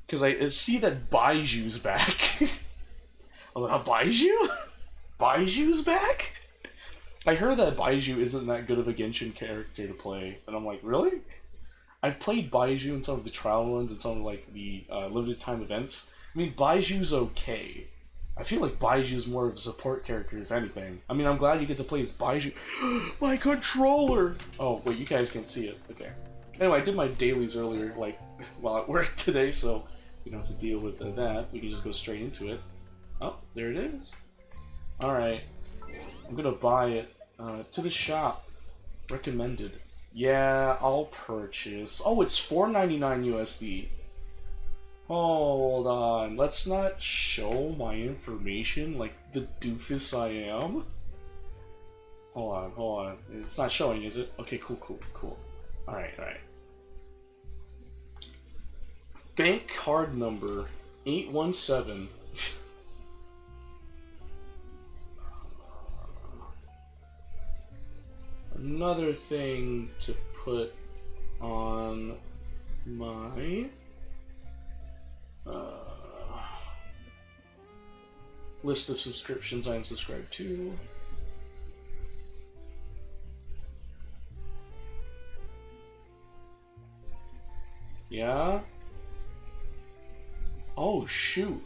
Because I see that Baiju's back. I was like, Baiju? Baiju's back? I heard that Baiju isn't that good of a Genshin character to play, and I'm like, really? I've played Baiju in some of the trial runs and some of like the limited time events. I mean, Baiju's okay. I feel like Baiju's more of a support character, if anything. I mean, I'm glad you get to play as Baiju. My controller! Oh, wait, you guys can't see it. Okay. Anyway, I did my dailies earlier, like, while at work today, so we don't have to deal with that. We can just go straight into it. Oh, there it is. Alright. I'm gonna buy it. To the shop. Recommended. Yeah, I'll purchase. Oh, it's $4.99 USD. Hold on. Let's not show my information like the doofus I am. Hold on, hold on. It's not showing, is it? Okay, cool. Alright. Bank card number 817. Another thing to put on my list of subscriptions I am subscribed to. Yeah? Oh shoot.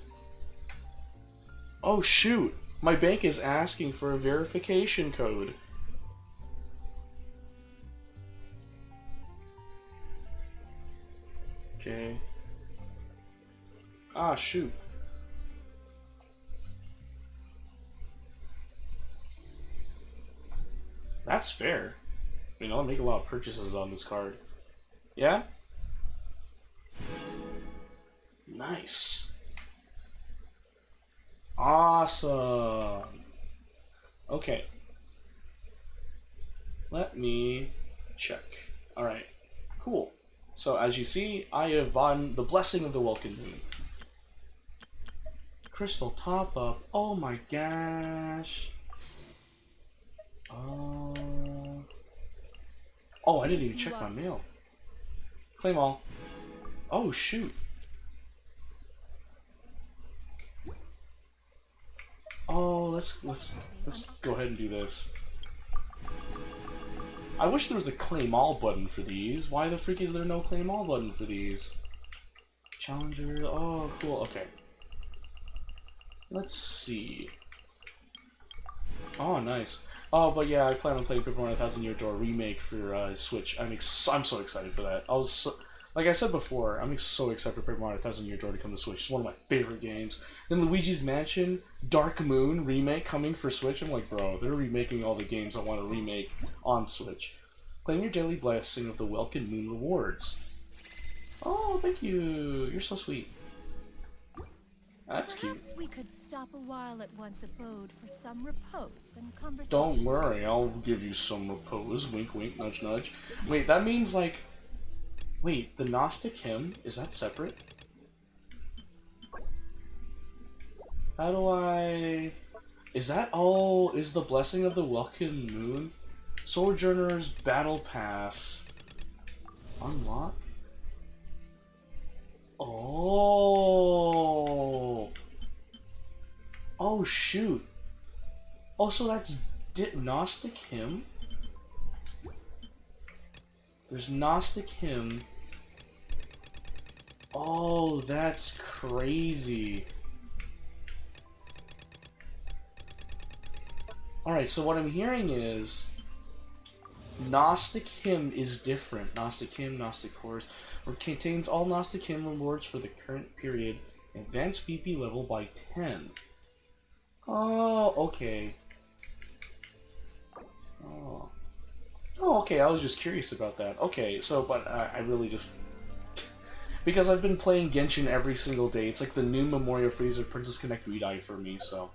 Oh shoot. My bank is asking for a verification code. Okay. Ah, shoot. That's fair. I mean, I'll make a lot of purchases on this card. Yeah? Nice. Awesome. Okay. Let me check. Alright. Cool. So, as you see, I have bought the Blessing of the Welkin Moon. Crystal top up. Oh my gosh. Oh, I didn't even check my mail. Claim all. Oh shoot. Oh, let's go ahead and do this. I wish there was a claim all button for these. Why the freak is there no claim all button for these? Challenger. Oh, cool. Okay. Let's see. Oh, nice. Oh, but yeah, I plan on playing Paper Mario 1000 Year Door remake for Switch. I'm so excited for that. Like I said before, I'm so excited for Paper Mario 1000 Year Door to come to Switch. It's one of my favorite games. Then Luigi's Mansion Dark Moon remake coming for Switch. I'm like, bro, they're remaking all the games I want to remake on Switch. Claim your daily blessing of the Welkin Moon rewards. Oh, thank you. You're so sweet. That's cute. Perhaps we could stop a while at one's abode for some repose and conversation. Don't worry, I'll give you some repose. Wink, wink, nudge, nudge. Wait, that means like... Wait, the Gnostic hymn, is that separate? How do I... Is that... Oh, is the Blessing of the Welkin Moon? Sojourner's Battle Pass. Unlock? Oh. Oh shoot. Oh, so that's Gnostic Hymn? There's Gnostic Hymn. Oh, that's crazy. Alright, so what I'm hearing is Gnostic Hymn is different. Gnostic Hymn, Gnostic Chorus, contains all Gnostic Hymn rewards for the current period. Advanced VP level by 10. Oh, okay. Oh. Oh, okay, I was just curious about that. Okay, so, but I really just... because I've been playing Genshin every single day. It's like the new Memorial Freezer Princess Connect Redeye for me, so...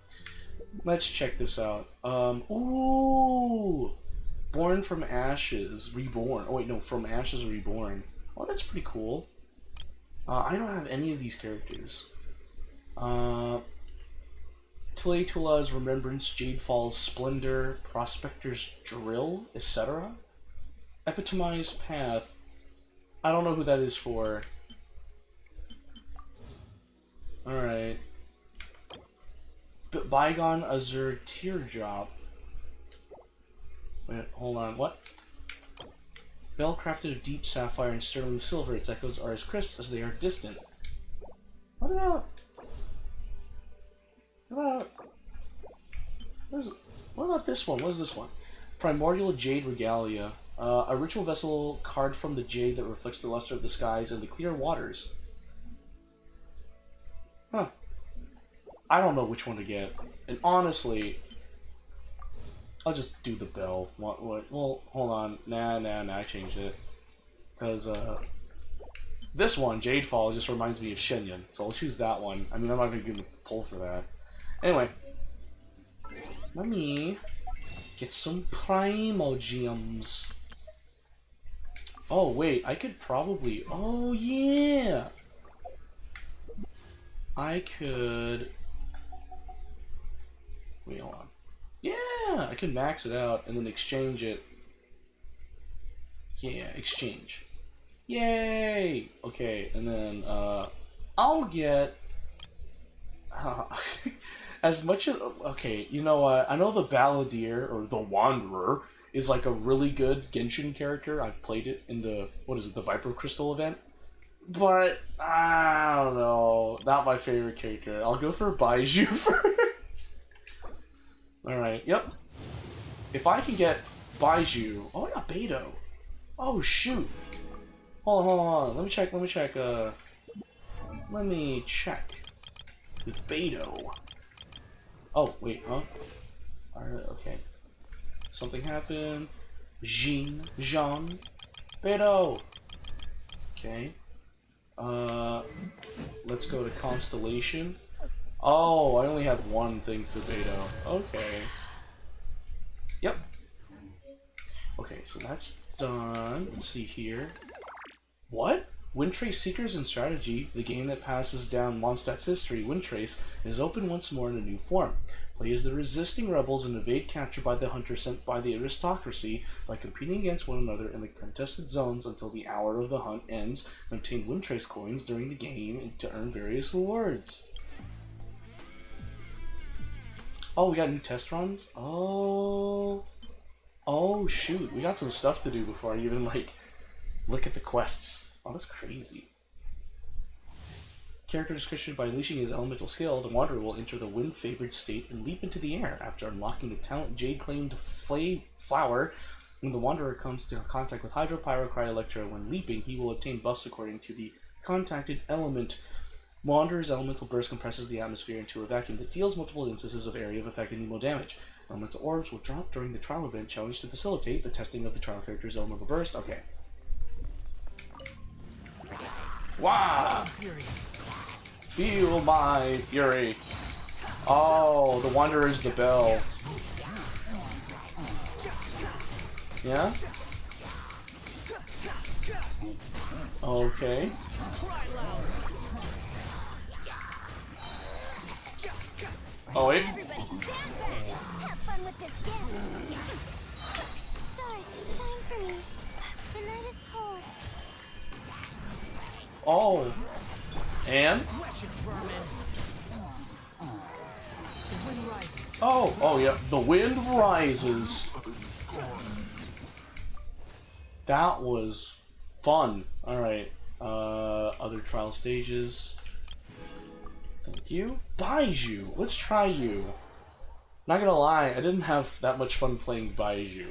Let's check this out. Ooh! Born from Ashes, Reborn. Oh wait, no, From Ashes Reborn. Oh, that's pretty cool. I don't have any of these characters. Tulatula's Remembrance, Jade Fall's Splendor, Prospector's Drill, etc. Epitomized Path. I don't know who that is for. Alright. Bygone Azure Teardrop. Wait, hold on, what? Bell crafted of deep sapphire and sterling silver, its echoes are as crisp as they are distant. What about... What about this one? What is this one? Primordial Jade Regalia. A ritual vessel carved from the jade that reflects the luster of the skies and the clear waters. Huh. I don't know which one to get. And honestly, I'll just do the bell. Well, hold on. Nah, I changed it. Because, this one, Jadefall, just reminds me of Shenyan. So I'll choose that one. I mean, I'm not going to give him a pull for that. Anyway. Let me get some Primal Gems. Oh, wait. I could probably... Oh, yeah! I could... Wait, hold on. Yeah! I could max it out and then exchange it. Yeah, exchange. Yay! Okay, and then, I'll get... as much as... Okay, you know what? I know the Balladeer, or the Wanderer, is like a really good Genshin character. I've played it in the... What is it? The Viper Crystal event? But, I don't know. Not my favorite character. I'll go for Baiju first. Alright, yep. If I can get Baiju... Oh, I got Beto. Oh, shoot. Hold on. Let me check, Let me check. With Beto. Oh, wait, huh? Alright, okay. Something happened. Jean. Beto! Okay. Let's go to Constellation. Oh, I only have one thing for Beto. Okay. Yep. Okay, so that's done. Let's see here. What? Windtrace Seekers and Strategy, the game that passes down Mondstadt's history, Windtrace, is open once more in a new form. Play as the resisting rebels and evade capture by the hunter sent by the aristocracy by competing against one another in the contested zones until the hour of the hunt ends. Obtain Windtrace coins during the game to earn various rewards. Oh, we got new test runs? Oh, shoot. We got some stuff to do before I even, like, look at the quests. Oh, that's crazy. Character description: by unleashing his elemental skill, the Wanderer will enter the wind-favored state and leap into the air. After unlocking the talent Jade-claimed Flower, when the Wanderer comes to contact with Hydro, Pyro, Cry, Electro, when leaping, he will obtain buffs according to the contacted element. Wanderer's elemental burst compresses the atmosphere into a vacuum that deals multiple instances of area of effect and emo damage. Elemental orbs will drop during the trial event challenge to facilitate the testing of the trial character's elemental burst. Okay. Wow! Feel my fury. Oh, the Wanderer is the bell. Yeah? Okay. Oh, wait. Everybody stand back. Have fun with this gift. Stars, shine for me. The night is cold. Oh. And? Oh, yeah. The wind rises. That was fun. Alright. Other trial stages. Thank you. Baiju. Let's try you. Not gonna lie, I didn't have that much fun playing Baiju.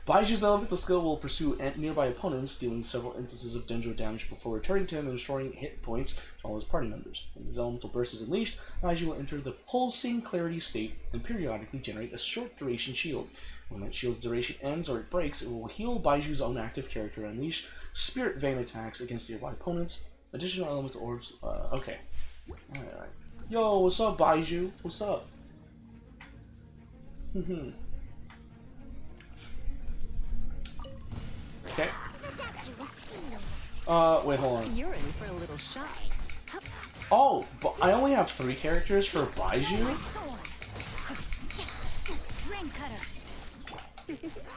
Baiju's elemental skill will pursue nearby opponents, dealing several instances of dendro damage before returning to him and restoring hit points to all his party members. When his elemental burst is unleashed, Baiju will enter the pulsing clarity state and periodically generate a short duration shield. When that shield's duration ends or it breaks, it will heal Baiju's own active character and unleash Spirit Vein attacks against nearby opponents. Additional elemental orbs. Okay. Alright. Yo, what's up, Baiju? What's up? Okay. Wait, hold on. You're in for a little shock. Oh, but I only have 3 characters for Baiju?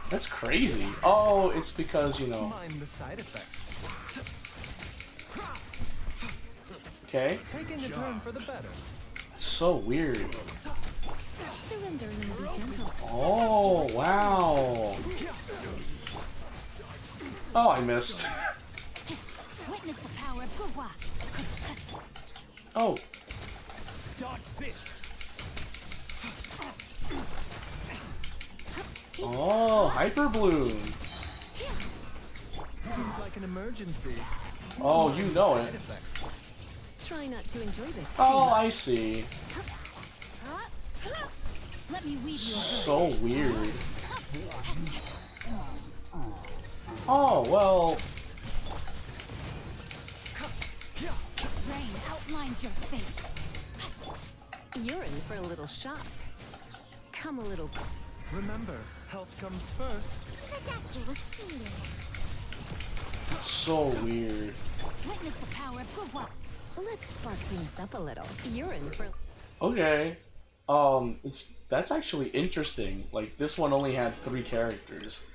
That's crazy. Oh, it's because, you know... Mind the side effects. Okay. Taking a turn for the better. That's so weird. Surrender and be gentle. Oh, wow. Oh, I missed. Witness the power of Gugwa. Oh. Oh, Hyper Bloom. Seems like an emergency. Oh, you know Side it. effects. Try not to enjoy this. Oh, I see. Let me weave you a So weird. Oh, well. rain outlines your fate. You're in for a little shock. Come a little. Remember, health comes first. The doctor will see you. So weird. Witness the power of Gugwa. Let's spark things up a little. You're in for. Okay. That's actually interesting. Like, this one only had 3 characters.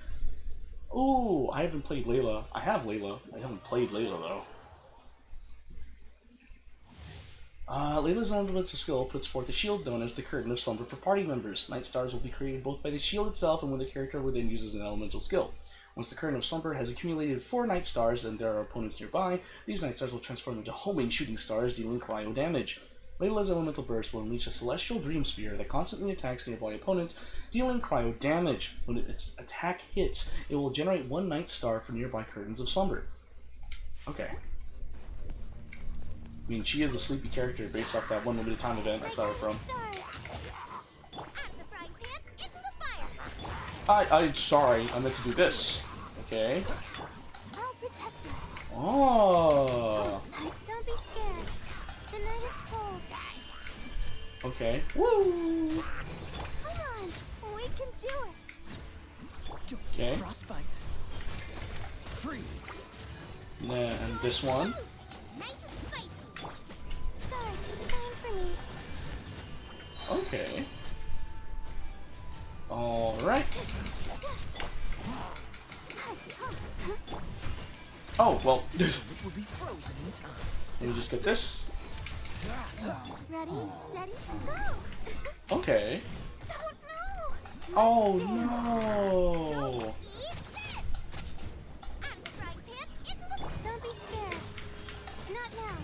Ooh, I haven't played Layla. I have Layla. I haven't played Layla, though. Layla's elemental skill puts forth a shield known as the Curtain of Slumber for party members. Night stars will be created both by the shield itself and when the character within uses an elemental skill. Once the Curtain of Slumber has accumulated 4 night stars and there are opponents nearby, these night stars will transform into homing shooting stars, dealing cryo damage. Layla's elemental burst will unleash a celestial dream spear that constantly attacks nearby opponents, dealing cryo damage. When its attack hits, it will generate 1 night star for nearby Curtains of Slumber. Okay. I mean, she is a sleepy character based off that one limited time event I saw her from. I'm sorry, I meant to do this. Okay. I'll protect us. Oh. Don't be scared. The night is cold. Okay. Woo. Come on, we can do it. Okay. Frostbite. Freeze. And this one. Nice and spicy. Stars, shine for me. Okay. All right. Oh well. It will be frozen in time. Let me just get this. Ready, steady, go. Okay. Oh no. Oh no. Eat this. At the frying pan, into the. Don't be scared. Not now.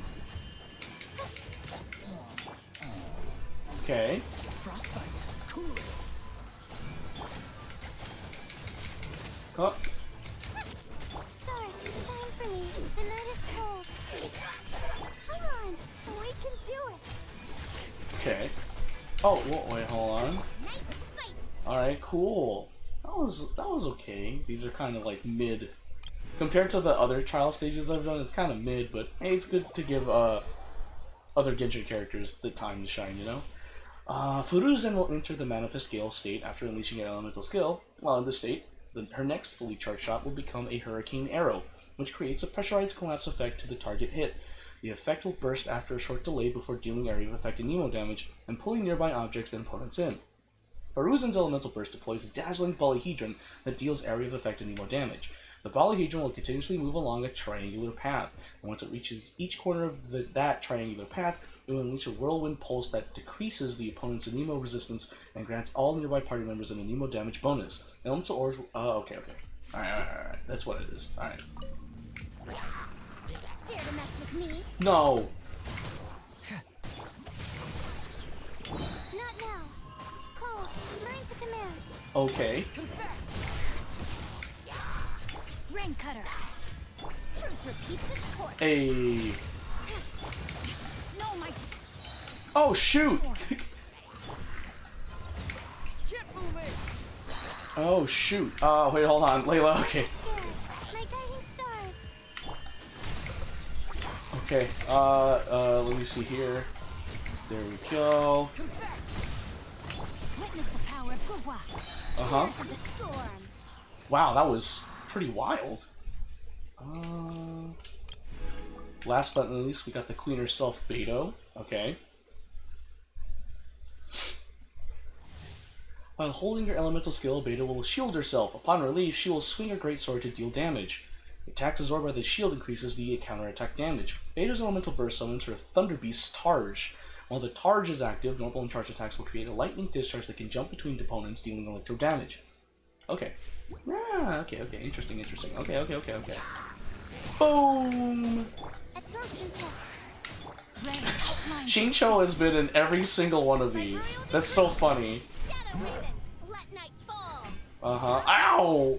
Okay. Frostbite. Cool it. Oh. Stars, shine for me. The night is cold. Come on, we can do it. Okay. Oh, wait, hold on. Nice and spicy. All right, cool. That was okay. These are kind of like mid compared to the other trial stages I've done. It's kind of mid, but hey, it's good to give other Genshin characters the time to shine. You know. Furuzen will enter the Manifest Gale state after unleashing an elemental skill. While in this state, her next fully charged shot will become a Hurricane Arrow, which creates a pressurized collapse effect to the target hit. The effect will burst after a short delay before dealing area of effect and Nemo damage and pulling nearby objects and opponents in. Faruzen's elemental burst deploys a dazzling polyhedron that deals area of effect and Nemo damage. The polyhedron will continuously move along a triangular path, and once it reaches each corner of that triangular path, it will unleash a whirlwind pulse that decreases the opponent's Nemo resistance and grants all nearby party members an Nemo damage bonus. Elemental orbs. Okay. Alright. That's what it is. Alright. Dare to mess with me? No! Not now. Cold, learn to command. Okay. Rain cutter. Truth repeats its course. Hey. No, my. Oh, shoot! Oh, shoot. Wait, hold on. Layla, okay. Scared. My guiding stars. Okay, let me see here. There we go. Witness the power of Gugwa. Uh-huh. Force of the storm. Wow, that was pretty wild. Last but not least, we got the queen herself, Beto. Okay. While holding her elemental skill, Beta will shield herself. Upon release, she will swing her greatsword to deal damage. Attacks absorbed by the shield increases the counterattack damage. Beta's elemental burst summons her Thunder Beast Targe. While the Targe is active, normal and charged attacks will create a lightning discharge that can jump between opponents, dealing electro damage. Okay. Ah, okay. Interesting. Okay. Boom! Absorption test. Shincho has been in every single one of these. That's so funny. Shadow Raven, let night fall. Uh-huh. Ow!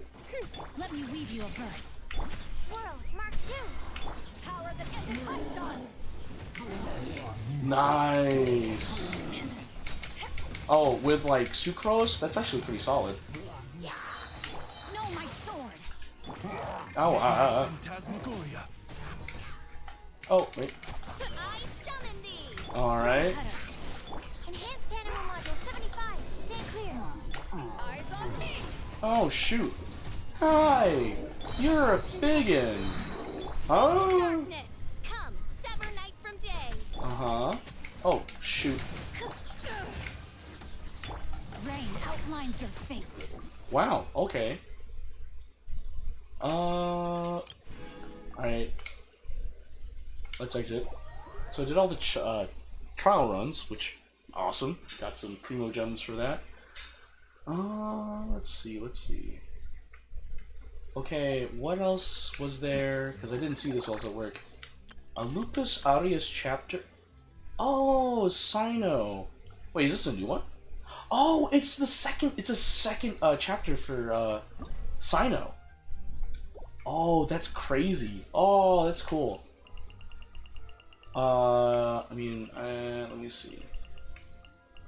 Let me weave you a verse. Swirl, Mark 2. Power that isn't python. Nice. Oh, with like sucrose? That's actually pretty solid. No, my sword. Oh, Phantasmagoria. oh, wait. I summon thee. Alright. Enhanced animal module 75. Stand clear. Eyes on me. Oh, shoot. Hi! You're a biggin! Oh! Darkness, come, sever night from day. Uh-huh. Oh, shoot. Rain outlines your fate. Wow, okay. Alright. Let's exit. So I did all the trial runs, which, awesome. Got some primo gems for that. Let's see. Okay, what else was there? Because I didn't see this while I was at work. A Lupus Aureus chapter. Oh, Sino. Wait, is this a new one? Oh, it's the second. It's a second chapter for Sino. Oh, that's crazy. Oh, that's cool. Let me see.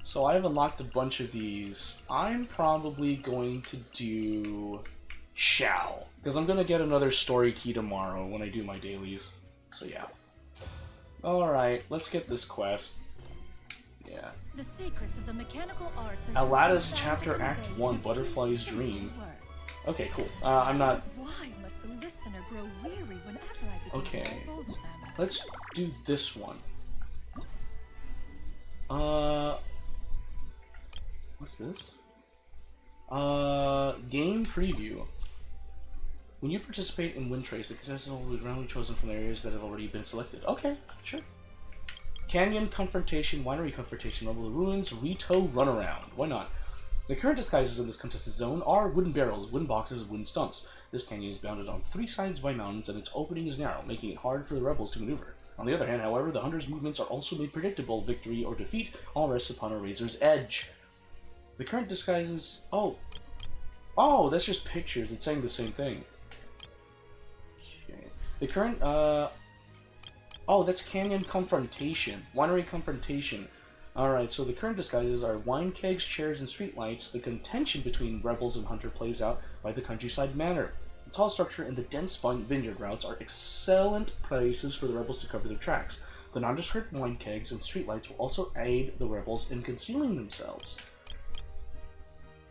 So I've unlocked a bunch of these. I'm probably going to do Shao, because I'm gonna get another story key tomorrow when I do my dailies. So yeah. Alright, let's get this quest. Yeah. The secrets of the mechanical arts are Aladdin's found Chapter in Act the 1, few Butterfly's simple Dream. words. Okay, cool. I'm not... Why must the listener grow weary whenever I begin Okay. to divulge them? Let's do this one. What's this? Game preview. When you participate in Wind Trace, the contestants will be randomly chosen from the areas that have already been selected. Okay, sure. Canyon Confrontation, Winery Confrontation, Rumble of the Ruins, Rito Runaround. Why not? The current disguises in this contested zone are wooden barrels, wooden boxes, and wooden stumps. This canyon is bounded on three sides by mountains, and its opening is narrow, making it hard for the rebels to maneuver. On the other hand, however, the hunter's movements are also made predictable. Victory or defeat all rests upon a razor's edge. The current disguises... Oh, that's just pictures. It's saying the same thing. Okay. The current, Oh, that's Canyon Confrontation. Winery Confrontation. Alright, so the current disguises are wine kegs, chairs, and streetlights. The contention between rebels and hunter plays out by the countryside manor. The tall structure and the dense vineyard routes are excellent places for the rebels to cover their tracks. The nondescript wine kegs and streetlights will also aid the rebels in concealing themselves.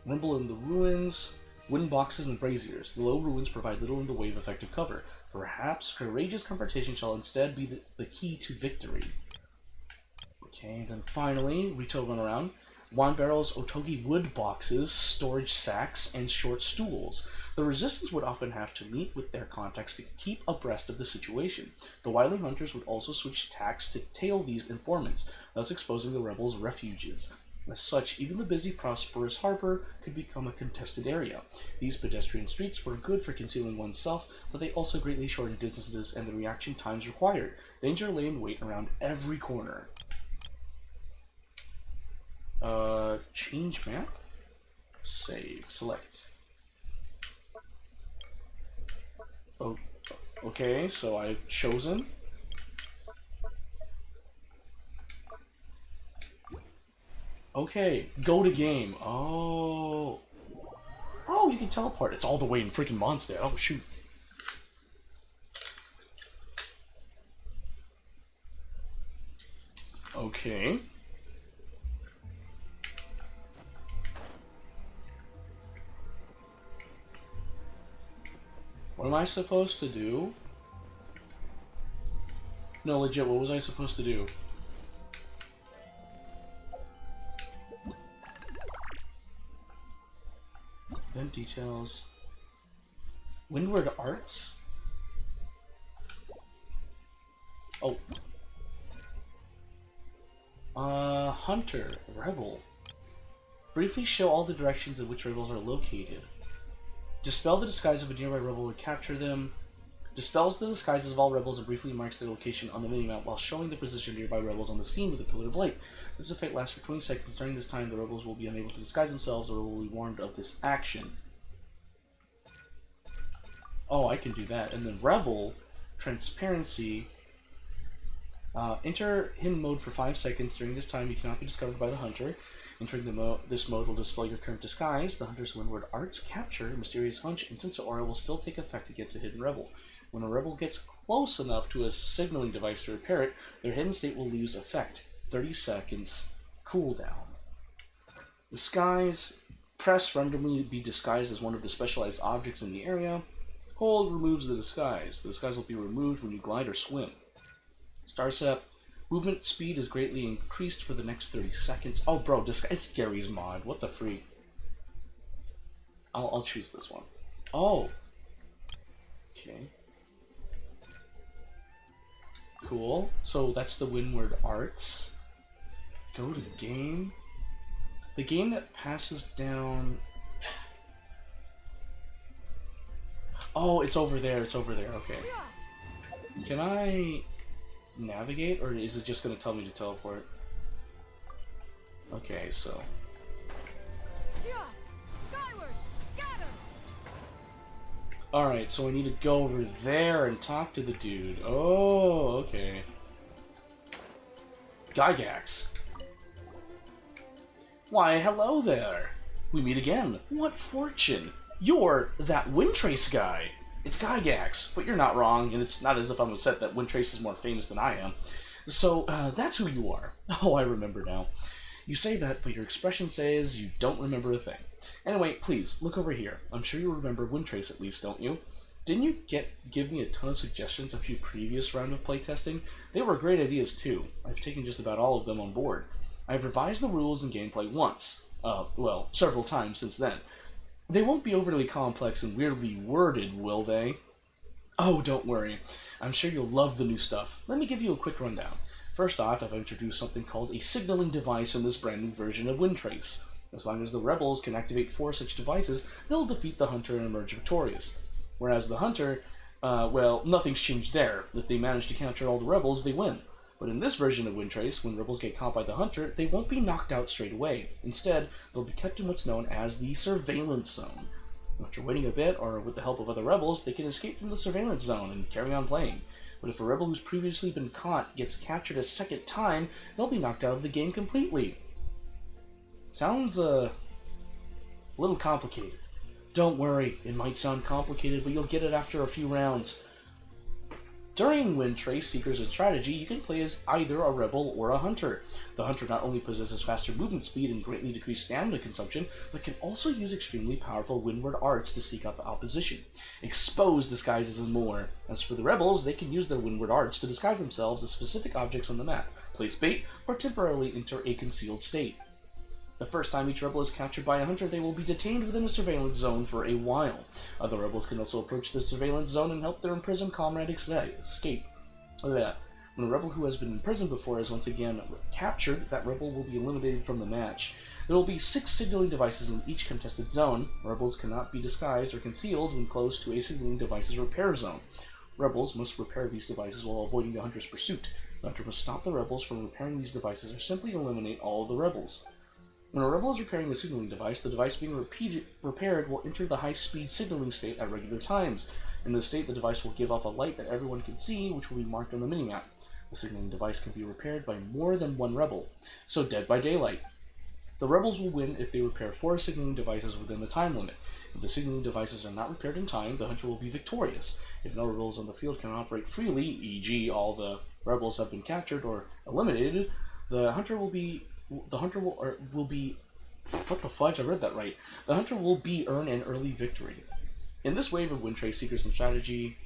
Rumble in the Ruins, wooden boxes, and braziers. The low ruins provide little in the way of effective cover. Perhaps courageous confrontation shall instead be the key to victory. Okay, then finally, Rito Runaround. Wine barrels, otogi wood boxes, storage sacks, and short stools. The resistance would often have to meet with their contacts to keep abreast of the situation. The wily hunters would also switch tacks to tail these informants, thus exposing the rebels' refuges. As such, even the busy, prosperous harbor could become a contested area. These pedestrian streets were good for concealing oneself, but they also greatly shortened distances and the reaction times required. Danger lay in wait around every corner. Change map? Save. Select. Oh, okay, so I've chosen. Okay, go to game. Oh. Oh, you can teleport. It's all the way in freaking Mondstadt. Oh, shoot. Okay. What am I supposed to do? No, legit, what was I supposed to do? details. Windward Arts? Oh. Hunter, Rebel. Briefly show all the directions in which rebels are located. Dispel the disguise of a nearby rebel and capture them. Dispels the disguises of all rebels and briefly marks their location on the minimap while showing the position of nearby rebels on the scene with a pillar of light. This effect lasts for 20 seconds. During this time, the rebels will be unable to disguise themselves or will be warned of this action. Oh, I can do that. And then Rebel, Transparency. Enter hidden mode for 5 seconds. During this time, you cannot be discovered by the hunter. Entering this mode will display your current disguise. The hunter's Windward Arts, Capture, Mysterious Hunch, and Sensor Aura will still take effect against a hidden rebel. When a rebel gets close enough to a signaling device to repair it, their hidden state will lose effect. 30 seconds cooldown. Disguise. Press randomly be disguised as one of the specialized objects in the area. Hold removes the disguise. The disguise will be removed when you glide or swim. Star Set. Movement speed is greatly increased for the next 30 seconds. Oh, bro, it's Gary's mod. What the freak? I'll choose this one. Oh. Okay. Cool. So that's the Windward Arts. Go to game. The game that passes down... Oh, it's over there. It's over there. Okay. Can I navigate, or is it just going to tell me to teleport? Okay, so... Alright, so I need to go over there and talk to the dude. Oh, okay. Gygax. Why, hello there. We meet again. What fortune. You're that Windtrace guy. It's Gygax, but you're not wrong, and it's not as if I'm upset that Windtrace is more famous than I am. So, that's who you are. Oh, I remember now. You say that, but your expression says you don't remember a thing. Anyway, please, look over here. I'm sure you remember Windtrace at least, don't you? Didn't you give me a ton of suggestions a few previous round of playtesting? They were great ideas too. I've taken just about all of them on board. I've revised the rules and gameplay once. Well, several times since then. They won't be overly complex and weirdly worded, will they? Oh, don't worry. I'm sure you'll love the new stuff. Let me give you a quick rundown. First off, I've introduced something called a signaling device in this brand new version of Windtrace. As long as the rebels can activate 4 such devices, they'll defeat the hunter and emerge victorious. Whereas the hunter, well, nothing's changed there. If they manage to capture all the rebels, they win. But in this version of Windtrace, when rebels get caught by the hunter, they won't be knocked out straight away. Instead, they'll be kept in what's known as the surveillance zone. After waiting a bit, or with the help of other rebels, they can escape from the surveillance zone and carry on playing. But if a rebel who's previously been caught gets captured a second time, they'll be knocked out of the game completely. Sounds, a little complicated. Don't worry, it might sound complicated, but you'll get it after a few rounds. During Windtrace Seekers and Strategy, you can play as either a rebel or a hunter. The hunter not only possesses faster movement speed and greatly decreased stamina consumption, but can also use extremely powerful Windward Arts to seek out the opposition, expose disguises, and more. As for the rebels, they can use their Windward Arts to disguise themselves as specific objects on the map, place bait, or temporarily enter a concealed state. The first time each rebel is captured by a hunter, they will be detained within a surveillance zone for a while. Other rebels can also approach the surveillance zone and help their imprisoned comrade escape. When a rebel who has been imprisoned before is once again captured, that rebel will be eliminated from the match. There will be 6 signaling devices in each contested zone. Rebels cannot be disguised or concealed when close to a signaling device's repair zone. Rebels must repair these devices while avoiding the hunter's pursuit. The hunter must stop the rebels from repairing these devices or simply eliminate all of the rebels. When a rebel is repairing a signaling device, the device being repaired will enter the high-speed signaling state at regular times. In this state, the device will give off a light that everyone can see, which will be marked on the minimap. The signaling device can be repaired by more than one rebel, so Dead by Daylight. The rebels will win if they repair 4 signaling devices within the time limit. If the signaling devices are not repaired in time, the hunter will be victorious. If no rebels on the field can operate freely, e.g. all the rebels have been captured or eliminated, the hunter will what the fudge, I read that right. The hunter will earn an early victory. In this wave of Windtrace Seekers and Strategy,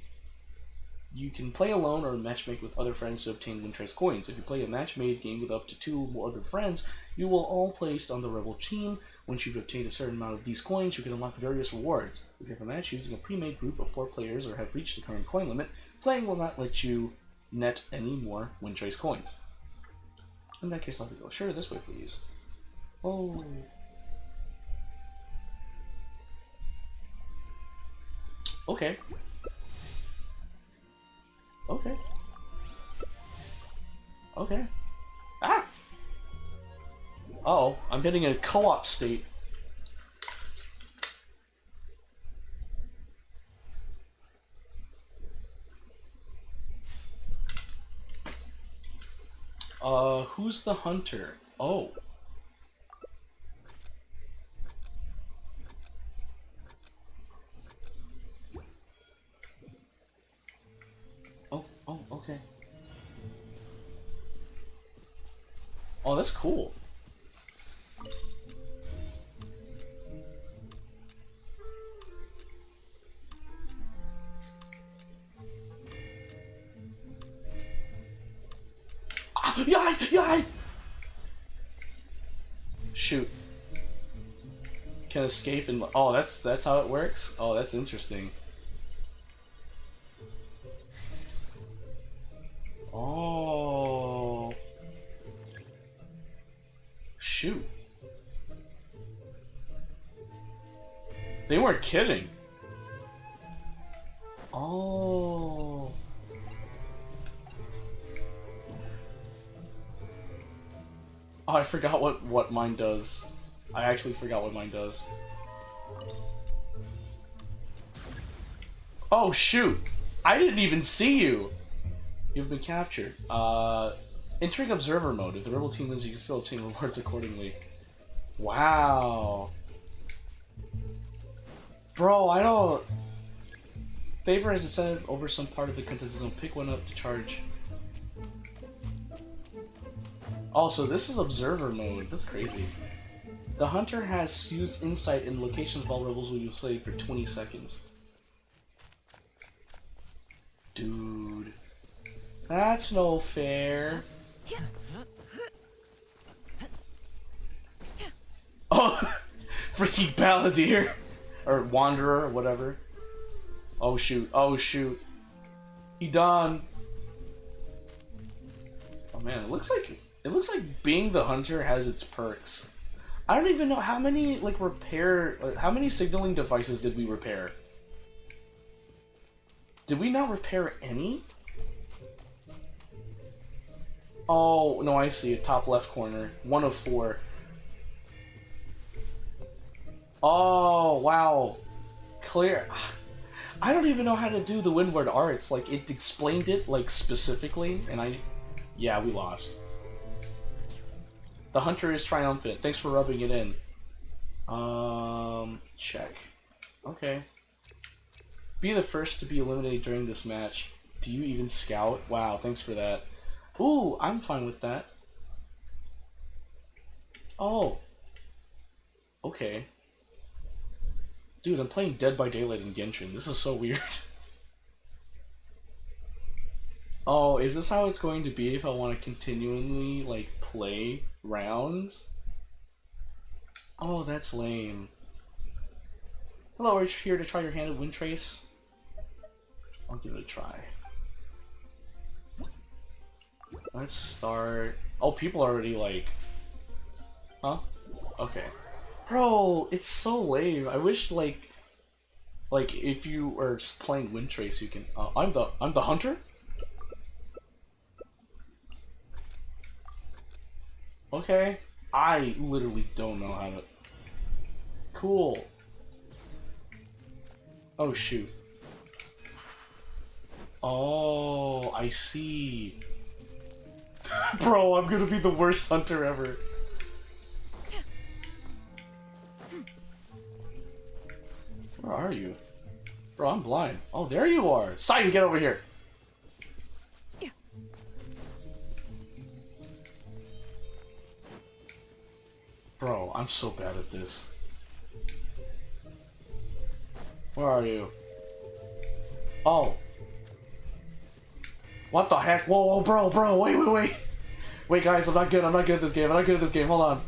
you can play alone or matchmake with other friends to obtain Windtrace coins. If you play a match-made game with up to 2 more other friends, you will all placed on the rebel team, Once you've obtained a certain amount of these coins, you can unlock various rewards. If you have a match using a pre-made group of 4 players or have reached the current coin limit, playing will not let you net any more win trace coins. In that case, I'll have to go. Sure, this way, please. Oh. Okay. Okay. Okay. Ah! Uh-oh, I'm getting a co-op state. Who's the hunter? Oh. Oh, okay. Oh, that's cool. Ah, yai! Shoot. Can escape and oh, that's how it works. Oh, that's interesting. Oh. Shoot. They weren't kidding. Oh. Oh, I forgot what mine does. I actually forgot what mine does. Oh, shoot. I didn't even see you. You've been captured. Entering observer mode. If the rebel team wins, you can still obtain rewards accordingly. Wow. Bro, I don't... Favor has incentive over some part of the contest zone. Pick one up to charge. Oh, so this is observer mode. That's crazy. The hunter has used insight in locations while rebels will be played for 20 seconds. Dude. That's no fair. Oh! Freaking Balladeer! Or Wanderer, or whatever. Oh shoot, oh shoot. He done. Oh man, it looks like being the hunter has its perks. I don't even know how many how many signaling devices did we repair? Did we not repair any? Oh, no, I see it. Top left corner. 1 of 4. Oh, wow. Clear. I don't even know how to do the Windward Arts. Like, it explained it, like, specifically, and yeah, we lost. The hunter is triumphant. Thanks for rubbing it in. Check. Okay. Be the first to be eliminated during this match. Do you even scout? Wow, thanks for that. Ooh, I'm fine with that. Oh. Okay. Dude, I'm playing Dead by Daylight in Genshin. This is so weird. Oh, is this how it's going to be if I want to continually, like, play rounds? Oh, that's lame. Hello, are you here to try your hand at Wind Trace? I'll give it a try. Let's start... Oh, people are already like... Huh? Okay. Bro, it's so lame. I wish, like if you were playing Wind Trace, you can... I'm the hunter? Okay. I literally don't know how to... Cool. Oh, shoot. Oh, I see. Bro, I'm gonna be the worst hunter ever. Where are you? Bro, I'm blind. Oh, there you are. Sion, get over here. Bro, I'm so bad at this. Where are you? Oh. What the heck? Whoa, whoa, bro, wait. Wait, guys, I'm not good at this game, hold on.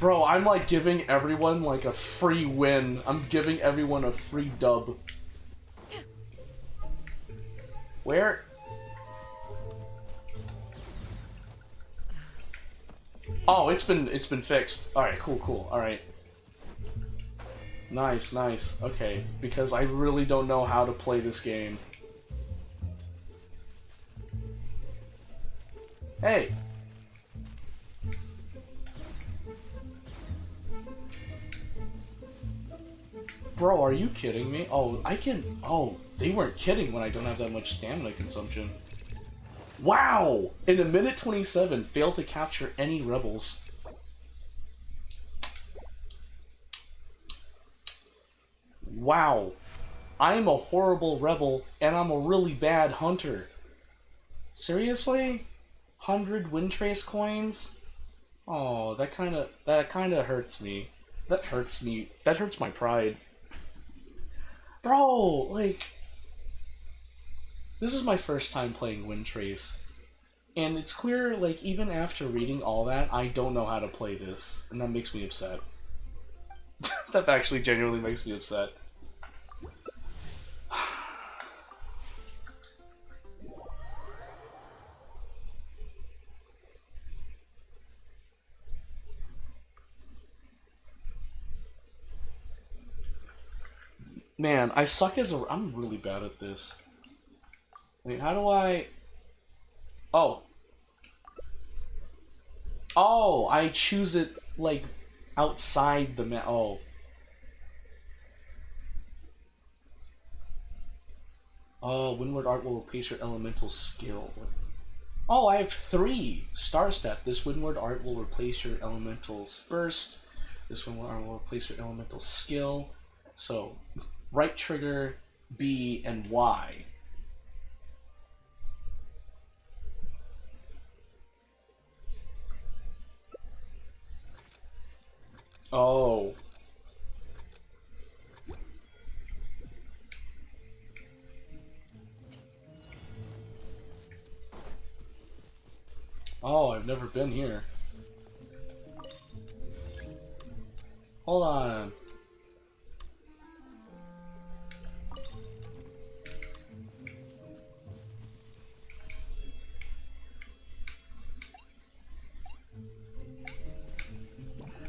Bro, I'm like giving everyone like a free win. I'm giving everyone a free dub. Where? Oh, it's been fixed. Alright, cool. Alright. Nice. Okay, because I really don't know how to play this game. Hey! Bro, are you kidding me? Oh, I can... Oh, they weren't kidding when I don't have that much stamina consumption. Wow! In a minute 27, failed to capture any rebels. Wow. I'm a horrible rebel, and I'm a really bad hunter. Seriously? 100 wind trace coins? Oh, that kinda hurts me. That hurts me. That hurts my pride. Bro, like... This is my first time playing Wind Trace. And it's clear, like, even after reading all that, I don't know how to play this. And that makes me upset. That actually genuinely makes me upset. Man, I suck as a... I'm really bad at this. Wait, how do I... Oh. Oh, I choose it, like, outside the map. Oh. Oh, Windward Art will replace your elemental skill. Oh, I have 3! Star Step. This Windward Art will replace your elemental's burst. This Windward Art will replace your elemental skill. So, right trigger, B, and Y. Oh. Oh, I've never been here. Hold on.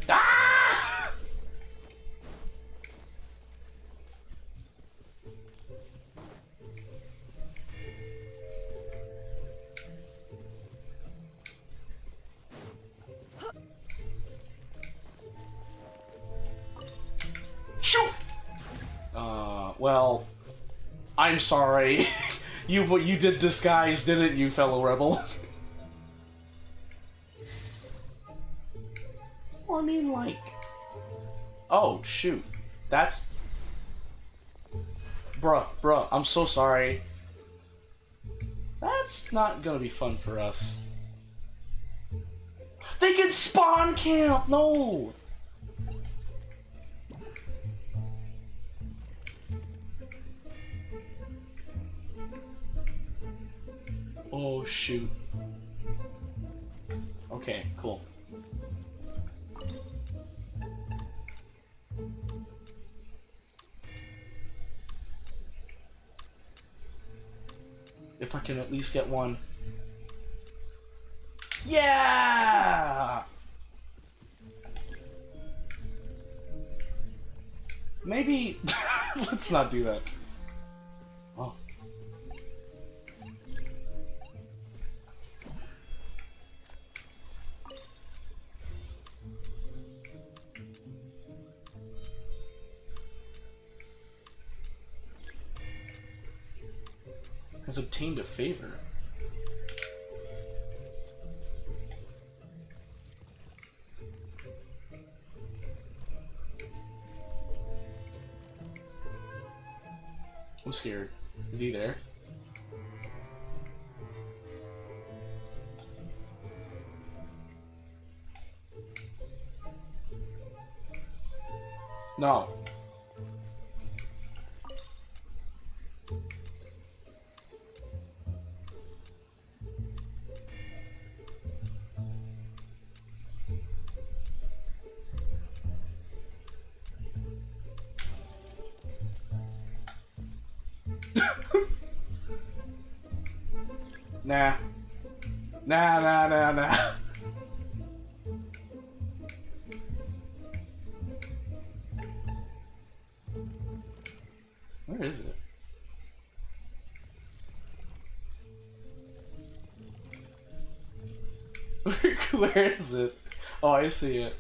Ah! Shoot! Well, I'm sorry. You did disguise, didn't you, fellow rebel? Well, I mean, like... Oh, shoot. That's... Bruh, I'm so sorry. That's not gonna be fun for us. They can spawn camp! No! Oh, shoot. Okay, cool. If I can at least get one. Yeah! Maybe... Let's not do that. Oh. Has obtained a favor. I'm scared. Is he there? No. Nah. Nah. Where is it? Where is it? Oh, I see it.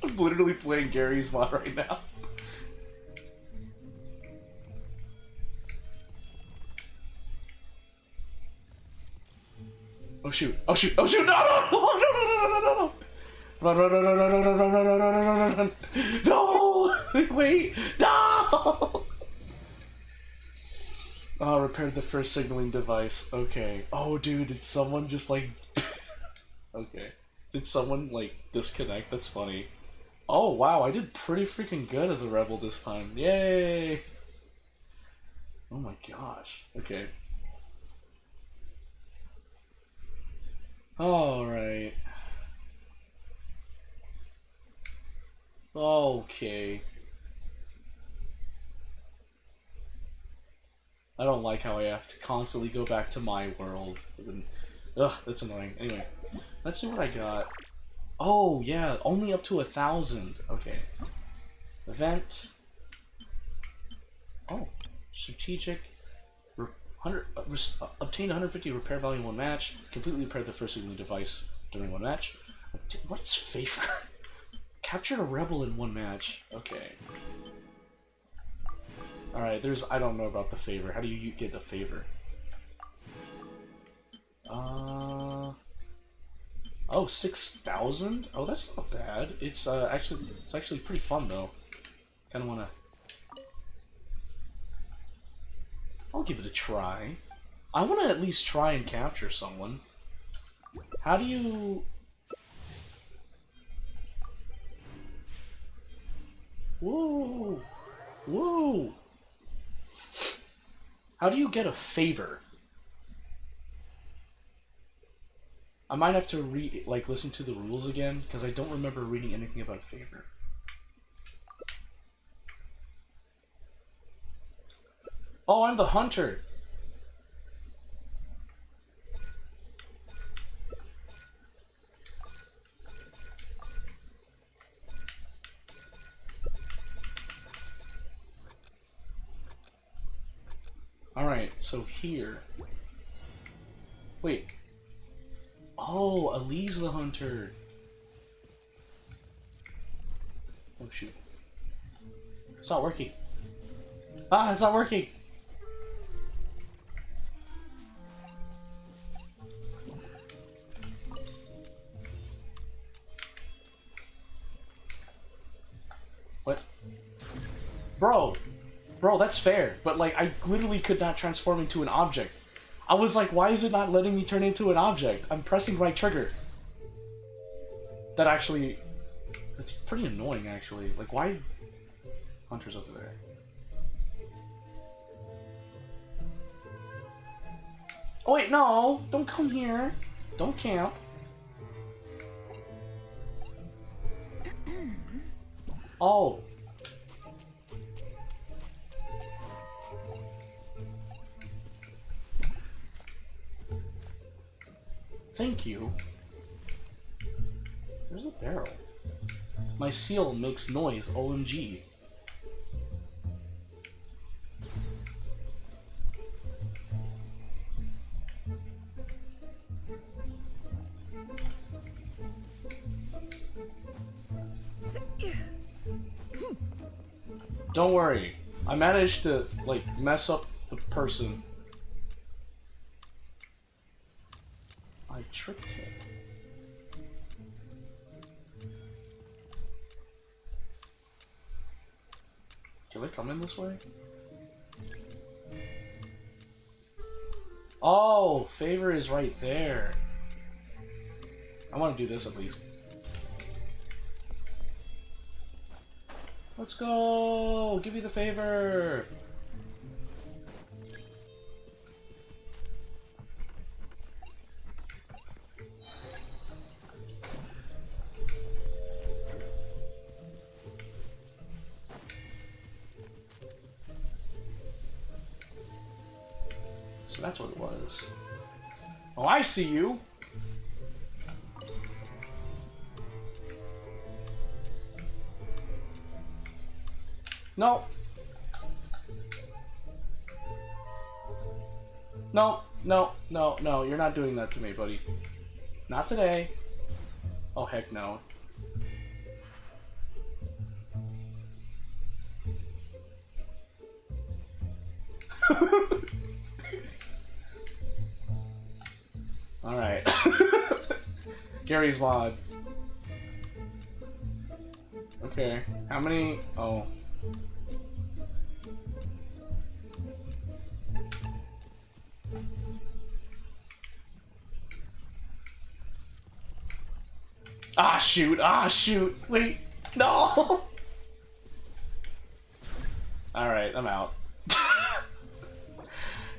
I'm literally playing Gary's mod right now. Oh shoot! Oh shoot! Oh shoot! No! No! Run! Run! Run! Run! Run! Run! Run! Run! Run! Run! Run! Run! Run! No! Wait! No! Oh, repaired the first signaling device. Okay. Oh, dude, did someone just like? Okay. Did someone like disconnect? That's funny. Oh wow, I did pretty freaking good as a rebel this time. Yay! Oh my gosh. Okay. Alright. Okay. I don't like how I have to constantly go back to my world. Ugh, that's annoying. Anyway, let's see what I got. Oh, yeah, only up to 1,000. Okay. Event. Oh, strategic. 100, obtained 150 repair value in one match. Completely repaired the first signaling device during one match. What is favor? Captured a rebel in one match. Okay. Alright, I don't know about the favor. How do you get a favor? Oh, 6,000? Oh, that's not bad. It's actually pretty fun though. Kinda wanna... I'll give it a try. I wanna at least try and capture someone. How do you... Whoa! Whoa! How do you get a favor? I might have to listen to the rules again, because I don't remember reading anything about a favor. Oh, I'm the hunter! Alright, so here... Wait. Oh, Ali's the hunter! Oh shoot. It's not working. Ah, it's not working! What? Bro! Bro, that's fair, but like, I literally could not transform into an object. I was like, why is it not letting me turn into an object? I'm pressing right trigger. That actually... That's pretty annoying, actually. Like, why... Hunter's over there. Oh wait, no! Don't come here! Don't camp. Oh. Thank you. There's a barrel. My seal makes noise, OMG. Don't worry. I managed to, like, mess up the person. I tricked him. Can I come in this way? Oh, favor is right there. I want to do this at least. Let's go! Give me the favor! That's what it was. Oh, I see you! No! No, no, no, no, you're not doing that to me, buddy. Not today. Oh, heck no. Alright. Gary's mod. Okay. How many? Oh. Ah, shoot. Ah, shoot. Wait. No! Alright, I'm out.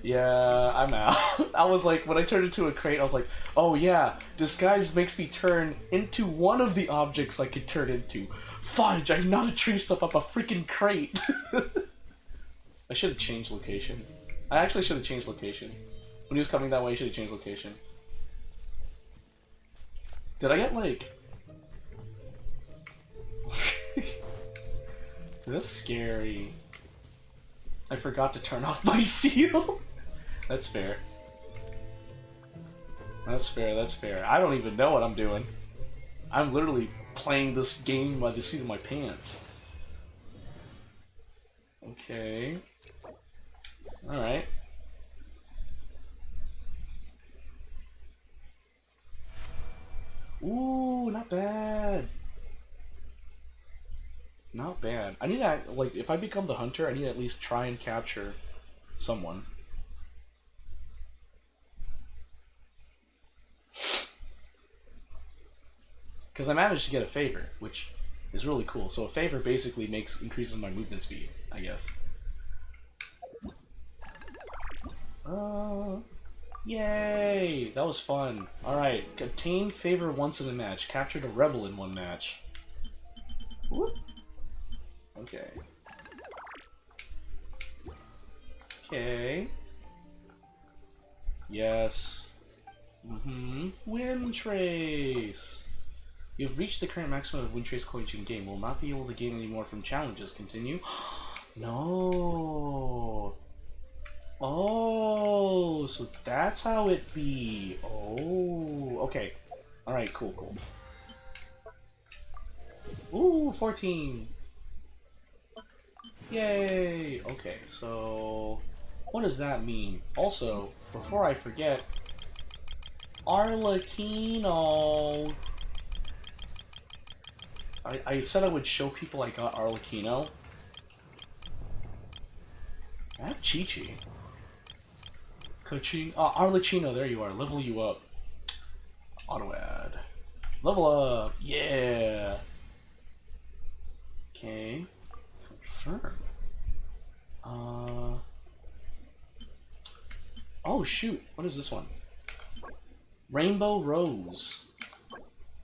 Yeah, I'm out. I was like, when I turned into a crate, I was like, oh yeah, disguise makes me turn into one of the objects I could turn into. Fudge, I'm not a tree stump, I'm a freaking crate. I should have changed location. I actually should have changed location. When he was coming that way, I should have changed location. Did I get, like... That's scary. I forgot to turn off my seal. That's fair. That's fair, that's fair. I don't even know what I'm doing. I'm literally playing this game by the seat of my pants. Okay. Alright. Ooh, not bad. Not bad. I need to, like, if I become the hunter, I need to at least try and capture someone. Because I managed to get a favor, which is really cool. So a favor basically increases my movement speed, I guess. Yay! That was fun. Alright, obtain favor once in a match. Captured a rebel in one match. Whoop. Okay. Okay. Yes. Wind Trace! You've reached the current maximum of Wind Trace coins you can gain. Will not be able to gain any more from challenges. Continue. No. Oh, so that's how it be. Oh, okay. Alright, cool, cool. Ooh, 14. Yay! Okay, so what does that mean? Also, before I forget, Arlecchino. I said I would show people I got Arlecchino. I have Chi-Chi. Coaching. Arlecchino, there you are. Level you up. Auto add. Level up! Yeah! Okay. Confirm. Oh shoot, what is this one? Rainbow Rose.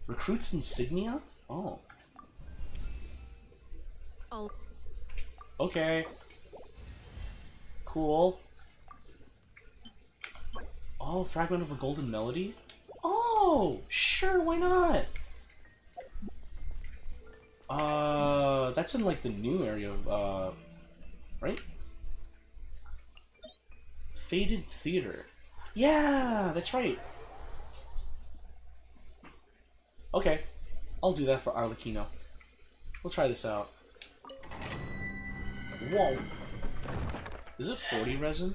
Recruits insignia? Oh. Oh. Okay. Cool. Oh, fragment of a golden melody? Oh, sure, why not? That's in like the new area of, right? Faded Theater. Yeah, that's right. Okay, I'll do that for Arlecchino. We'll try this out. Whoa. Is it 40 resin?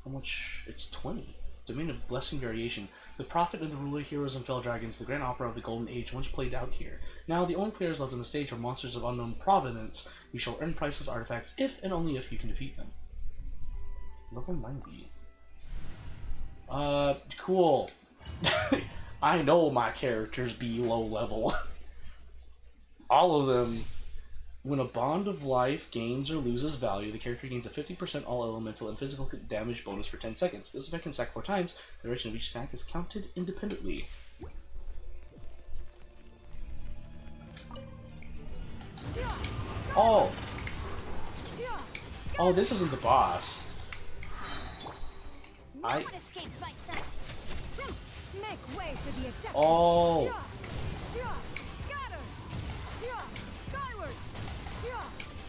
How much? It's 20. Domain of Blessing Variation. The Prophet and the Ruler, Heroes and Fell Dragons, the Grand Opera of the Golden Age, once played out here. Now, the only players left on the stage are monsters of unknown provenance. You shall earn priceless artifacts if and only if you can defeat them. Level 90. Cool. I know my characters be low level. All of them. When a bond of life gains or loses value, the character gains a 50% all elemental and physical damage bonus for 10 seconds. This effect can stack 4 times. The duration of each stack is counted independently. Oh! Oh, this isn't the boss. I... one escapes my sight. Make way for the adept. Oh! Scatter. Skyward.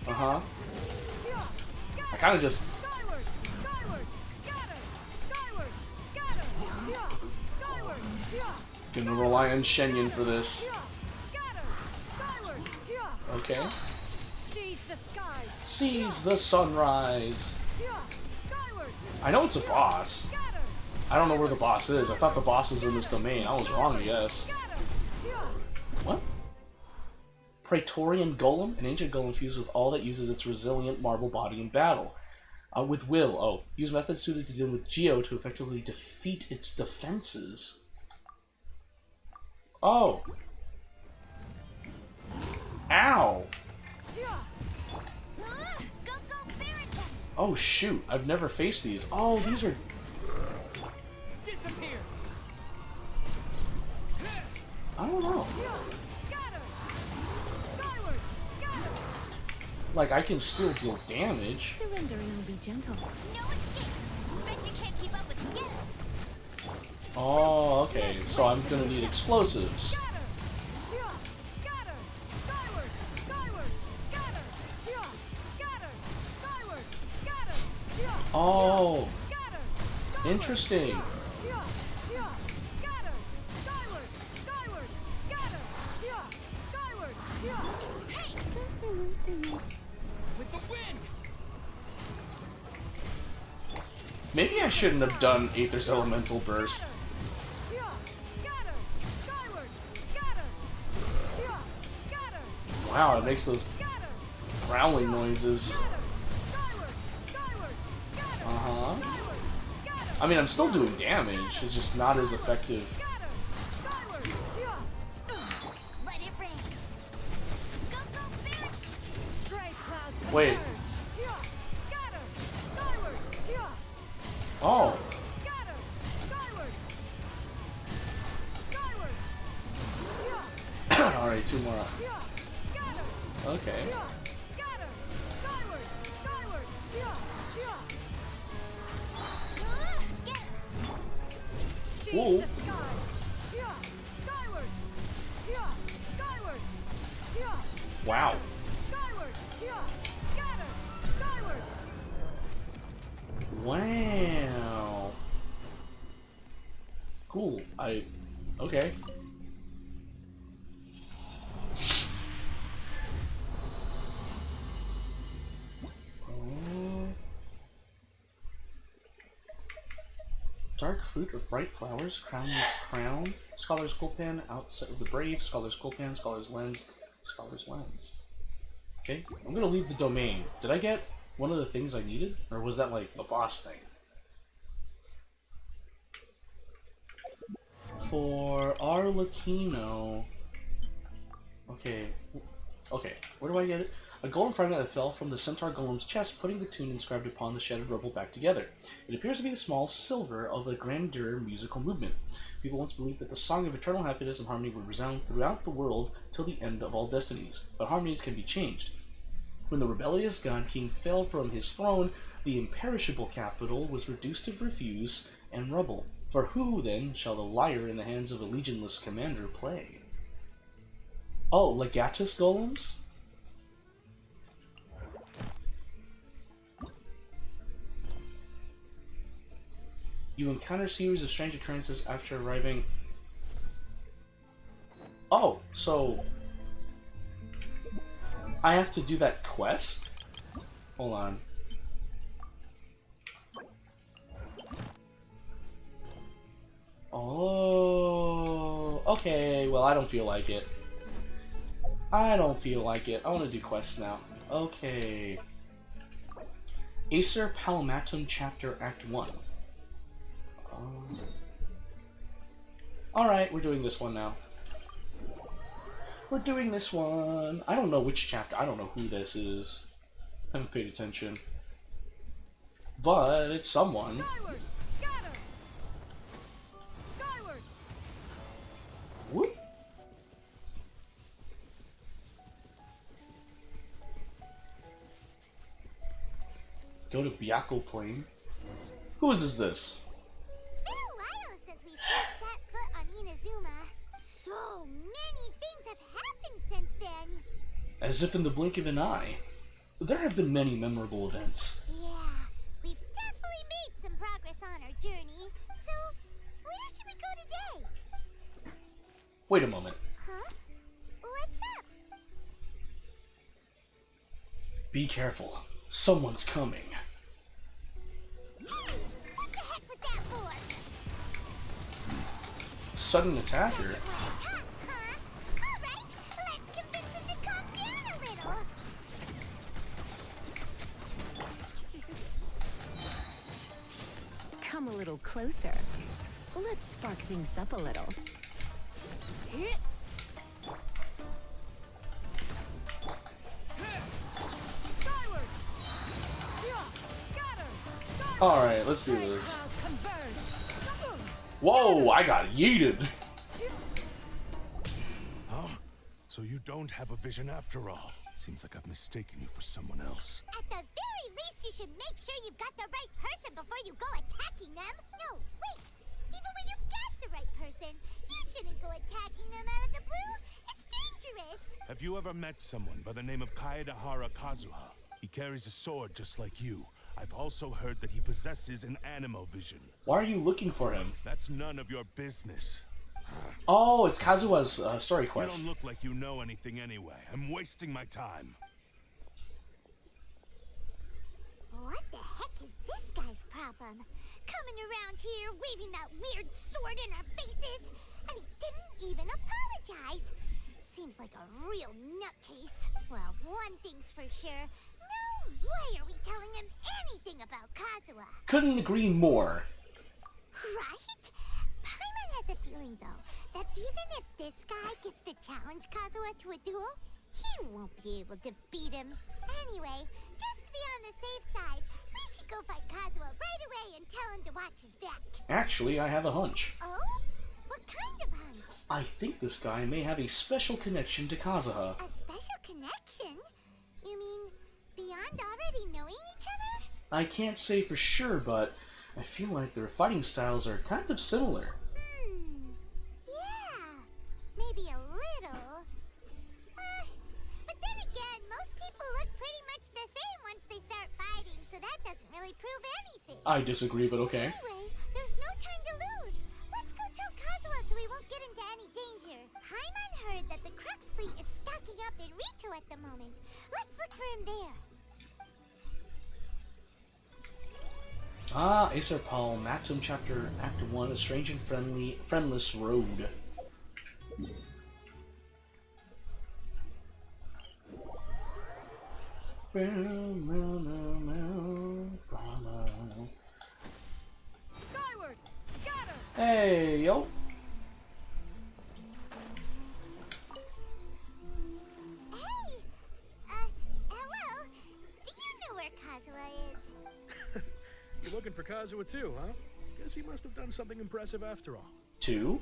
Uh-huh. I kind of just... Skyward. Skyward. Scatter. Skyward. Scatter. Skyward. Gonna rely on Shenyan for this. Scatter. Skyward. Okay. Seize the skies. Seize the sunrise. Skyward. I know it's a boss. Scatter. I don't know where the boss is. I thought the boss was in this domain. I was wrong, I guess. Scatter. What? Praetorian Golem? An ancient golem fused with all that uses its resilient marble body in battle. With will. Oh. Use methods suited to deal with Geo to effectively defeat its defenses. Oh. Ow. Go, Baron. Oh shoot. I've never faced these. Oh, these are... Disappear. I don't know. Scatter. Skyward. Scatter. Like, I can still deal damage. Surrendering will be gentle. No escape. Bet you can't keep up with Gil. Oh, okay. So I'm gonna need explosives. Scatter. Scatter. Skyward. Skyward. Scatter. Scatter. Skyward. Scatter. Oh, Scatter. interesting. Scatter. Skyward. Skyward. Scatter. Skyward. With the wind. Maybe I shouldn't have done Aether's Elemental Burst. Scatter. Skyward. Scatter. Scatter. Wow, it makes those Scatter. growling noises. Skyward. Skyward. Scatter. Uh-huh. Skyward. Scatter. I mean, I'm still doing damage. It's just not as effective. Scatter. Skyward. Let it rain. Go, Baron. Stray clouds. Wait. converge. Scatter. Skyward. Oh, Scatter. Skyward. Skyward. alright, two more. Scatter. Okay. Scatter. Skyward. Skyward. Get him. Seize Whoa. the skies. Skyward. Skyward. Wow. Skyward. Scatter. Skyward. Wow. Cool. Okay. Dark fruit of bright flowers, crown this crown. Scholar's Gulpan, outset of the brave. Scholar's Gulpan, Scholar's lens, Scholar's lens. Okay, I'm gonna leave the domain. Did I get one of the things I needed? Or was that like a boss thing? For Arlecchino. Okay. Okay, where do I get it? A golden fragment that fell from the centaur golem's chest, putting the tune inscribed upon the shattered rubble back together. It appears to be a small silver of a grandeur musical movement. People once believed that the song of eternal happiness and harmony would resound throughout the world till the end of all destinies. But harmonies can be changed. When the rebellious god king fell from his throne, the imperishable capital was reduced to refuse and rubble. For who, then, shall the lyre in the hands of a legionless commander play? Oh, Legatus golems? You encounter a series of strange occurrences after arriving... Oh, so... I have to do that quest? Hold on. Oh... Okay, well I don't feel like it. I don't feel like it. I want to do quests now. Okay. Acer Palmatum Chapter Act 1. Alright, we're doing this one now. We're doing this one. I don't know which chapter. I don't know who this is. I haven't paid attention. But it's someone. Skyward. Scatter. Skyward. Whoop. Go to Byakko Plain. Whose is this? as if in the blink of an eye. There have been many memorable events. Yeah, we've definitely made some progress on our journey. So, where should we go today? Wait a moment. Huh? What's up? Be careful. Someone's coming. Hey, what the heck was that for? Sudden attacker? Huh? Alright, let's convince him to calm down a little. Come a little closer. Let's spark things up a little. Hit. Skyward. Yeah. Scatter. Alright, let's do this. Clouds converge. Whoa, I got yeeted. Huh? So you don't have a vision after all. Seems like I've mistaken you for someone else. At the very least, you should make sure you've got the right person before you go attacking them. No, wait. Even when you've got the right person, you shouldn't go attacking them out of the blue. It's dangerous. Have you ever met someone by the name of Kaedahara Kazuha? He carries a sword just like you. I've also heard that he possesses an animo vision. Why are you looking for him? That's none of your business. Oh, it's Kazuha's story You quest. don't look like you know anything anyway. I'm wasting my time. What the heck is this guy's problem? Coming around here, waving that weird sword in our faces, and he didn't even apologize. Seems like a real nutcase. Well, one thing's for sure. No way are we telling him anything about Kazuha. Couldn't agree more. Right? Paimon has a feeling, though, that even if this guy gets to challenge Kazuha to a duel, he won't be able to beat him. Anyway, just to be on the safe side, we should go fight Kazuha right away and tell him to watch his back. Actually, I have a hunch. Oh? What kind of hunch? I think this guy may have a special connection to Kazuha. A special connection? You mean beyond already knowing each other? I can't say for sure, but I feel like their fighting styles are kind of similar. Yeah, maybe a little. But then again, most people look pretty much the same once they start fighting, so that doesn't really prove anything. I disagree, but okay. Anyway, there's no time to lose. Let's go tell Kazuha so we won't get into any danger. Paimon heard that the Crux fleet is stocking up in Rito at the moment. Let's look for him there. Ah, Acer Paul, Maxim Chapter, Act 1, A Strange and Friendless Road. Skyward. Scatter. Hey, yo. Hey! Hello? Do you know where Kazuha is? You're looking for Kazuha too, huh? Guess he must have done something impressive after all. 2?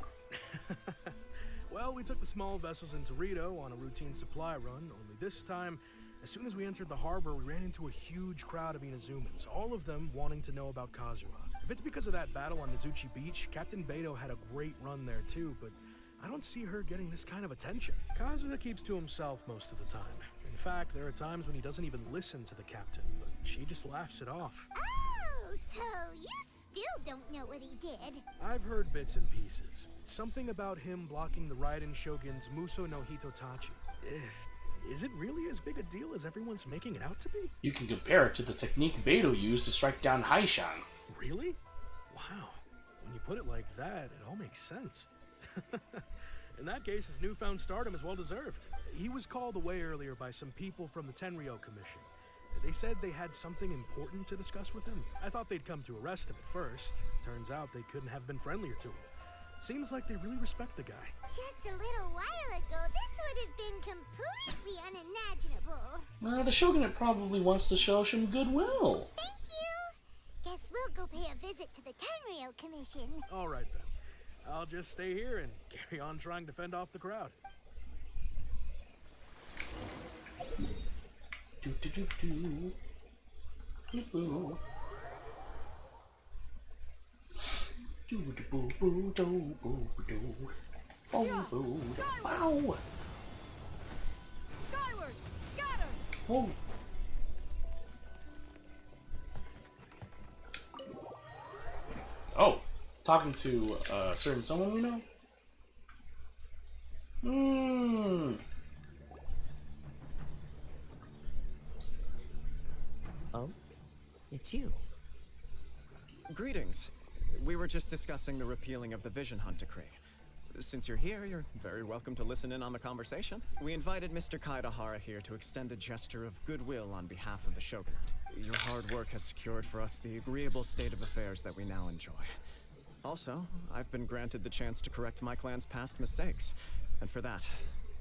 Well, we took the small vessels into Rito on a routine supply run, only this time, as soon as we entered the harbor, we ran into a huge crowd of Inazumans, all of them wanting to know about Kazuha. If it's because of that battle on Nizuchi Beach, Captain Beto had a great run there too, but I don't see her getting this kind of attention. Kazuha keeps to himself most of the time. In fact, there are times when he doesn't even listen to the captain, but she just laughs it off. Oh, so you still don't know what he did. I've heard bits and pieces. Something about him blocking the Raiden Shogun's Muso no Hitotachi. Is it really as big a deal as everyone's making it out to be? You can compare it to the technique Beto used to strike down Haishan. Really? Wow. When you put it like that, it all makes sense. In that case, his newfound stardom is well deserved. He was called away earlier by some people from the Tenryo Commission. They said they had something important to discuss with him. I thought they'd come to arrest him at first. Turns out they couldn't have been friendlier to him. Seems like they really respect the guy. Just a little while ago, this would have been completely unimaginable. The Shogunate probably wants to show some goodwill. Thank you. Guess we'll go pay a visit to the Tenryo Commission. All right then. I'll just stay here and carry on trying to fend off the crowd. Do do do do. Boo. Do do boo boo do boo do. Oh boo. Ow! Skyward. Whoa. Oh, talking to certain someone we know? Hmm. Oh? It's you. Greetings. We were just discussing the repealing of the Vision Hunt Decree. Since you're here, you're very welcome to listen in on the conversation. We invited Mr. Kaedahara here to extend a gesture of goodwill on behalf of the Shogunate. Your hard work has secured for us the agreeable state of affairs that we now enjoy. Also, I've been granted the chance to correct my clan's past mistakes, and for that,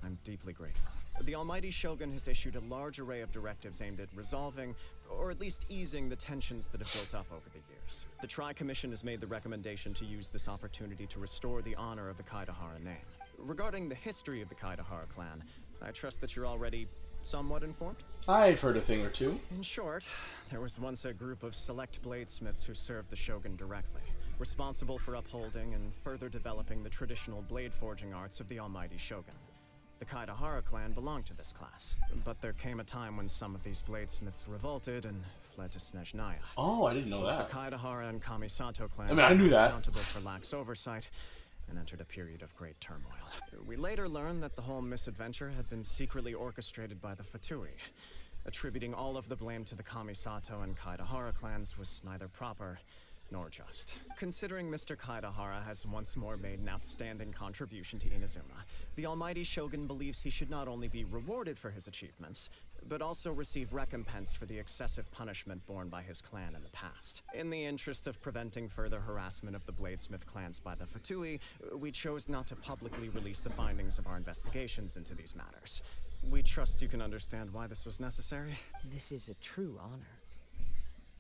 I'm deeply grateful. The Almighty Shogun has issued a large array of directives aimed at resolving, or at least easing, the tensions that have built up over the years. The Tri-Commission has made the recommendation to use this opportunity to restore the honor of the Kaedahara name. Regarding the history of the Kaedahara clan, I trust that you're already somewhat informed? I've heard a thing or two. In short, there was once a group of select bladesmiths who served the Shogun directly, responsible for upholding and further developing the traditional blade forging arts of the Almighty Shogun. The Kaedahara clan belonged to this class, but there came a time when some of these bladesmiths revolted and fled to Snezhnaya. Oh, I didn't know Both that. the Kaedahara and Kamisato clans I mean, I knew were that. accountable for lax oversight and entered a period of great turmoil. We later learned that the whole misadventure had been secretly orchestrated by the Fatui. Attributing all of the blame to the Kamisato and Kaedahara clans was neither proper nor just. Considering Mr. Kaedahara has once more made an outstanding contribution to Inazuma, the Almighty Shogun believes he should not only be rewarded for his achievements, but also receive recompense for the excessive punishment borne by his clan in the past. In the interest of preventing further harassment of the Bladesmith clans by the Fatui, we chose not to publicly release the findings of our investigations into these matters. We trust you can understand why this was necessary. This is a true honor.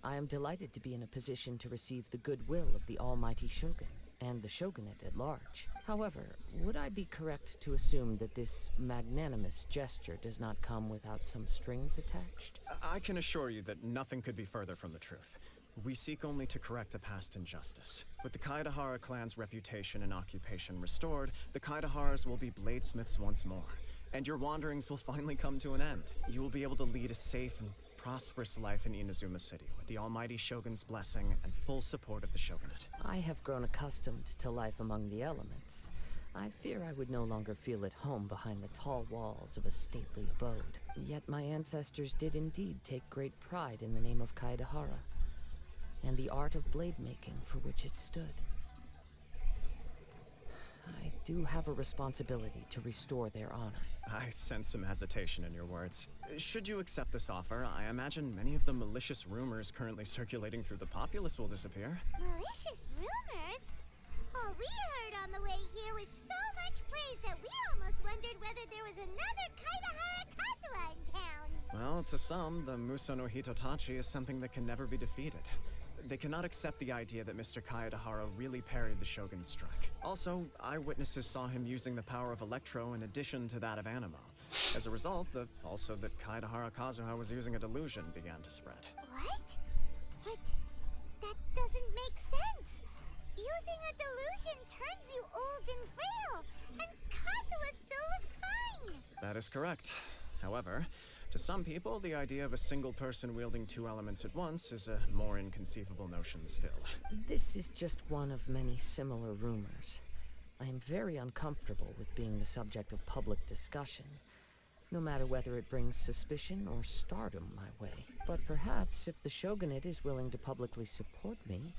I am delighted to be in a position to receive the goodwill of the Almighty Shogun and the Shogunate at large. However, would I be correct to assume that this magnanimous gesture does not come without some strings attached? I can assure you that nothing could be further from the truth. We seek only to correct a past injustice. With the Kaedahara clan's reputation and occupation restored, the Kaedaharas will be bladesmiths once more, and your wanderings will finally come to an end. You will be able to lead a safe and prosperous life in Inazuma City, with the Almighty Shogun's blessing and full support of the Shogunate. I have grown accustomed to life among the elements. I fear I would no longer feel at home behind the tall walls of a stately abode. Yet my ancestors did indeed take great pride in the name of Kaedahara, and the art of blade making for which it stood. I do have a responsibility to restore their honor. I sense some hesitation in your words. Should you accept this offer, I imagine many of the malicious rumors currently circulating through the populace will disappear. Malicious rumors? All we heard on the way here was so much praise that we almost wondered whether there was another Kaedahara Kazuha in town. Well, to some, the Muso no Hitotachi is something that can never be defeated. They cannot accept the idea that Mr. Kaedahara really parried the Shogun's strike. Also, eyewitnesses saw him using the power of Electro in addition to that of Animo. As a result, the falsehood that Kaedahara Kazuha was using a delusion began to spread. What? But that doesn't make sense. Using a delusion turns you old and frail, and Kazuha still looks fine. That is correct. However, to some people, the idea of a single person wielding two elements at once is a more inconceivable notion still. This is just one of many similar rumors. I am very uncomfortable with being the subject of public discussion, no matter whether it brings suspicion or stardom my way. But perhaps if the Shogunate is willing to publicly support me,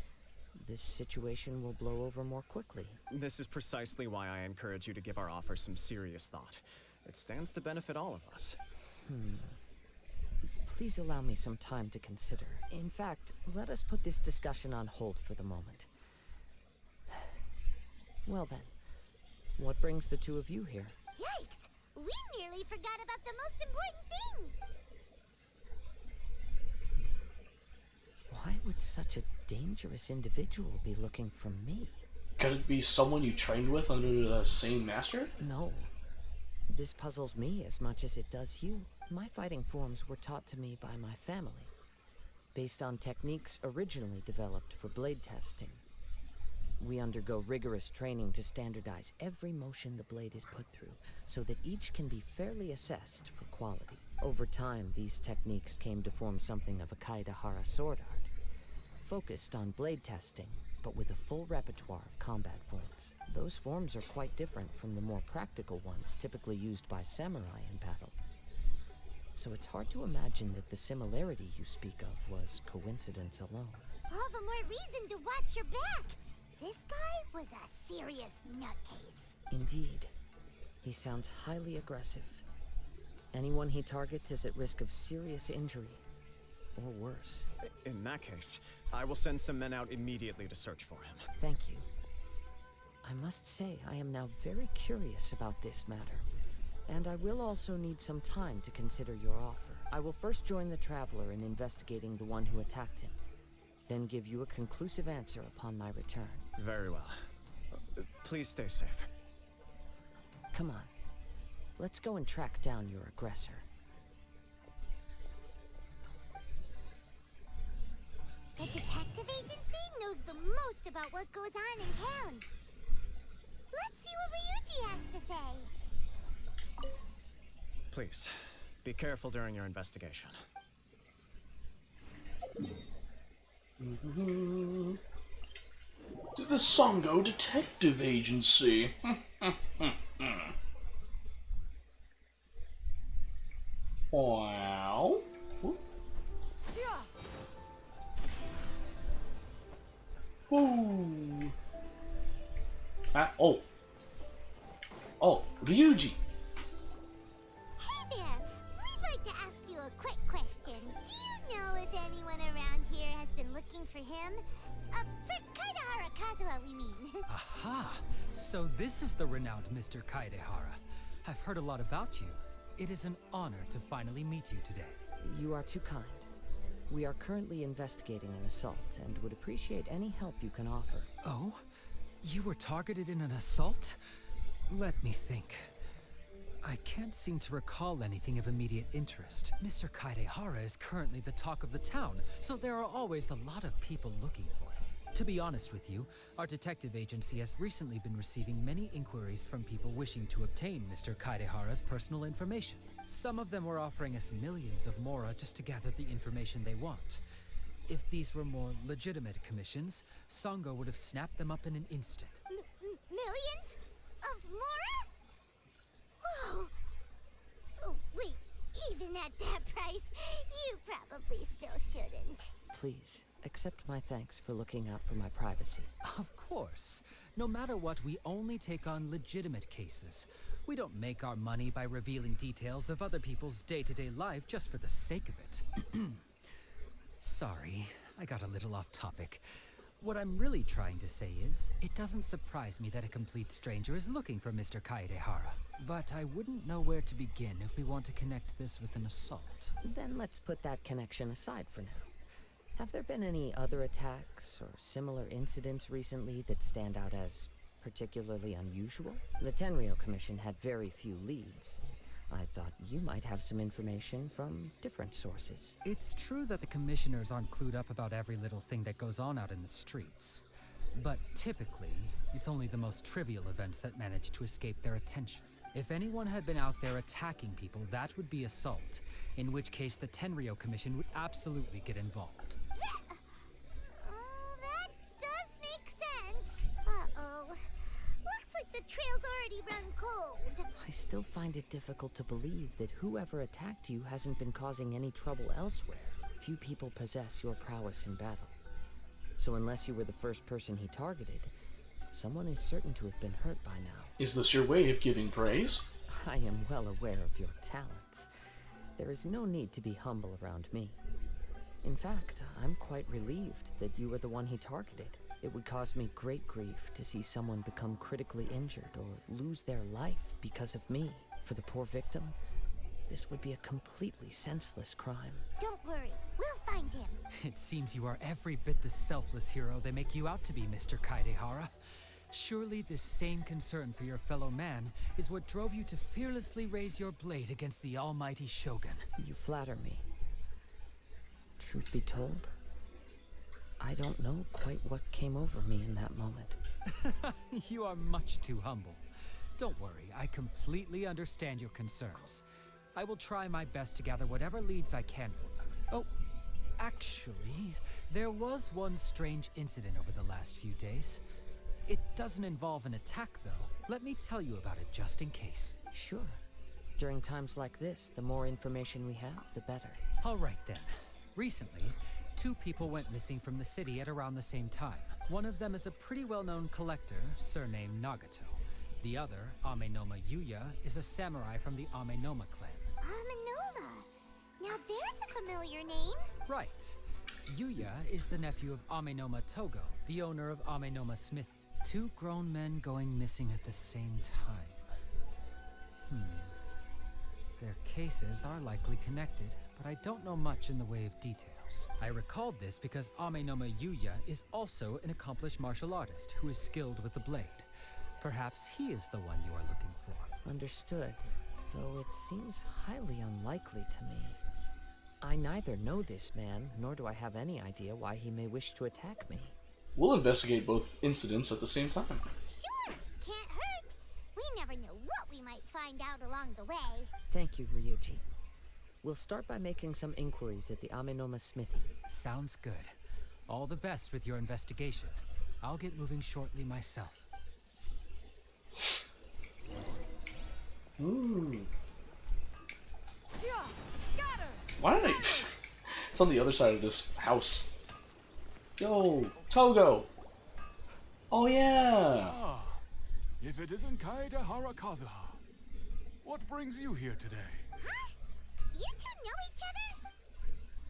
this situation will blow over more quickly. This is precisely why I encourage you to give our offer some serious thought. It stands to benefit all of us. Please allow me some time to consider. In fact, let us put this discussion on hold for the moment. Well then, what brings the two of you here? Yikes! We nearly forgot about the most important thing! Why would such a dangerous individual be looking for me? Could it be someone you trained with under the same master? No. This puzzles me as much as it does you. My fighting forms were taught to me by my family, based on techniques originally developed for blade testing. We undergo rigorous training to standardize every motion the blade is put through, so that each can be fairly assessed for quality. Over time, these techniques came to form something of a Kaedahara sword art, focused on blade testing, but with a full repertoire of combat forms. Those forms are quite different from the more practical ones typically used by samurai in battle. So it's hard to imagine that the similarity you speak of was coincidence alone. All the more reason to watch your back. This guy was a serious nutcase. Indeed. He sounds highly aggressive. Anyone he targets is at risk of serious injury, or worse. In that case, I will send some men out immediately to search for him. Thank you. I must say, I am now very curious about this matter, and I will also need some time to consider your offer. I will first join the Traveler in investigating the one who attacked him, then give you a conclusive answer upon my return. Very well. Please stay safe. Come on. Let's go and track down your aggressor. The detective agency knows the most about what goes on in town. Let's see what Ryuji has to say. Please, be careful during your investigation. To the Songo Detective Agency. Wow. Ooh. Oh. Oh, Ryuji. Hey there! We'd like to ask you a quick question. Do you know if anyone around here has been looking for him? For Kaedahara Kazuha, we mean. Aha! So this is the renowned Mr. Kaedehara. I've heard a lot about you. It is an honor to finally meet you today. You are too kind. We are currently investigating an assault and would appreciate any help you can offer. Oh? You were targeted in an assault? Let me think. I can't seem to recall anything of immediate interest. Mr. Kaedehara is currently the talk of the town, so there are always a lot of people looking for him. To be honest with you, our detective agency has recently been receiving many inquiries from people wishing to obtain Mr. Kaedehara's personal information. Some of them were offering us millions of mora just to gather the information they want. If these were more legitimate commissions, Songo would have snapped them up in an instant. Millions? Of mora? Whoa! Oh, wait. Even at that price, you probably still shouldn't. Please, accept my thanks for looking out for my privacy. Of course. No matter what, we only take on legitimate cases. We don't make our money by revealing details of other people's day-to-day life just for the sake of it. Sorry, I got a little off topic. What I'm really trying to say is, it doesn't surprise me that a complete stranger is looking for Mr. Kaedehara. But I wouldn't know where to begin if we want to connect this with an assault. Then let's put that connection aside for now. Have there been any other attacks or similar incidents recently that stand out as particularly unusual? The Tenryou Commission had very few leads. I thought you might have some information from different sources. It's true that the commissioners aren't clued up about every little thing that goes on out in the streets. But typically, it's only the most trivial events that manage to escape their attention. If anyone had been out there attacking people, that would be assault, in which case the Tenryou Commission would absolutely get involved. That does make sense. Uh-oh. Looks like the trail's already run cold. I still find it difficult to believe that whoever attacked you hasn't been causing any trouble elsewhere. Few people possess your prowess in battle. So unless you were the first person he targeted, someone is certain to have been hurt by now. Is this your way of giving praise? I am well aware of your talents. There is no need to be humble around me. In fact, I'm quite relieved that you were the one he targeted. It would cause me great grief to see someone become critically injured or lose their life because of me. For the poor victim, this would be a completely senseless crime. Don't worry, we'll find him. It seems you are every bit the selfless hero they make you out to be, Mr. Kaedehara. Surely this same concern for your fellow man is what drove you to fearlessly raise your blade against the almighty Shogun. You flatter me. Truth be told, I don't know quite what came over me in that moment. You are much too humble. Don't worry, I completely understand your concerns. I will try my best to gather whatever leads I can for you. Oh, actually, there was one strange incident over the last few days. It doesn't involve an attack, though. Let me tell you about it just in case. Sure. During times like this, the more information we have, the better. All right then. Recently, 2 people went missing from the city at around the same time. One of them is a pretty well-known collector, surnamed Nagato. The other, Amenoma Yuya, is a samurai from the Amenoma clan. Amenoma. Now there's a familiar name. Right. Yuya is the nephew of Amenoma Togo, the owner of Amenoma Smithy. 2 grown men going missing at the same time. Their cases are likely connected, but I don't know much in the way of details. I recalled this because Amenoma Yuya is also an accomplished martial artist who is skilled with the blade. Perhaps he is the one you are looking for. Understood, though it seems highly unlikely to me. I neither know this man, nor do I have any idea why he may wish to attack me. We'll investigate both incidents at the same time. Sure, can't hurt. We never know what we might find out along the way. Thank you, Ryuji. We'll start by making some inquiries at the Amenoma Smithy. Sounds good. All the best with your investigation. I'll get moving shortly myself. Ooh. Yeah, got her. Why did I... It's on the other side of this house. Yo, Togo! Oh yeah! Ah, if it isn't Kaedehara Kazuha, what brings you here today? Huh? You two know each other?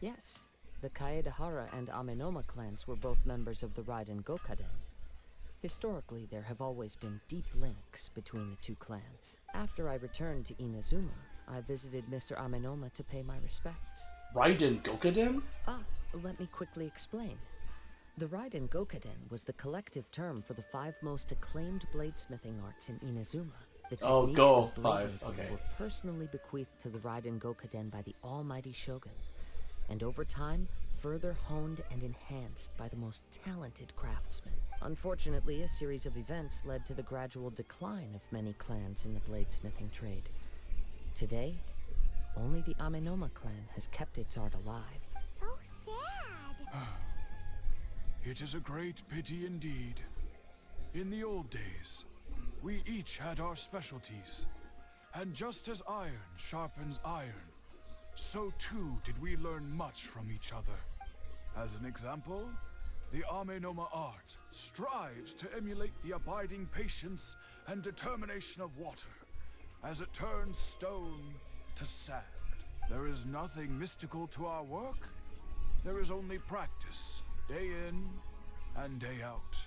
Yes, the Kaedehara and Amenoma clans were both members of the Raiden Gokaden. Historically, there have always been deep links between the 2 clans. After I returned to Inazuma, I visited Mr. Amenoma to pay my respects. Raiden Gokaden? Let me quickly explain. The Raiden Gokaden was the collective term for the 5 most acclaimed bladesmithing arts in Inazuma. The techniques of blade making were personally bequeathed to the Raiden Gokaden by the almighty Shogun, and over time, further honed and enhanced by the most talented craftsmen. Unfortunately, a series of events led to the gradual decline of many clans in the bladesmithing trade. Today, only the Amenoma clan has kept its art alive. So sad. It is a great pity indeed. In the old days, we each had our specialties, and just as iron sharpens iron, so too did we learn much from each other. As an example, the Amenoma art strives to emulate the abiding patience and determination of water, as it turns stone to sand. There is nothing mystical to our work. There is only practice, day in and day out,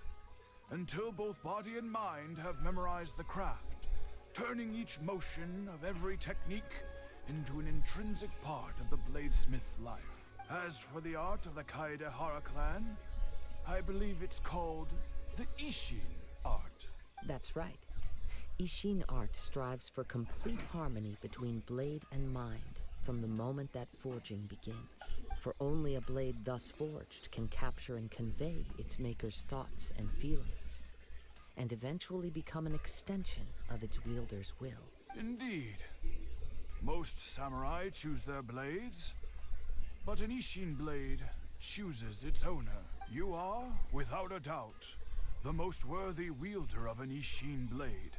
until both body and mind have memorized the craft, turning each motion of every technique into an intrinsic part of the bladesmith's life. As for the art of the Kaedehara clan, I believe it's called the Ishin art. That's right. Ishin art strives for complete harmony between blade and mind from the moment that forging begins. For only a blade thus forged can capture and convey its maker's thoughts and feelings, and eventually become an extension of its wielder's will. Indeed. Most samurai choose their blades, but an Ishin blade chooses its owner. You are, without a doubt, the most worthy wielder of an Ishin blade.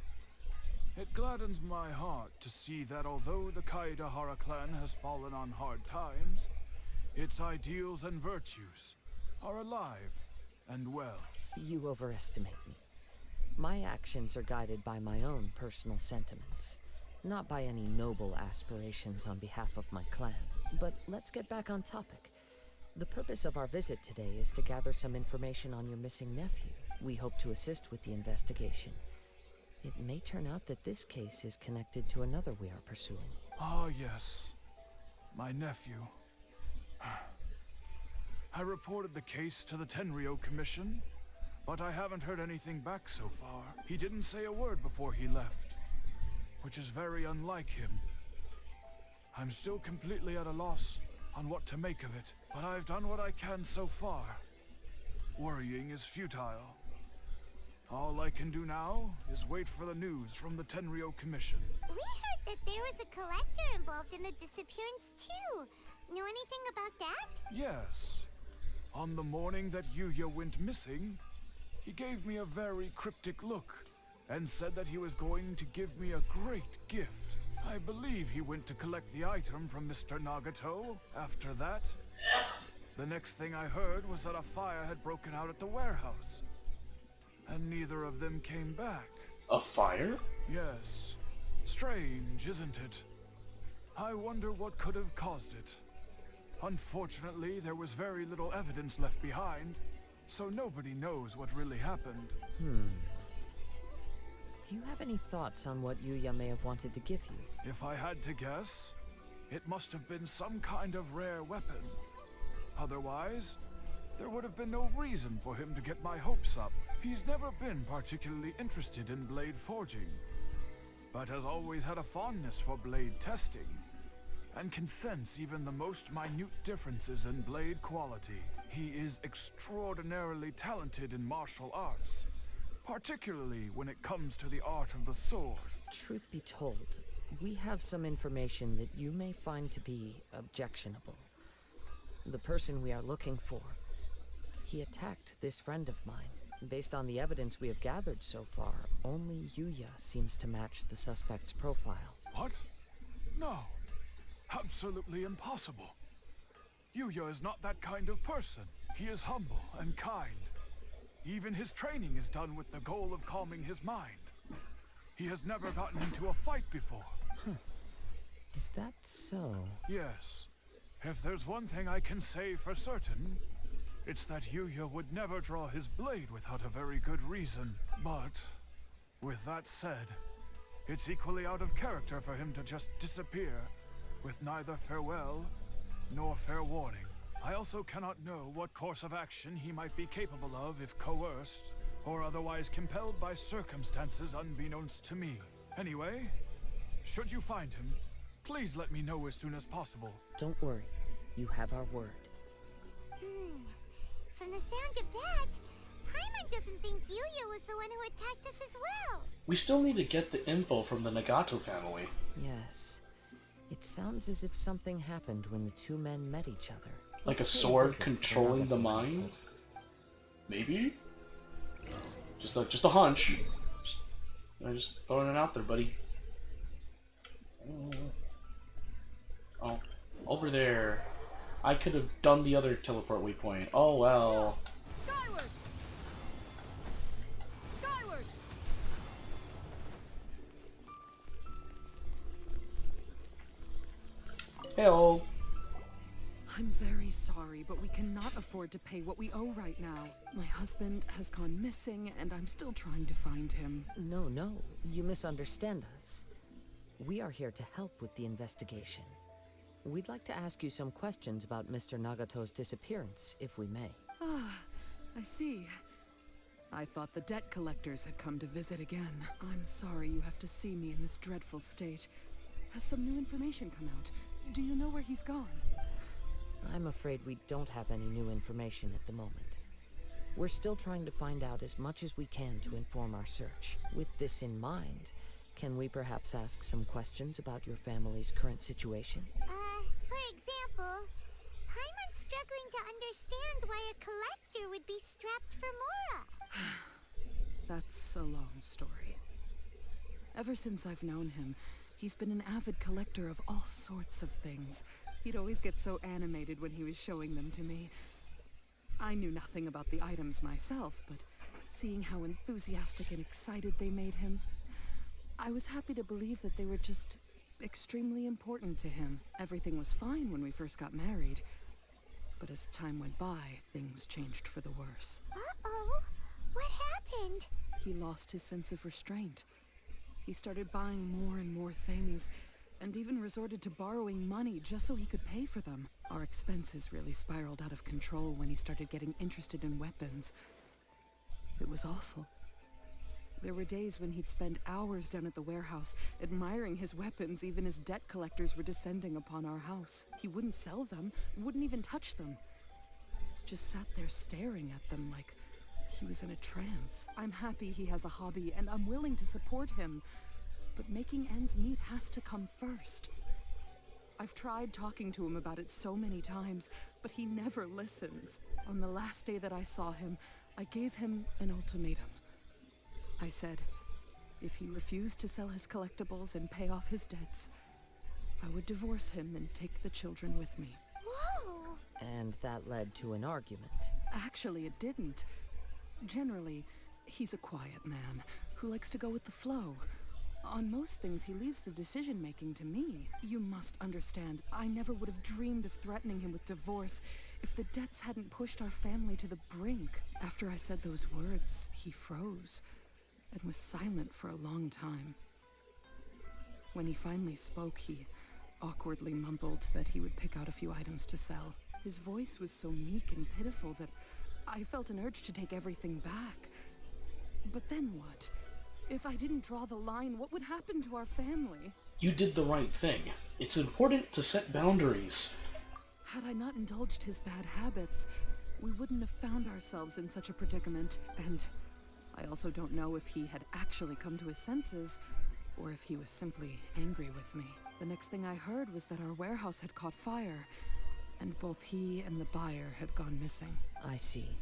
It gladdens my heart to see that although the Kaedehara clan has fallen on hard times, its ideals and virtues are alive and well. You overestimate me. My actions are guided by my own personal sentiments, not by any noble aspirations on behalf of my clan. But let's get back on topic. The purpose of our visit today is to gather some information on your missing nephew. We hope to assist with the investigation. It may turn out that this case is connected to another we are pursuing. Ah, yes. My nephew. I reported the case to the Tenryo Commission, but I haven't heard anything back so far. He didn't say a word before he left, which is very unlike him. I'm still completely at a loss on what to make of it, but I've done what I can so far. Worrying is futile. All I can do now is wait for the news from the Tenryo Commission. We heard that there was a collector involved in the disappearance too. Know anything about that? Yes. On the morning that Yuya went missing, he gave me a very cryptic look and said that he was going to give me a great gift. I believe he went to collect the item from Mr. Nagato. After that, the next thing I heard was that a fire had broken out at the warehouse. And neither of them came back. A fire? Yes. Strange, isn't it? I wonder what could have caused it. Unfortunately, there was very little evidence left behind, so nobody knows what really happened. Do you have any thoughts on what Yuya may have wanted to give you? If I had to guess, it must have been some kind of rare weapon. Otherwise, there would have been no reason for him to get my hopes up. He's never been particularly interested in blade forging, but has always had a fondness for blade testing, and can sense even the most minute differences in blade quality. He is extraordinarily talented in martial arts, particularly when it comes to the art of the sword. Truth be told, we have some information that you may find to be objectionable. The person we are looking for, he attacked this friend of mine. Based on the evidence we have gathered so far, only Yuya seems to match the suspect's profile. What? No. Absolutely impossible. Yuya is not that kind of person. He is humble and kind. Even his training is done with the goal of calming his mind. He has never gotten into a fight before. Is that so? Yes. If there's one thing I can say for certain, it's that Yuya would never draw his blade without a very good reason. But, with that said, it's equally out of character for him to just disappear with neither farewell nor fair warning. I also cannot know what course of action he might be capable of if coerced or otherwise compelled by circumstances unbeknownst to me. Anyway, should you find him, please let me know as soon as possible. Don't worry, you have our word. From the sound of that, Paimon doesn't think Yuya was the one who attacked us as well. We still need to get the info from the Nagato family. Yes. It sounds as if something happened when the two men met each other. Like a Let's pay sword visit to controlling the Nagato mind? household. Maybe? Just a hunch. I'm just throwing it out there, buddy. Oh, over there. I could have done the other teleport waypoint. Oh well. Skyward! Skyward! Hello. I'm very sorry, but we cannot afford to pay what we owe right now. My husband has gone missing, and I'm still trying to find him. No, you misunderstand us. We are here to help with the investigation. We'd like to ask you some questions about Mr. Nagato's disappearance, if we may. Ah, I see. I thought the debt collectors had come to visit again. I'm sorry you have to see me in this dreadful state. Has some new information come out? Do you know where he's gone? I'm afraid we don't have any new information at the moment. We're still trying to find out as much as we can to inform our search. With this in mind, can we perhaps ask some questions about your family's current situation? For example, Paimon's struggling to understand why a collector would be strapped for Mora. That's a long story. Ever since I've known him, he's been an avid collector of all sorts of things. He'd always get so animated when he was showing them to me. I knew nothing about the items myself, but seeing how enthusiastic and excited they made him, I was happy to believe that they were just extremely important to him. Everything was fine when we first got married, but as time went by, things changed for the worse. Uh-oh, what happened? He lost his sense of restraint. He started buying more and more things, and even resorted to borrowing money just so he could pay for them. Our expenses really spiraled out of control when he started getting interested in weapons. It was awful. There were days when he'd spend hours down at the warehouse, admiring his weapons even as debt collectors were descending upon our house. He wouldn't sell them, wouldn't even touch them. Just sat there staring at them like he was in a trance. I'm happy he has a hobby, and I'm willing to support him. but making ends meet has to come first. I've tried talking to him about it so many times, but he never listens. On the last day that I saw him, I gave him an ultimatum. I said, if he refused to sell his collectibles and pay off his debts, I would divorce him and take the children with me. Whoa! And that led to an argument. Actually, it didn't. Generally, he's a quiet man who likes to go with the flow. On most things, he leaves the decision-making to me. You must understand, I never would have dreamed of threatening him with divorce if the debts hadn't pushed our family to the brink. After I said those words, he froze and was silent for a long time. When he finally spoke, he awkwardly mumbled that he would pick out a few items to sell. His voice was so meek and pitiful that I felt an urge to take everything back. But then what? If I didn't draw the line, what would happen to our family? You did the right thing. It's important to set boundaries. Had I not indulged his bad habits, we wouldn't have found ourselves in such a predicament. And I also don't know if he had actually come to his senses, or if he was simply angry with me. The next thing I heard was that our warehouse had caught fire, and both he and the buyer had gone missing. I see.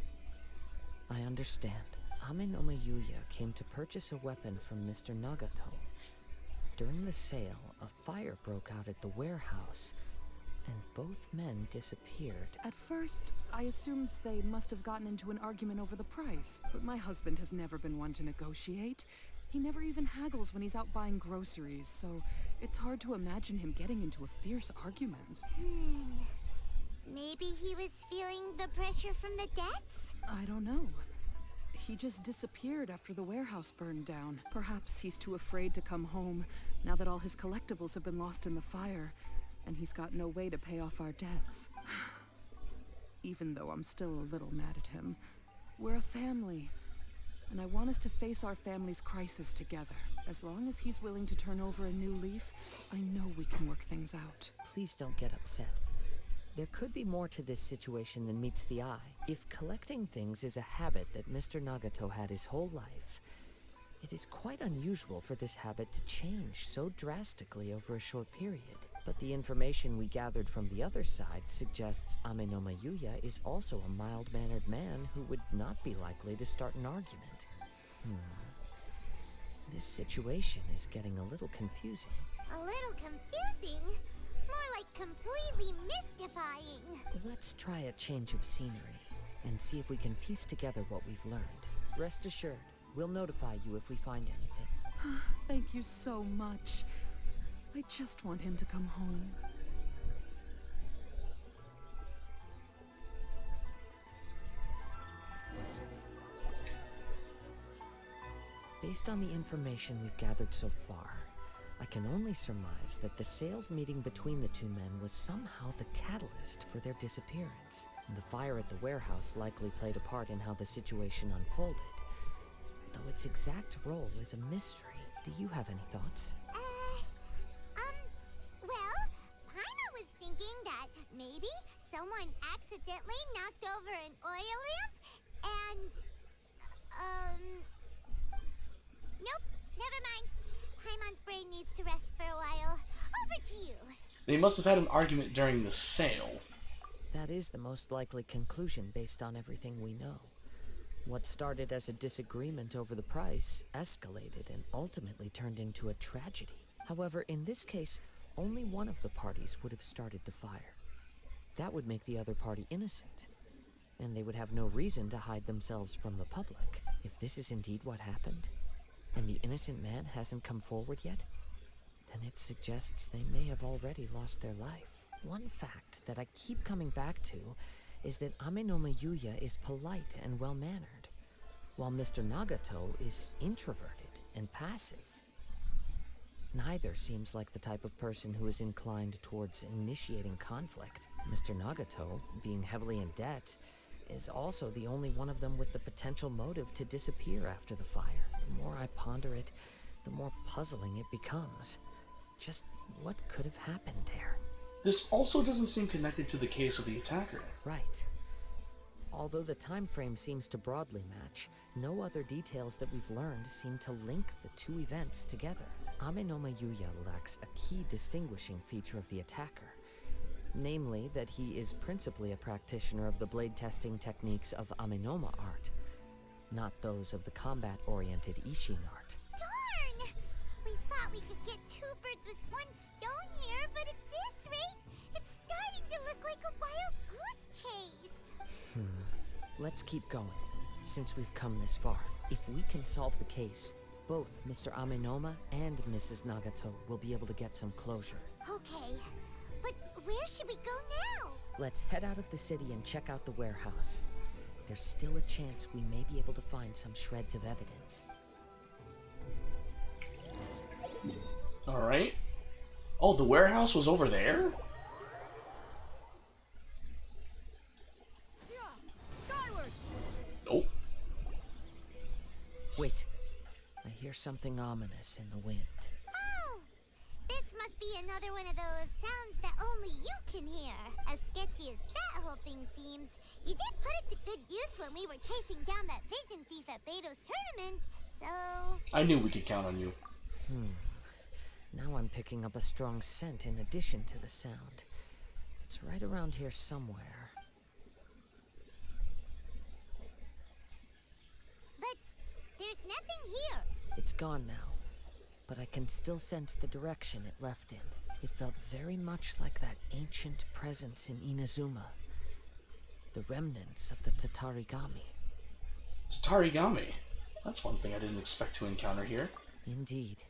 I understand. Ame no Mayuya came to purchase a weapon from Mr. Nagato. During the sale, a fire broke out at the warehouse, and both men disappeared. At first, I assumed they must have gotten into an argument over the price, but my husband has never been one to negotiate. He never even haggles when he's out buying groceries, so it's hard to imagine him getting into a fierce argument. Maybe he was feeling the pressure from the debts? I don't know. He just disappeared after the warehouse burned down. Perhaps he's too afraid to come home now that all his collectibles have been lost in the fire, and he's got no way to pay off our debts. Even though I'm still a little mad at him, we're a family, and I want us to face our family's crisis together. As long as he's willing to turn over a new leaf, I know we can work things out. Please don't get upset. There could be more to this situation than meets the eye. If collecting things is a habit that Mr. Nagato had his whole life, it is quite unusual for this habit to change so drastically over a short period. But the information we gathered from the other side suggests Ame no Mayuya is also a mild-mannered man who would not be likely to start an argument. This situation is getting a little confusing. A little confusing? More like completely mystifying. Let's try a change of scenery and see if we can piece together what we've learned. Rest assured, we'll notify you if we find anything. Thank you so much. I just want him to come home. Based on the information we've gathered so far, I can only surmise that the sales meeting between the two men was somehow the catalyst for their disappearance. The fire at the warehouse likely played a part in how the situation unfolded, though its exact role is a mystery. Do you have any thoughts? Well, Paimon was thinking that maybe someone accidentally knocked over an oil lamp and, nope, never mind. Paimon's brain needs to rest for a while. Over to you. They must have had an argument during the sale. That is the most likely conclusion based on everything we know. What started as a disagreement over the price escalated and ultimately turned into a tragedy. However, in this case, only one of the parties would have started the fire. That would make the other party innocent, and they would have no reason to hide themselves from the public. If this is indeed what happened, and the innocent man hasn't come forward yet, then it suggests they may have already lost their life. One fact that I keep coming back to is that Ame no Mayuya is polite and well-mannered, while Mr. Nagato is introverted and passive. Neither seems like the type of person who is inclined towards initiating conflict. Mr. Nagato, being heavily in debt, is also the only one of them with the potential motive to disappear after the fire. The more I ponder it, the more puzzling it becomes. Just what could have happened there? This also doesn't seem connected to the case of the attacker. Right. Although the time frame seems to broadly match, no other details that we've learned seem to link the two events together. Amenoma Yuya lacks a key distinguishing feature of the attacker, namely that he is principally a practitioner of the blade testing techniques of Amenoma art, not those of the combat-oriented Ishin art. Darn! We thought we could get two birds with one stone here, but at this rate, it's starting to look like a wild goose chase. Let's keep going, since we've come this far. If we can solve the case, both Mr. Amenoma and Mrs. Nagato will be able to get some closure. Okay, but where should we go now? Let's head out of the city and check out the warehouse. There's still a chance we may be able to find some shreds of evidence. Alright. Oh, the warehouse was over there? Oh. Wait. I hear something ominous in the wind. Oh! This must be another one of those sounds that only you can hear. As sketchy as that whole thing seems, you did put it to good use when we were chasing down that vision thief at Beto's tournament, so... I knew we could count on you. Now I'm picking up a strong scent in addition to the sound. It's right around here somewhere. But there's nothing here. It's gone now, but I can still sense the direction it left in. It felt very much like that ancient presence in Inazuma. The remnants of the Tatarigami. Tatarigami? That's one thing I didn't expect to encounter here. Indeed.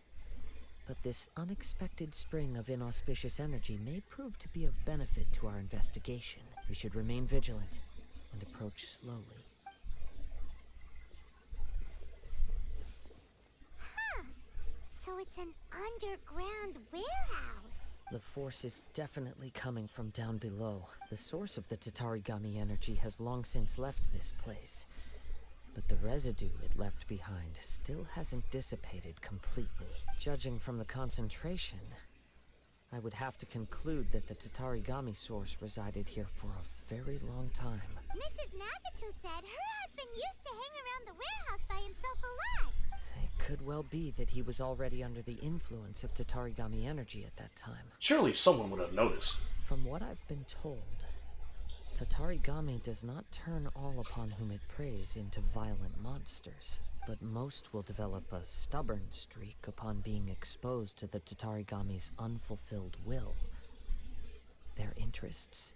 But this unexpected spring of inauspicious energy may prove to be of benefit to our investigation. We should remain vigilant and approach slowly. Huh. So it's an underground warehouse. The force is definitely coming from down below. The source of the Tatarigami energy has long since left this place. But the residue it left behind still hasn't dissipated completely. Judging from the concentration, I would have to conclude that the Tatarigami source resided here for a very long time. Mrs. Nagato said her husband used to hang around the warehouse by himself a lot. It could well be that he was already under the influence of Tatarigami energy at that time. Surely someone would have noticed. From what I've been told, Tatarigami does not turn all upon whom it preys into violent monsters, but most will develop a stubborn streak upon being exposed to the Tatarigami's unfulfilled will. Their interests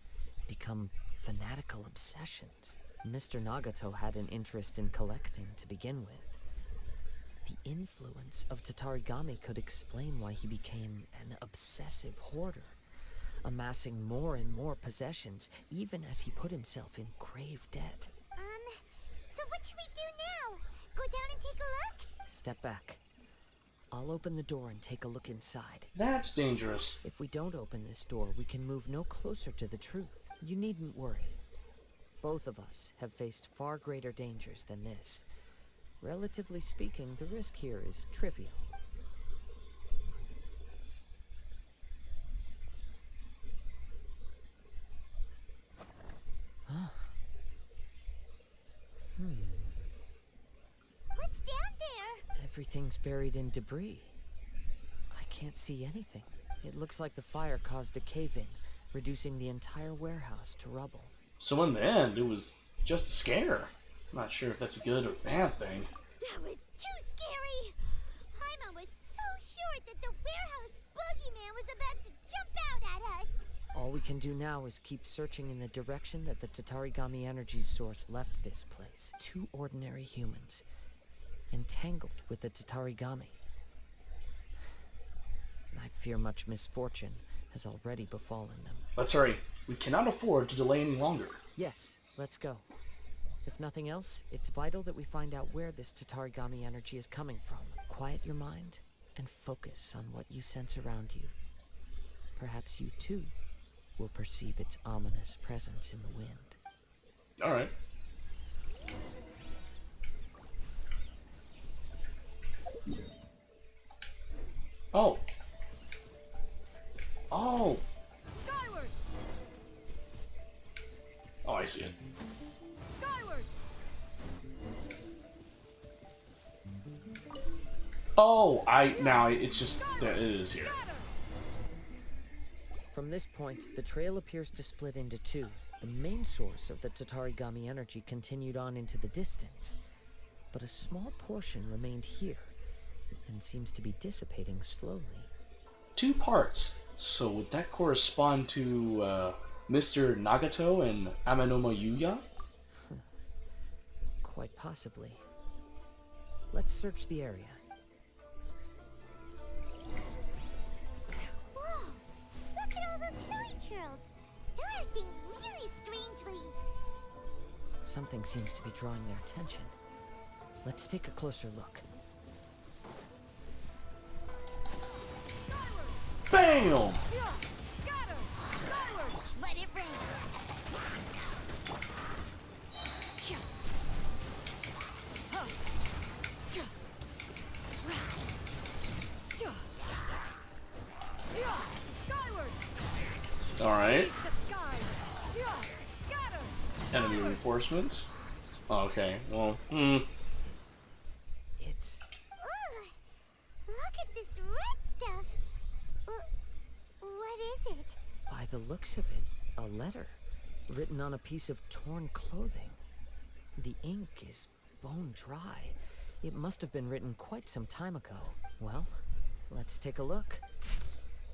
become fanatical obsessions. Mr. Nagato had an interest in collecting to begin with. The influence of Tatarigami could explain why he became an obsessive hoarder, amassing more and more possessions, even as he put himself in grave debt. So what should we do now? Go down and take a look? Step back. I'll open the door and take a look inside. That's dangerous. If we don't open this door, we can move no closer to the truth. You needn't worry. Both of us have faced far greater dangers than this. Relatively speaking, the risk here is trivial. What's down there? Everything's buried in debris. I can't see anything. It looks like the fire caused a cave-in, reducing the entire warehouse to rubble. So in the end, it was just a scare. I'm not sure if that's a good or bad thing. That was too scary! Paimon was so sure that the warehouse boogeyman was about to jump out at us! All we can do now is keep searching in the direction that the Tatarigami energy source left this place. Two ordinary humans, entangled with the Tatarigami. I fear much misfortune has already befallen them. Let's hurry. We cannot afford to delay any longer. Yes, let's go. If nothing else, it's vital that we find out where this Tatarigami energy is coming from. Quiet your mind and focus on what you sense around you. Perhaps you too will perceive its ominous presence in the wind. Alright. Oh. Oh. Skyward! Oh, I see it. Oh, now it's just there it is here. From this point, the trail appears to split into two. The main source of the Tatarigami energy continued on into the distance, but a small portion remained here and seems to be dissipating slowly. 2 parts. So would that correspond to Mr. Nagato and Amanoma Yuya? Quite possibly. Let's search the area. Whoa! Look at all those hilly churls. They're acting really strangely. Something seems to be drawing their attention. Let's take a closer look. Bam! Let it rain. Alright. Enemy reinforcements. Okay, well, It's... Ugh! Look at this red stuff. What is it? By the looks of it, a letter written on a piece of torn clothing. The ink is bone dry. It must have been written quite some time ago. Well, let's take a look.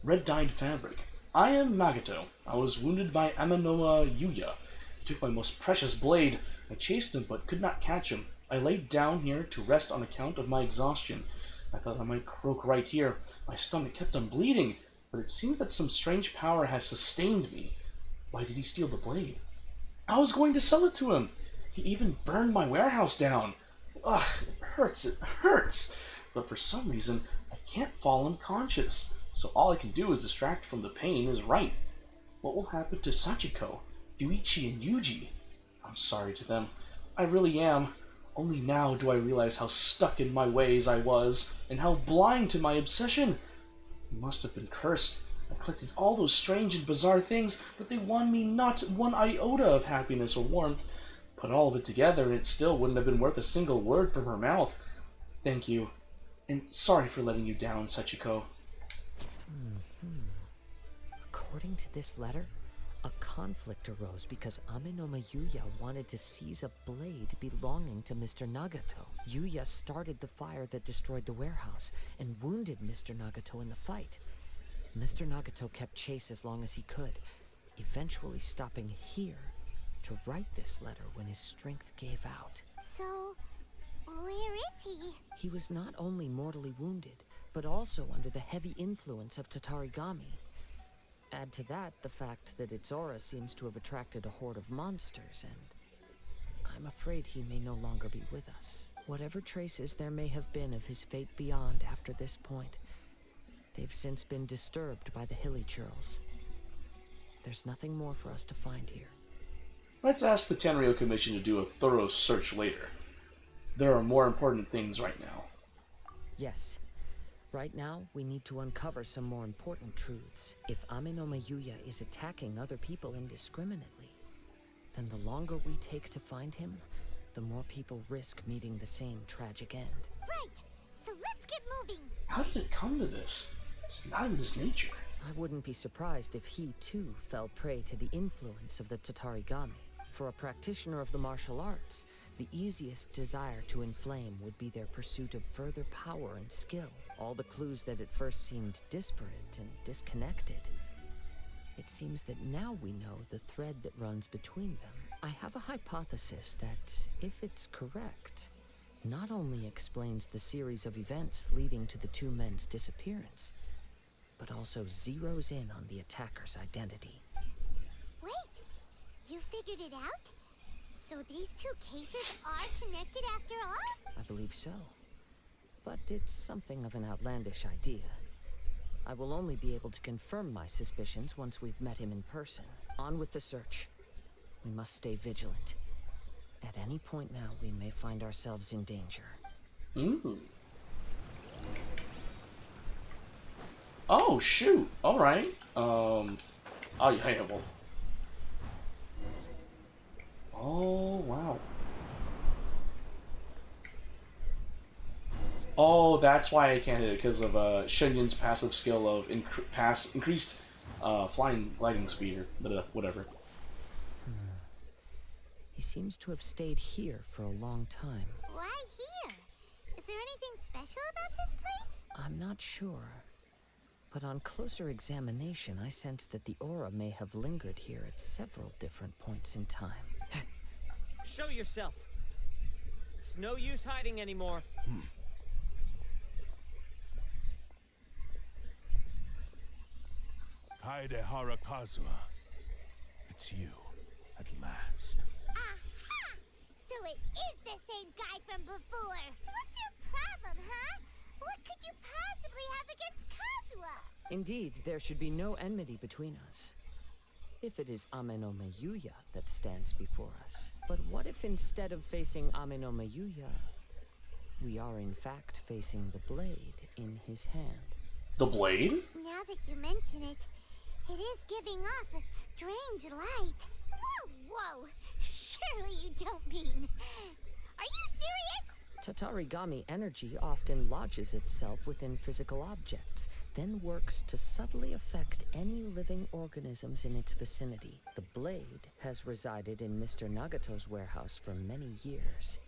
red dyed fabric. I am Nagato. I was wounded by Amanoma Yuya. He took my most precious blade. I chased him but could not catch him. I laid down here to rest on account of my exhaustion. I thought I might croak right here. My stomach kept on bleeding, but it seems that some strange power has sustained me. Why did he steal the blade? I was going to sell it to him. He even burned my warehouse down. Ugh, it hurts. But for some reason, I can't fall unconscious. So all I can do is distract from the pain is right. What will happen to Sachiko, Yuichi, and Yuji? I'm sorry to them. I really am. Only now do I realize how stuck in my ways I was, and how blind to my obsession. I must have been cursed. I collected all those strange and bizarre things, but they won me not one iota of happiness or warmth. Put all of it together, and it still wouldn't have been worth a single word from her mouth. Thank you. And sorry for letting you down, Sachiko. According to this letter, a conflict arose because Amanoma Yuya wanted to seize a blade belonging to Mr. Nagato. Yuya started the fire that destroyed the warehouse and wounded Mr. Nagato in the fight. Mr. Nagato kept chase as long as he could, eventually stopping here to write this letter when his strength gave out. So, where is he? He was not only mortally wounded, but also under the heavy influence of Tatarigami. Add to that the fact that its aura seems to have attracted a horde of monsters, and I'm afraid he may no longer be with us. Whatever traces there may have been of his fate beyond after this point, they've since been disturbed by the hilly churls. There's nothing more for us to find here. Let's ask the Tenryo Commission to do a thorough search later. There are more important things right now. Yes. Right now, we need to uncover some more important truths. If Amanoma Yuya is attacking other people indiscriminately, then the longer we take to find him, the more people risk meeting the same tragic end. Right! So let's get moving! How did it come to this? It's not in his nature. I wouldn't be surprised if he, too, fell prey to the influence of the Tatarigami. For a practitioner of the martial arts, the easiest desire to inflame would be their pursuit of further power and skill. All the clues that at first seemed disparate and disconnected. It seems that now we know the thread that runs between them. I have a hypothesis that, if it's correct, not only explains the series of events leading to the two men's disappearance, but also zeroes in on the attacker's identity. Wait! You figured it out? So these two cases are connected after all? I believe so. But it's something of an outlandish idea. I will only be able to confirm my suspicions once we've met him in person. On with the search. We must stay vigilant. At any point now, we may find ourselves in danger. Ooh. Oh, shoot. Alright. Oh, yeah, well. Oh, wow. Oh, that's why I can't hit it, because of Shenyun's passive skill of increased flying gliding speed, or whatever. He seems to have stayed here for a long time. Why here? Is there anything special about this place? I'm not sure. But on closer examination, I sense that the aura may have lingered here at several different points in time. Show yourself! It's no use hiding anymore. Kaede Harakazuha. It's you, at last. Aha! So it is the same guy from before. What's your problem, huh? What could you possibly have against Kazuha? Indeed, there should be no enmity between us. If it is Ame no Meyuya that stands before us. But what if instead of facing Ame no Meyuya, we are in fact facing the blade in his hand? The blade? Now that you mention it, it is giving off a strange light. Whoa, whoa! Surely you don't mean... Are you serious? Tatarigami energy often lodges itself within physical objects, then works to subtly affect any living organisms in its vicinity. The blade has resided in Mr. Nagato's warehouse for many years,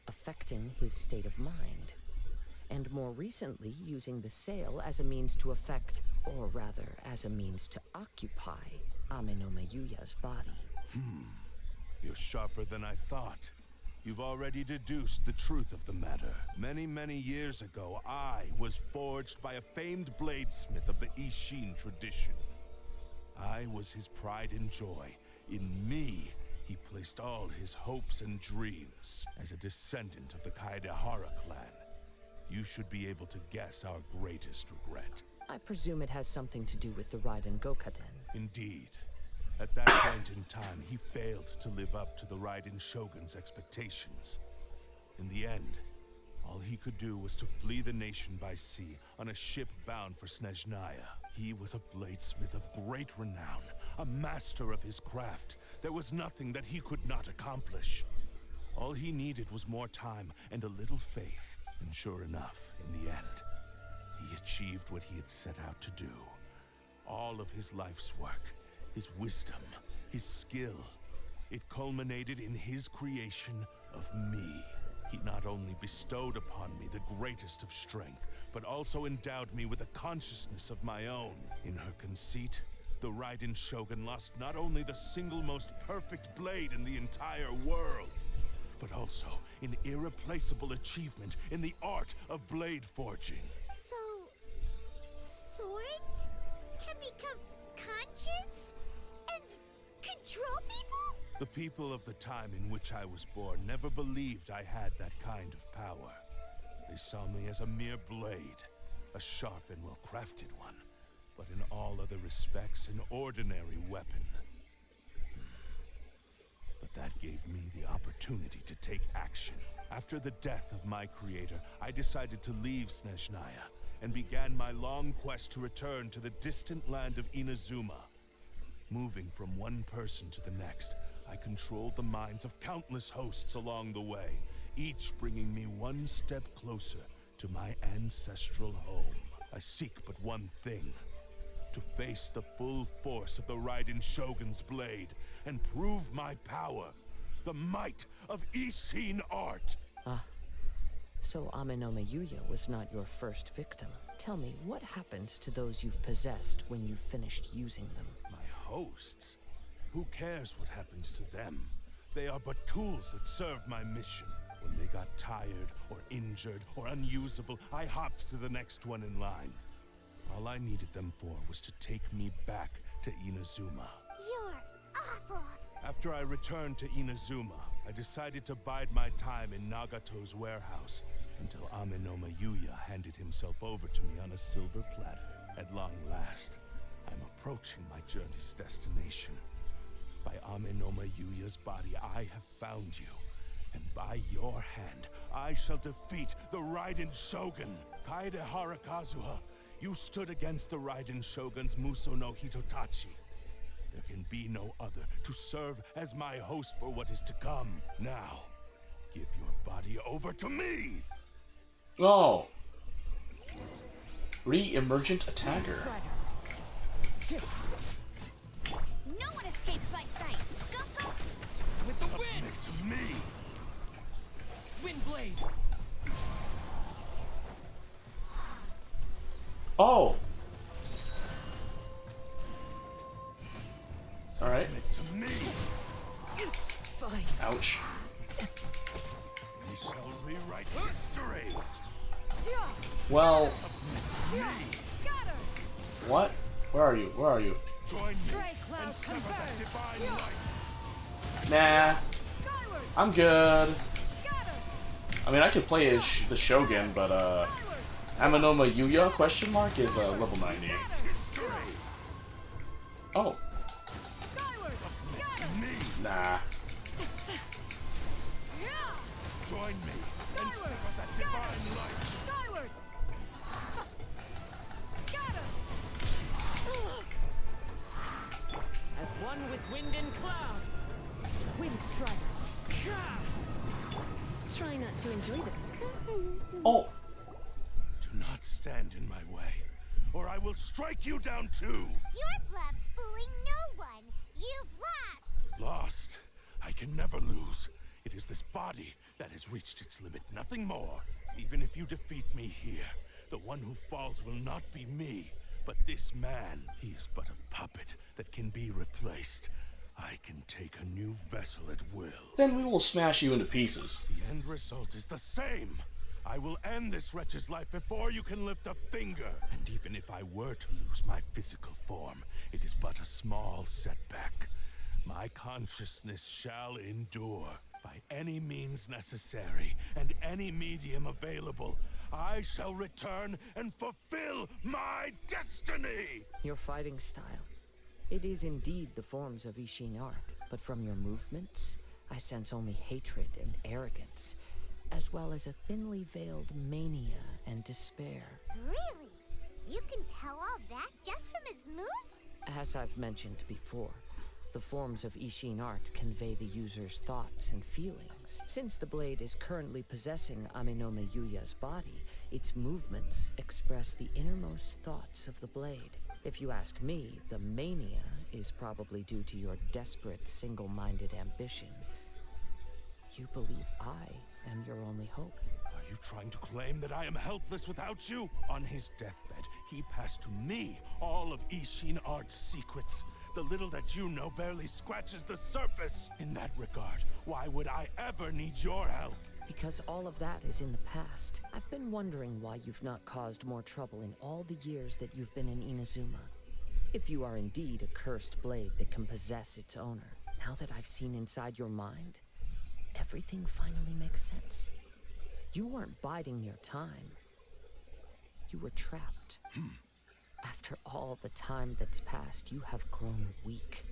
affecting his state of mind, and more recently using the sale as a means to affect, or rather, as a means to occupy, Ame no Meyuya's body. You're sharper than I thought. You've already deduced the truth of the matter. Many, many years ago, I was forged by a famed bladesmith of the Ishin tradition. I was his pride and joy. In me, he placed all his hopes and dreams. As a descendant of the Kaedehara clan, you should be able to guess our greatest regret. I presume it has something to do with the Raiden Gokaden. Indeed. At that point in time, he failed to live up to the Raiden Shogun's expectations. In the end, all he could do was to flee the nation by sea on a ship bound for Snezhnaya. He was a bladesmith of great renown, a master of his craft. There was nothing that he could not accomplish. All he needed was more time and a little faith. And sure enough, in the end, he achieved what he had set out to do. All of his life's work, his wisdom, his skill, it culminated in his creation of me. He not only bestowed upon me the greatest of strength, but also endowed me with a consciousness of my own. In her conceit, the Raiden Shogun lost not only the single most perfect blade in the entire world, but also an irreplaceable achievement in the art of blade forging. So... swords can become conscious? And control people? The people of the time in which I was born never believed I had that kind of power. They saw me as a mere blade, a sharp and well-crafted one, but in all other respects an ordinary weapon. But that gave me the opportunity to take action. After the death of my creator, I decided to leave Snezhnaya and began my long quest to return to the distant land of Inazuma. Moving from one person to the next, I controlled the minds of countless hosts along the way, each bringing me one step closer to my ancestral home. I seek but one thing: to face the full force of the Raiden Shogun's blade and prove my power, the might of Ishin art. So Ame no Meyuya was not your first victim. Tell me, what happens to those you've possessed when you've finished using them? Hosts? Who cares what happens to them? They are but tools that serve my mission. When they got tired, or injured, or unusable, I hopped to the next one in line. All I needed them for was to take me back to Inazuma. You're awful. After I returned to Inazuma, I decided to bide my time in Nagato's warehouse until Ame no Meyuya handed himself over to me on a silver platter. At long last, I'm approaching my journey's destination. By Ame no Meyuya's body, I have found you. And by your hand, I shall defeat the Raiden Shogun. Kaede Harakazuha, you stood against the Raiden Shogun's Muso no Hitotachi. There can be no other to serve as my host for what is to come. Now, give your body over to me! Oh. Re-emergent attacker. No one escapes my sights. Go, go. With the wind! To me! Wind blade! Oh. Alright. To me! Fine. Ouch. We shall rewrite history! Well, Scatter! what? Where are you? Where are you? Join me Stray cloud and sever that converge. divine light! Nah. Skyward! I'm good. Scatter! I mean, I could play as the Shogun, but, Amanoma Yuya, question mark, is, level 90. History! Oh. Skyward! Scatter! To me! Nah. Join me and Skyward! sever that divine light! Skyward! Scatter! As one with wind and cloud! Wind strike! Try not to enjoy this. Oh. Do not stand in my way, or I will strike you down too! Your bluff's fooling no one. You've lost. Lost? I can never lose. It is this body that has reached its limit, nothing more. Even if you defeat me here, the one who falls will not be me, but this man. He is but a puppet that can be replaced. I can take a new vessel at will. Then we will smash you into pieces. The end result is the same. I will end this wretch's life before you can lift a finger. And even if I were to lose my physical form, it is but a small setback. My consciousness shall endure. By any means necessary, and any medium available, I shall return and fulfill my destiny! Your fighting style. It is indeed the forms of Ishin art, but from your movements, I sense only hatred and arrogance, as well as a thinly veiled mania and despair. Really? You can tell all that just from his moves? As I've mentioned before, the forms of Ishin art convey the user's thoughts and feelings. Since the blade is currently possessing Aminome Yuya's body, its movements express the innermost thoughts of the blade. If you ask me, the mania is probably due to your desperate, single-minded ambition. You believe I am your only hope. Are you trying to claim that I am helpless without you? On his deathbed, he passed to me all of Ishin art's secrets. The little that you know barely scratches the surface. In that regard, why would I ever need your help? Because all of that is in the past. I've been wondering why you've not caused more trouble in all the years that you've been in Inazuma. If you are indeed a cursed blade that can possess its owner, now that I've seen inside your mind, everything finally makes sense. You weren't biding your time. You were trapped. After all the time that's passed, you have grown weak.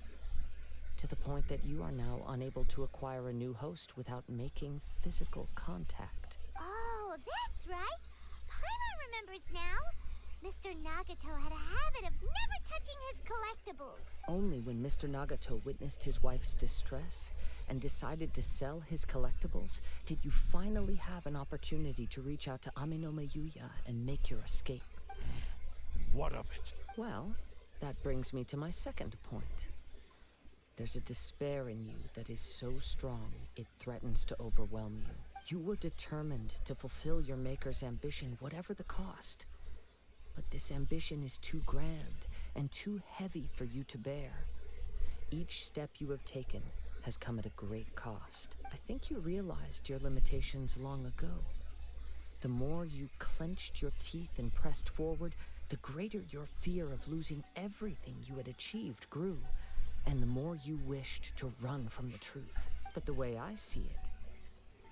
To the point that you are now unable to acquire a new host without making physical contact. Oh, that's right. Paimon remembers now. Mr. Nagato had a habit of never touching his collectibles. Only when Mr. Nagato witnessed his wife's distress and decided to sell his collectibles did you finally have an opportunity to reach out to Aminome Yuya and make your escape. And what of it? Well, that brings me to my second point. There's a despair in you that is so strong it threatens to overwhelm you. You were determined to fulfill your maker's ambition, whatever the cost. But this ambition is too grand and too heavy for you to bear. Each step you have taken has come at a great cost. I think you realized your limitations long ago. The more you clenched your teeth and pressed forward, the greater your fear of losing everything you had achieved grew, and the more you wished to run from the truth. But the way I see it,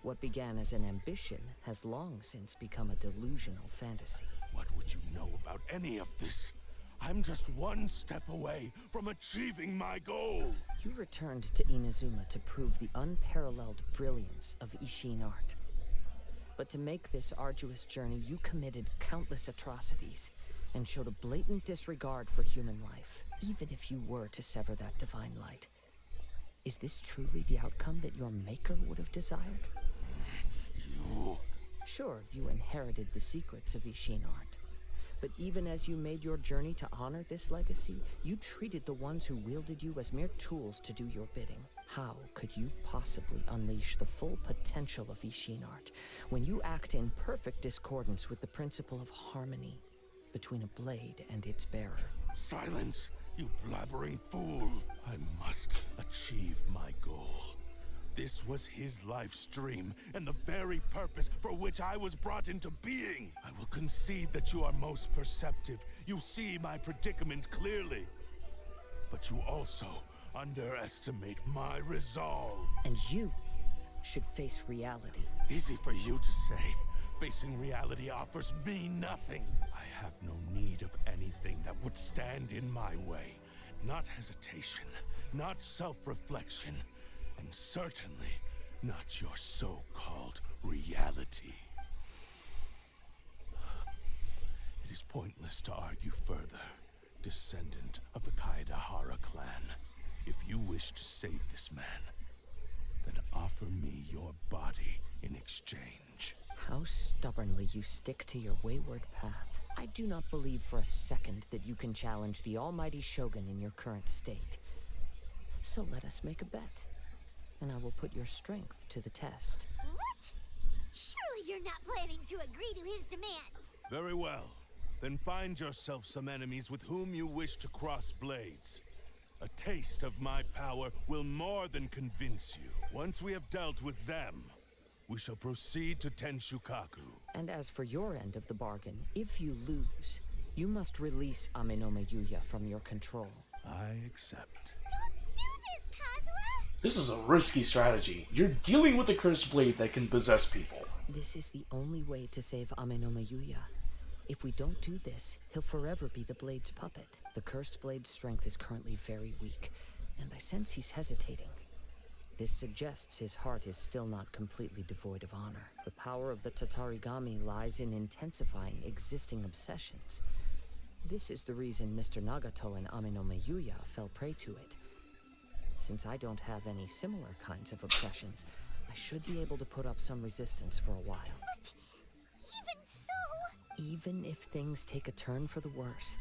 what began as an ambition has long since become a delusional fantasy. What would you know about any of this? I'm just one step away from achieving my goal. You returned to Inazuma to prove the unparalleled brilliance of Ishin art. But to make this arduous journey, you committed countless atrocities and showed a blatant disregard for human life, even if you were to sever that divine light. Is this truly the outcome that your maker would have desired? You Sure, you inherited the secrets of Ishin art. But even as you made your journey to honor this legacy, you treated the ones who wielded you as mere tools to do your bidding. How could you possibly unleash the full potential of Ishin art when you act in perfect discordance with the principle of harmony between a blade and its bearer? Silence, you blabbering fool! I must achieve my goal. This was his life's dream, and the very purpose for which I was brought into being. I will concede that you are most perceptive. You see my predicament clearly. But you also underestimate my resolve. And you should face reality. Easy for you to say. Facing reality offers me nothing. I have no need of anything that would stand in my way. Not hesitation, not self-reflection, and certainly not your so-called reality. It is pointless to argue further, descendant of the Kaedahara clan. If you wish to save this man, then offer me your body in exchange. How stubbornly you stick to your wayward path. I do not believe for a second that you can challenge the almighty Shogun in your current state. So let us make a bet, and I will put your strength to the test. What? Surely you're not planning to agree to his demands. Very well. Then find yourself some enemies with whom you wish to cross blades. A taste of my power will more than convince you. Once we have dealt with them, we shall proceed to Tenshukaku. And as for your end of the bargain, if you lose, you must release Amenome Yuya from your control. I accept. Don't do this, Kazuha! This is a risky strategy. You're dealing with a cursed blade that can possess people. This is the only way to save Amenome Yuya. If we don't do this, he'll forever be the blade's puppet. The cursed blade's strength is currently very weak, and I sense he's hesitating. This suggests his heart is still not completely devoid of honor. The power of the Tatarigami lies in intensifying existing obsessions. This is the reason Mr. Nagato and Amenome Yuya fell prey to it. Since I don't have any similar kinds of obsessions, I should be able to put up some resistance for a while. But even so... Even if things take a turn for the worse,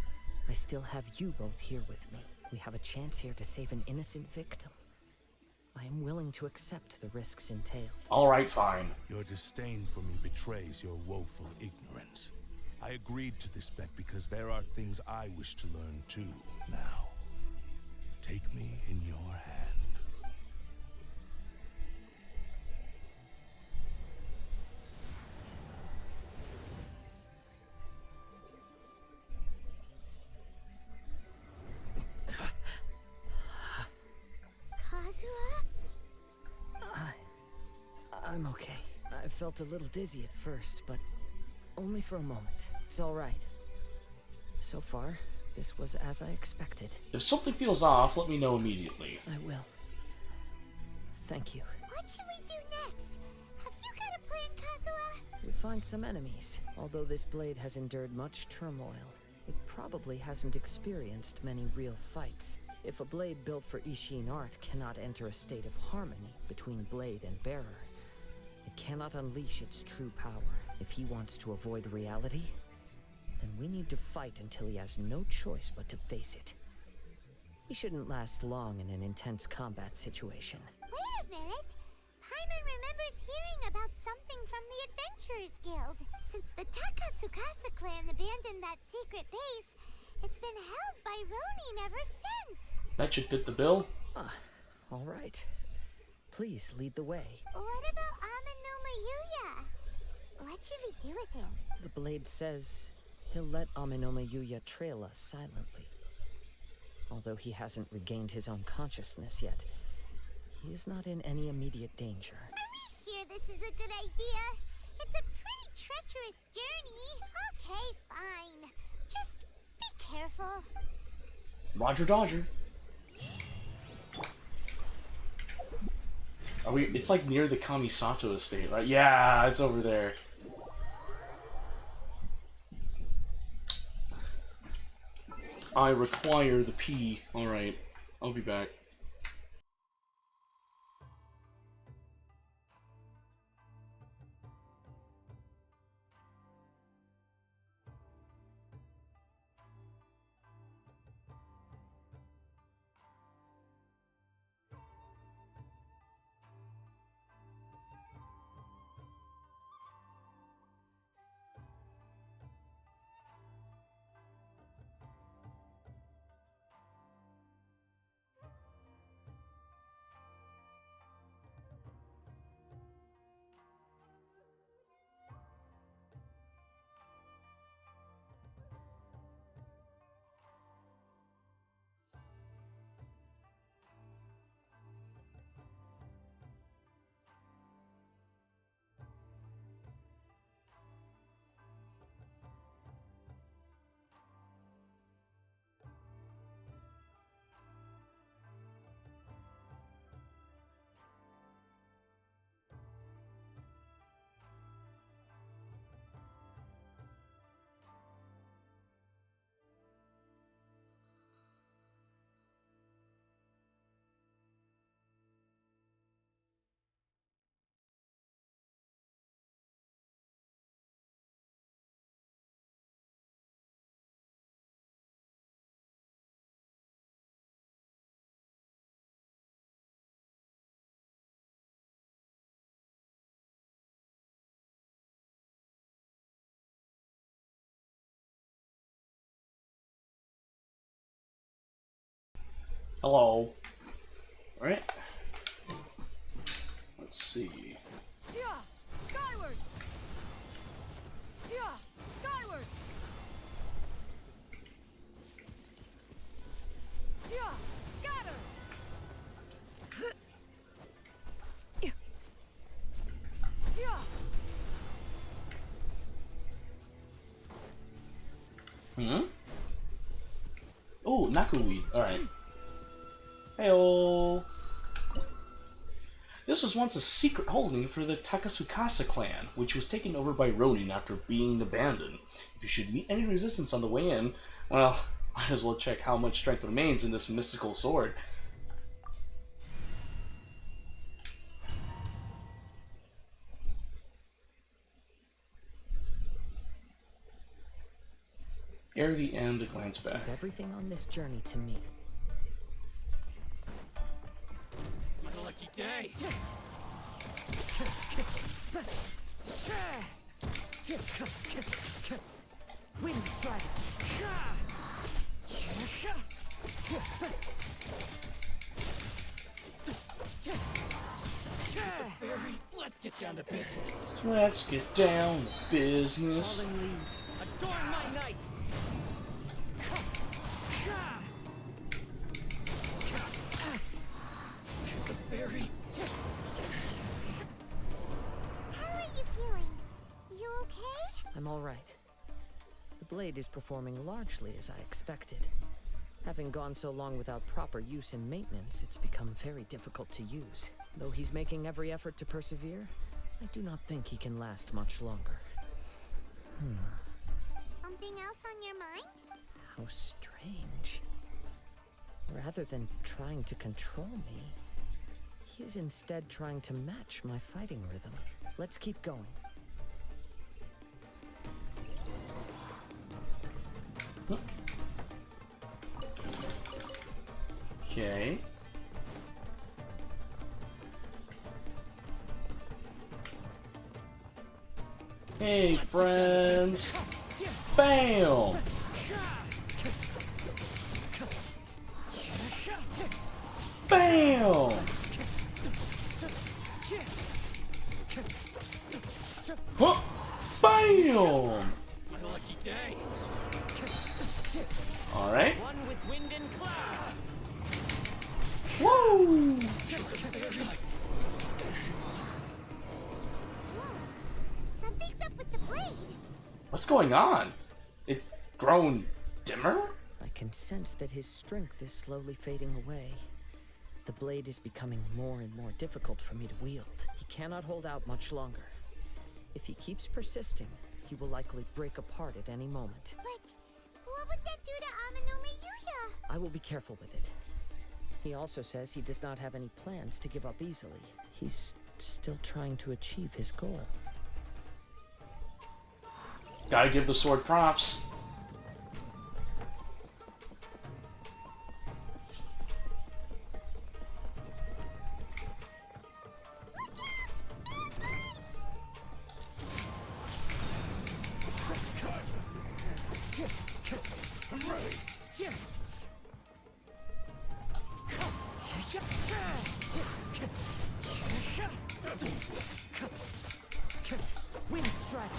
I still have you both here with me. We have a chance here to save an innocent victim. I am willing to accept the risks entailed. Alright, fine. Your disdain for me betrays your woeful ignorance. I agreed to this bet because there are things I wish to learn too. Now, take me in your hand. Kazuha? I'm okay. I felt a little dizzy at first, but only for a moment. It's all right. So far, this was as I expected. If something feels off, let me know immediately. I will. Thank you. What should we do next? Have you got a plan, Kazuha? We find some enemies. Although this blade has endured much turmoil, it probably hasn't experienced many real fights. If a blade built for Ishin art cannot enter a state of harmony between blade and bearer, it cannot unleash its true power. If he wants to avoid reality, then we need to fight until he has no choice but to face it. We shouldn't last long in an intense combat situation. Wait a minute. Paimon remembers hearing about something from the Adventurers Guild. Since the Takasukasa clan abandoned that secret base, it's been held by Ronin ever since. That should fit the bill. All right. Please lead the way. What about Amenome Yuya? What should we do with him? The blade says he'll let Amenome Yuya trail us silently. Although he hasn't regained his own consciousness yet, he is not in any immediate danger. Are we sure this is a good idea? It's a pretty treacherous journey. Okay, fine. Just be careful. Roger Dodger. Are we? It's like near the Kamisato estate, right? Yeah, it's over there. I require the P. Alright, I'll be back. Hello. Alright. Let's see. Yeah, skyward. Yeah, skyward. Yeah, scatter. Yeah. Oh, Nakuweed. Alright. Heyo. This was once a secret holding for the Takasukasa clan, which was taken over by Ronin after being abandoned. If you should meet any resistance on the way in, well, might as well check how much strength remains in this mystical sword. Ere the end, a glance back. Leave everything on this journey to me. My lucky day. Wind Strider. Let's get down to business. Let's get down to business. Falling leaves, adorn my night. The berry. How are you feeling? You okay? I'm all right. The blade is performing largely as I expected. Having gone so long without proper use and maintenance, it's become very difficult to use. Though he's making every effort to persevere, I do not think he can last much longer. Something else on your mind? How strange. Rather than trying to control me, he is instead trying to match my fighting rhythm. Let's keep going. Okay. Hey, friends. Bam! Bam! Huh? Bam! My lucky day. Alright. One with wind and cloud. Woo! Something's up with the blade. What's going on? It's grown dimmer? I can sense that his strength is slowly fading away. The blade is becoming more and more difficult for me to wield. He cannot hold out much longer. If he keeps persisting, he will likely break apart at any moment. But what would that do to Amanome Yuya? I will be careful with it. He also says he does not have any plans to give up easily. He's still trying to achieve his goal. Gotta give the sword props. Wind Strider.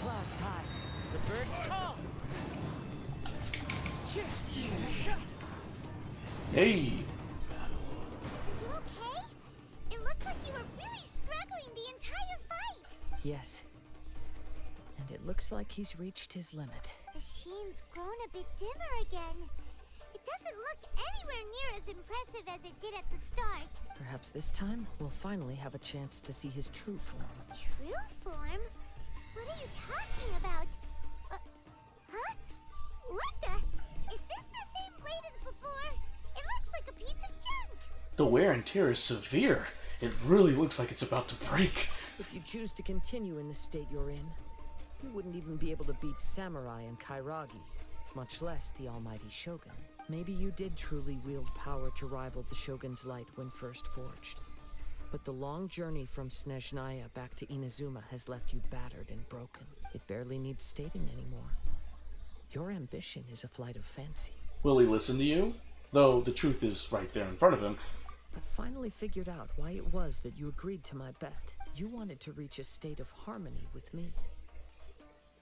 Clouds high. The birds call. Hey. You okay? It looked like you were really struggling the entire fight. Yes. And it looks like he's reached his limit. The sheen's grown a bit dimmer again. It doesn't look anywhere near as impressive as it did at the start. Perhaps this time we'll finally have a chance to see his true form. True form? What are you talking about? Huh? What the? Is this the same blade as before? It looks like a piece of junk. The wear and tear is severe. It really looks like it's about to break. If you choose to continue in the state you're in, you wouldn't even be able to beat Samurai and Kairagi, much less the almighty Shogun. Maybe you did truly wield power to rival the Shogun's light when first forged. But the long journey from Snezhnaya back to Inazuma has left you battered and broken. It barely needs stating anymore. Your ambition is a flight of fancy. Will he listen to you? Though the truth is right there in front of him. I finally figured out why it was that you agreed to my bet. You wanted to reach a state of harmony with me.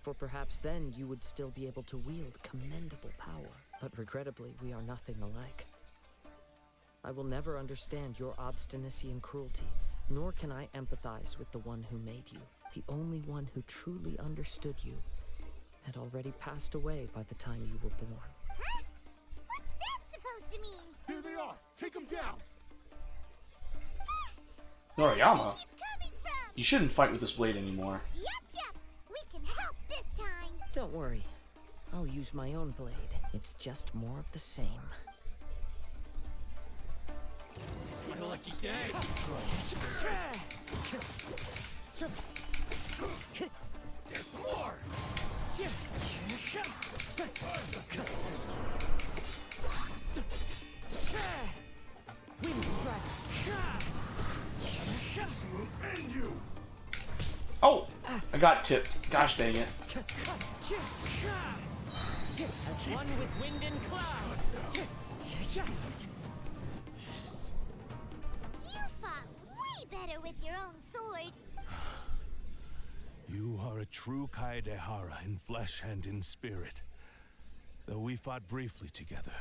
For perhaps then you would still be able to wield commendable power. But regrettably, we are nothing alike. I will never understand your obstinacy and cruelty, nor can I empathize with the one who made you. The only one who truly understood you had already passed away by the time you were born. Huh? What's that supposed to mean? Here they are! Take them down! Noriyama? You shouldn't fight with this blade anymore. Yep. We can help this time. Don't worry. I'll use my own blade. It's just more of the same. What a lucky day! There's more! Wind strike! End you! Oh! I got tipped. Gosh dang it. As one with wind and cloud! You fought way better with your own sword. You are a true Kaedehara in flesh and in spirit. Though we fought briefly together,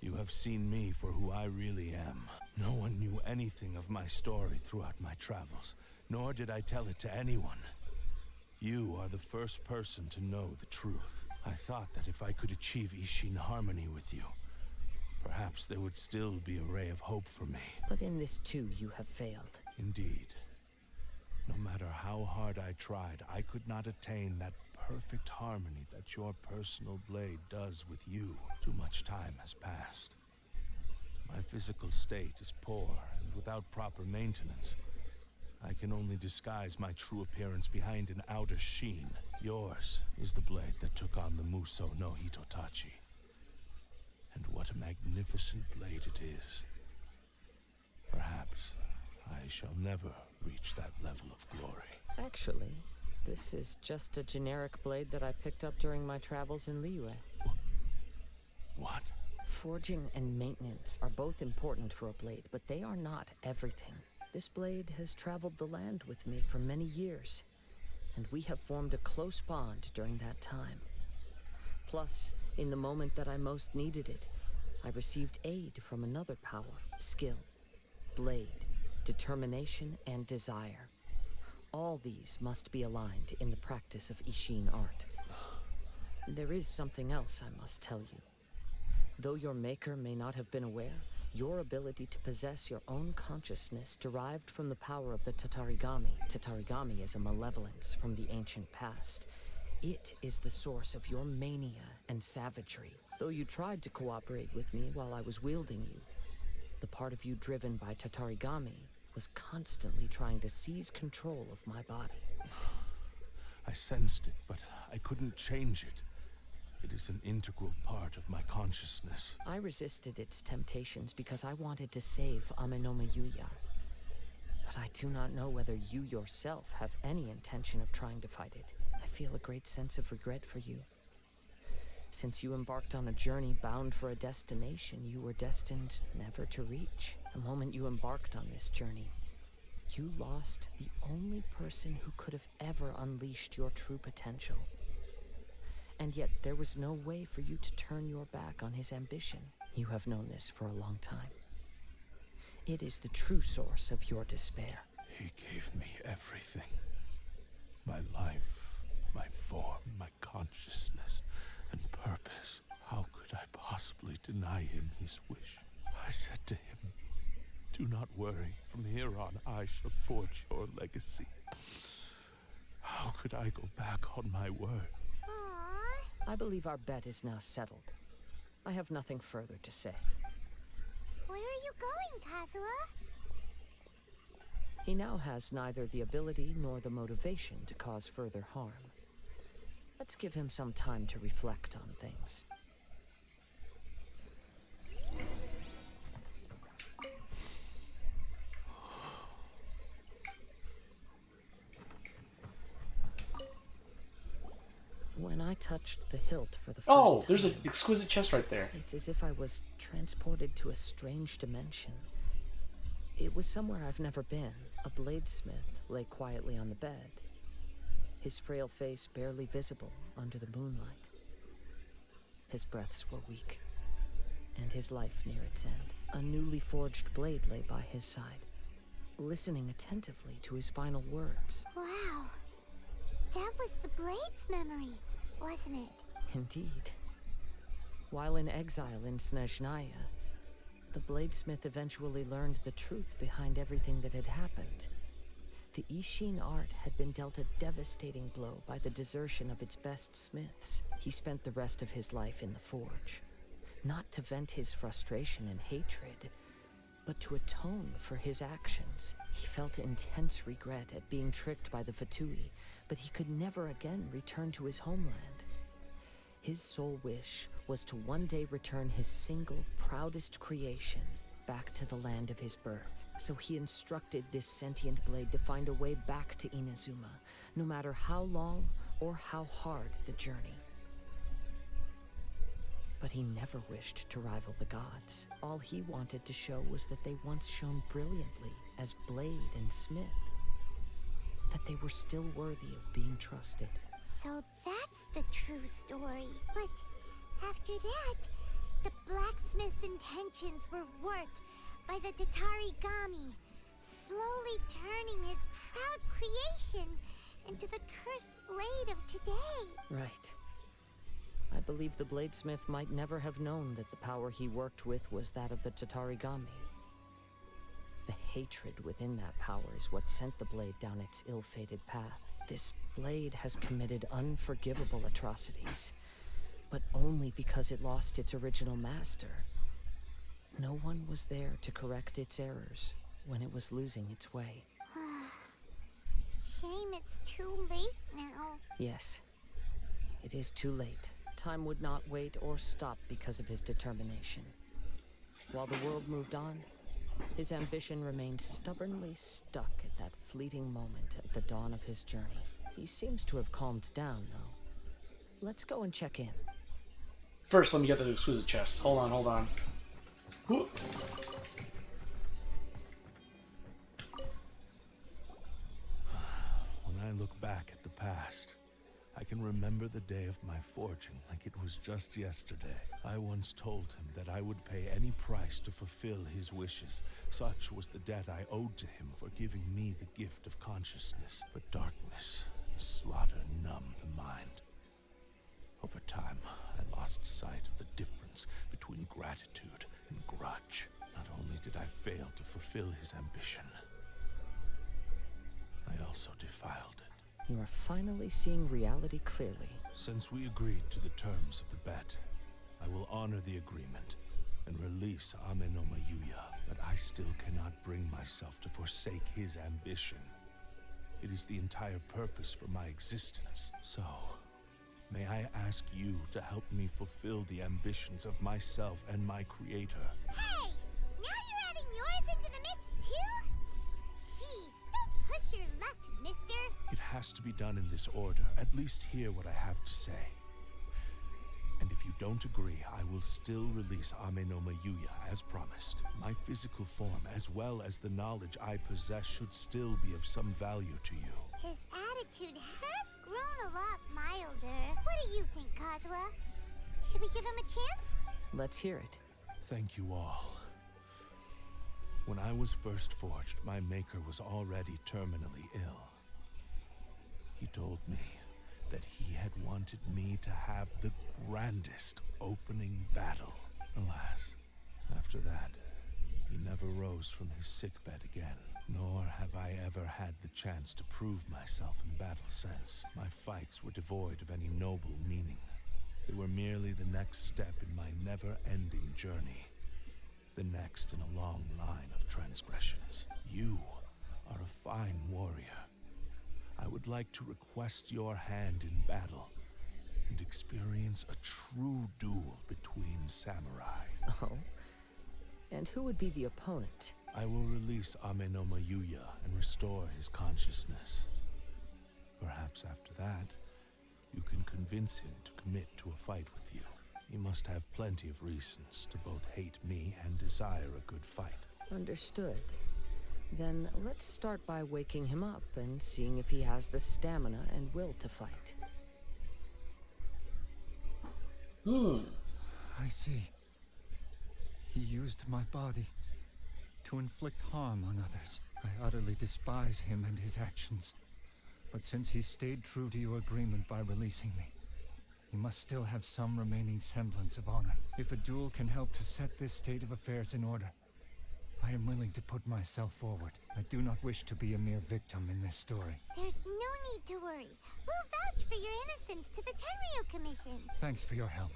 you have seen me for who I really am. No one knew anything of my story throughout my travels, nor did I tell it to anyone. You are the first person to know the truth. I thought that if I could achieve Ishin harmony with you, perhaps there would still be a ray of hope for me. But in this too, you have failed. Indeed. No matter how hard I tried, I could not attain that perfect harmony that your personal blade does with you. Too much time has passed. My physical state is poor, and without proper maintenance, I can only disguise my true appearance behind an outer sheen. Yours is the blade that took on the Muso no Hitotachi. And what a magnificent blade it is. Perhaps I shall never reach that level of glory. Actually, this is just a generic blade that I picked up during my travels in Liyue. What? Forging and maintenance are both important for a blade, but they are not everything. This blade has traveled the land with me for many years, and we have formed a close bond during that time. Plus, in the moment that I most needed it, I received aid from another power: skill, blade, determination, and desire. All these must be aligned in the practice of Ishin art. There is something else I must tell you. Though your maker may not have been aware, your ability to possess your own consciousness derived from the power of the Tatarigami. Tatarigami is a malevolence from the ancient past. It is the source of your mania and savagery. Though you tried to cooperate with me while I was wielding you, the part of you driven by Tatarigami was constantly trying to seize control of my body. I sensed it, but I couldn't change it. It is an integral part of my consciousness. I resisted its temptations because I wanted to save Amenoma Yuya. But I do not know whether you yourself have any intention of trying to fight it. I feel a great sense of regret for you. Since you embarked on a journey bound for a destination you were destined never to reach. The moment you embarked on this journey, you lost the only person who could have ever unleashed your true potential. And yet there was no way for you to turn your back on his ambition. You have known this for a long time. It is the true source of your despair. He gave me everything. My life, my form, my consciousness, and purpose. How could I possibly deny him his wish? I said to him, "Do not worry. From here on, I shall forge your legacy." How could I go back on my word? I believe our bet is now settled. I have nothing further to say. Where are you going, Kazuha? He now has neither the ability nor the motivation to cause further harm. Let's give him some time to reflect on things. When I touched the hilt for the first Oh, time, there's an exquisite chest right there. it's as if I was transported to a strange dimension. It was somewhere I've never been. A bladesmith lay quietly on the bed, his frail face barely visible under the moonlight. His breaths were weak, and his life near its end. A newly forged blade lay by his side, listening attentively to his final words. Wow. That was the Blade's memory, wasn't it? Indeed. While in exile in Snezhnaya, the bladesmith eventually learned the truth behind everything that had happened. The Ishin art had been dealt a devastating blow by the desertion of its best smiths. He spent the rest of his life in the forge, not to vent his frustration and hatred, but to atone for his actions. He felt intense regret at being tricked by the Fatui, but he could never again return to his homeland. His sole wish was to one day return his single, proudest creation back to the land of his birth. So he instructed this sentient blade to find a way back to Inazuma, no matter how long or how hard the journey. But he never wished to rival the gods. All he wanted to show was that they once shone brilliantly as blade and smith, that they were still worthy of being trusted. So that's the true story. But after that, the blacksmith's intentions were warped by the Tatarigami, slowly turning his proud creation into the cursed blade of today. Right. I believe the bladesmith might never have known that the power he worked with was that of the Tatarigami. The hatred within that power is what sent the blade down its ill-fated path. This blade has committed unforgivable atrocities, but only because it lost its original master. No one was there to correct its errors when it was losing its way. Shame it's too late now. Yes, it is too late. Time would not wait or stop because of his determination. While the world moved on, his ambition remained stubbornly stuck at that fleeting moment at the dawn of his journey. He seems to have calmed down, though. Let's go and check in. First, let me get the exquisite chest. Hold on, hold on. Ooh. When I look back at the past, I can remember the day of my forging like it was just yesterday. I once told him that I would pay any price to fulfill his wishes. Such was the debt I owed to him for giving me the gift of consciousness. But darkness and slaughter numbed the mind. Over time, I lost sight of the difference between gratitude and grudge. Not only did I fail to fulfill his ambition, I also defiled it. You are finally seeing reality clearly. Since we agreed to the terms of the bet, I will honor the agreement and release Ame no Mayuya, but I still cannot bring myself to forsake his ambition. It is the entire purpose for my existence. So, may I ask you to help me fulfill the ambitions of myself and my creator? Hey! Now you're adding yours into the mix, too? Jeez, don't push your luck, mister. It has to be done in this order. At least hear what I have to say. And if you don't agree, I will still release Ame no Mayuya as promised. My physical form, as well as the knowledge I possess, should still be of some value to you. His attitude has grown a lot milder. What do you think, Kazuha? Should we give him a chance? Let's hear it. Thank you all. When I was first forged, my maker was already terminally ill. He told me that he had wanted me to have the grandest opening battle. Alas, after that, he never rose from his sickbed again. Nor have I ever had the chance to prove myself in battle since. My fights were devoid of any noble meaning. They were merely the next step in my never-ending journey. The next in a long line of transgressions. You are a fine warrior. I would like to request your hand in battle and experience a true duel between samurai. Oh? And who would be the opponent? I will release Ame no Mayuya and restore his consciousness. Perhaps after that, you can convince him to commit to a fight with you. He must have plenty of reasons to both hate me and desire a good fight. Understood. Then let's start by waking him up and seeing if he has the stamina and will to fight. I see. He used my body to inflict harm on others. I utterly despise him and his actions. But since he stayed true to your agreement by releasing me, he must still have some remaining semblance of honor. If a duel can help to set this state of affairs in order, I am willing to put myself forward. I do not wish to be a mere victim in this story. There's no need to worry. We'll vouch for your innocence to the Tenryu Commission. Thanks for your help.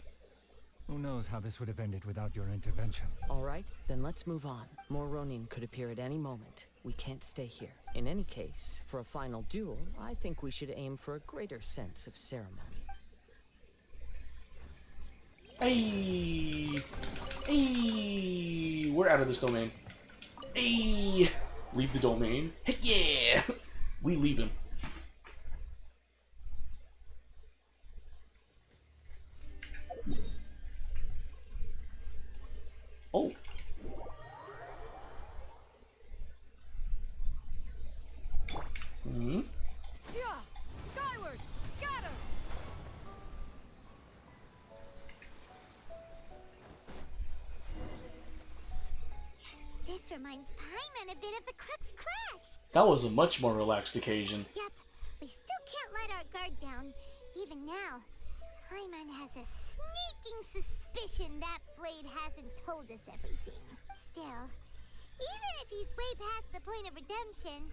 Who knows how this would have ended without your intervention? All right, then let's move on. More Ronin could appear at any moment. We can't stay here. In any case, for a final duel, I think we should aim for a greater sense of ceremony. Hey! Hey! We're out of this domain. Hey! Leave the domain. Heck yeah! We leave him. Oh. Hmm? Yeah! Skyward! Scatter! This reminds Paimon a bit of the Crux Clash. That was a much more relaxed occasion. Yep, we still can't let our guard down. Even now, Paimon has a sneaking suspicion that Blade hasn't told us everything. Still, even if he's way past the point of redemption,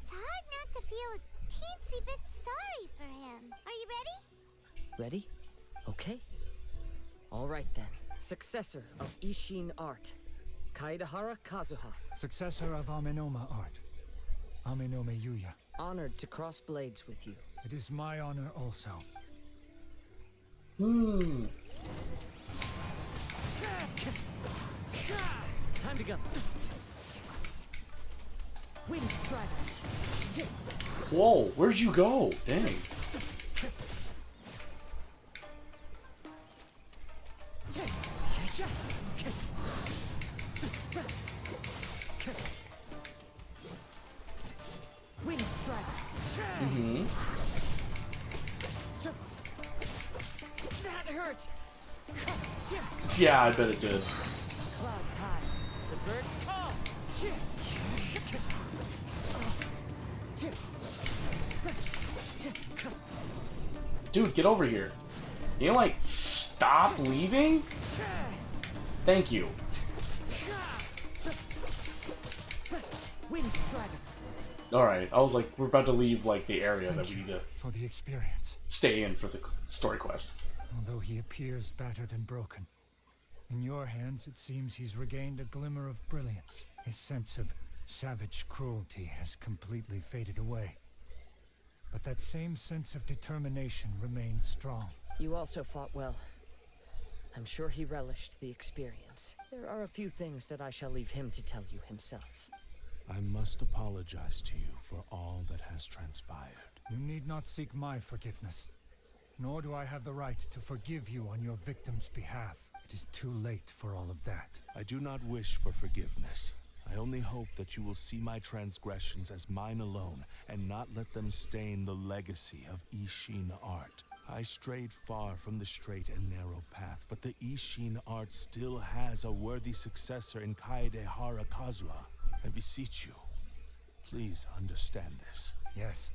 it's hard not to feel a teensy bit sorry for him. Are you ready? Ready? Okay. All right then. Successor of Ishin art, Kaedehara Kazuha. Successor of Amenoma art, Amenome Yuya. Honored to cross blades with you. It is my honor also. Time to go. Wind Strider. Whoa, where'd you go? Dang. Wind Strider. Mm-hmm. That hurts. Yeah, I bet it did. Clouds high. The birds call. Dude, get over here. You like stop leaving? Thank you. Wind Strider. Alright, I was like, we're about to leave like the area that we need to For the experience. stay in for the story quest. Although he appears battered and broken, in your hands it seems he's regained a glimmer of brilliance. His sense of savage cruelty has completely faded away. But that same sense of determination remains strong. You also fought well. I'm sure he relished the experience. There are a few things that I shall leave him to tell you himself. I must apologize to you for all that has transpired. You need not seek my forgiveness. Nor do I have the right to forgive you on your victim's behalf. It is too late for all of that. I do not wish for forgiveness. I only hope that you will see my transgressions as mine alone, and not let them stain the legacy of Ishin art. I strayed far from the straight and narrow path, but the Ishin art still has a worthy successor in Kaedehara Kazuha. I beseech you, please understand this. Yes.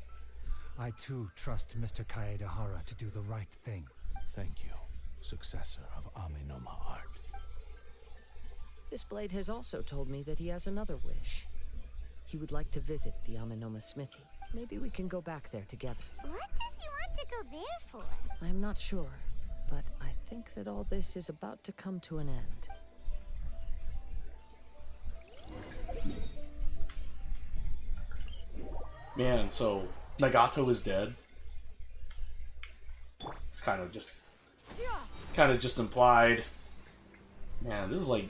I too trust Mr. Kaedehara to do the right thing. Thank you, successor of Amenoma art. This blade has also told me that he has another wish. He would like to visit the Amenoma smithy. Maybe we can go back there together. What does he want to go there for? I'm not sure, but I think that all this is about to come to an end. Man, so Nagato is dead. It's kind of just implied. Man, this is like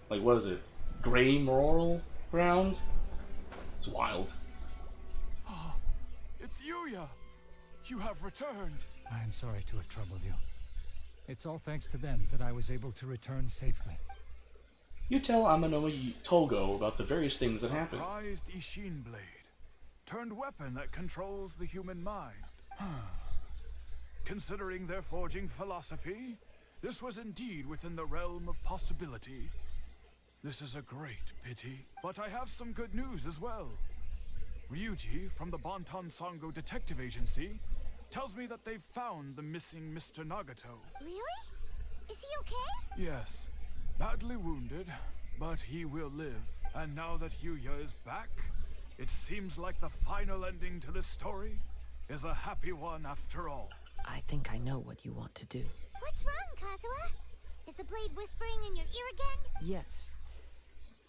what is it? Gray moral ground? It's wild. Oh, it's Yuya. You have returned. I am sorry to have troubled you. It's all thanks to them that I was able to return safely. You tell Amanoma Togo about the various things that happened. Prized Ishin blade, turned weapon that controls the human mind. Considering their forging philosophy, this was indeed within the realm of possibility. This is a great pity, but I have some good news as well. Ryuji from the Bonton Sango Detective Agency tells me that they've found the missing Mr. Nagato. Really? Is he okay? Yes, badly wounded, but he will live. And now that Hyuya is back, it seems like the final ending to this story is a happy one after all. I think I know what you want to do. What's wrong, Kazuha? Is the blade whispering in your ear again? Yes.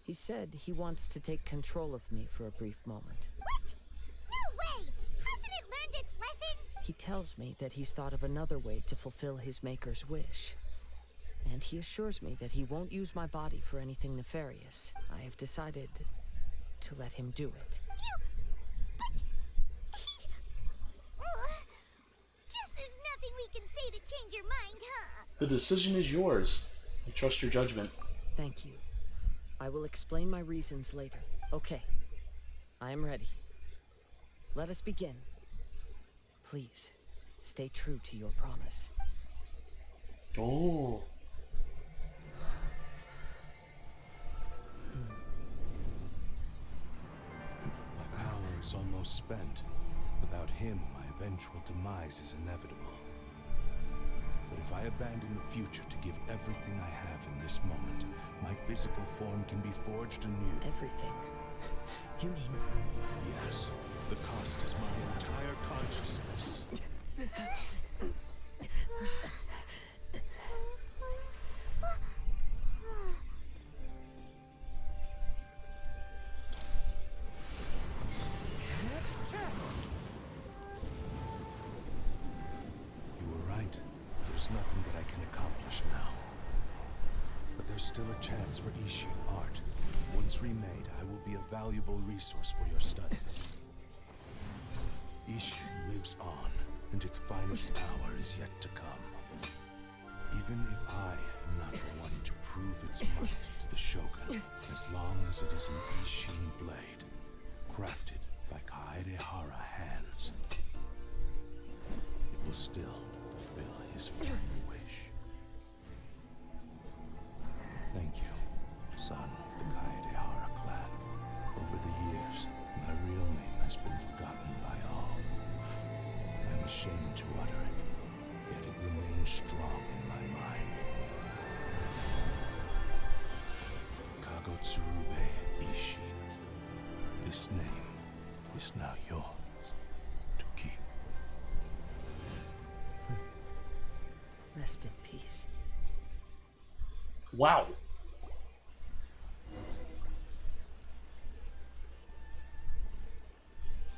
He said he wants to take control of me for a brief moment. What? No way! Hasn't it learned its lesson? He tells me that he's thought of another way to fulfill his maker's wish. And he assures me that he won't use my body for anything nefarious. I have decided to let him do it. Guess there's nothing we can say to change your mind, huh? The decision is yours. I trust your judgment. Thank you. I will explain my reasons later. Okay. I am ready. Let us begin. Please, stay true to your promise. Oh. My power is almost spent. Without him, my eventual demise is inevitable. But if I abandon the future to give everything I have in this moment, my physical form can be forged anew. Everything? You mean... Yes. The cost is my entire consciousness. You were right. There's nothing that I can accomplish now. But there's still a chance for Ishin art. Once remade, I will be a valuable resource for your studies. Ishin lives on, and its finest hour is yet to come. Even if I am not the one to prove its might to the Shogun, as long as it is an Ishin blade, crafted by Kaedehara hands, it will still fulfill his final wish. Thank you, son of the Kaedehara clan. Over the years, my real name has been forgotten by all. I'm ashamed to utter it, yet it remains strong in my mind. Kagotsurube Ishin. This name is now yours to keep. Rest in peace. Wow.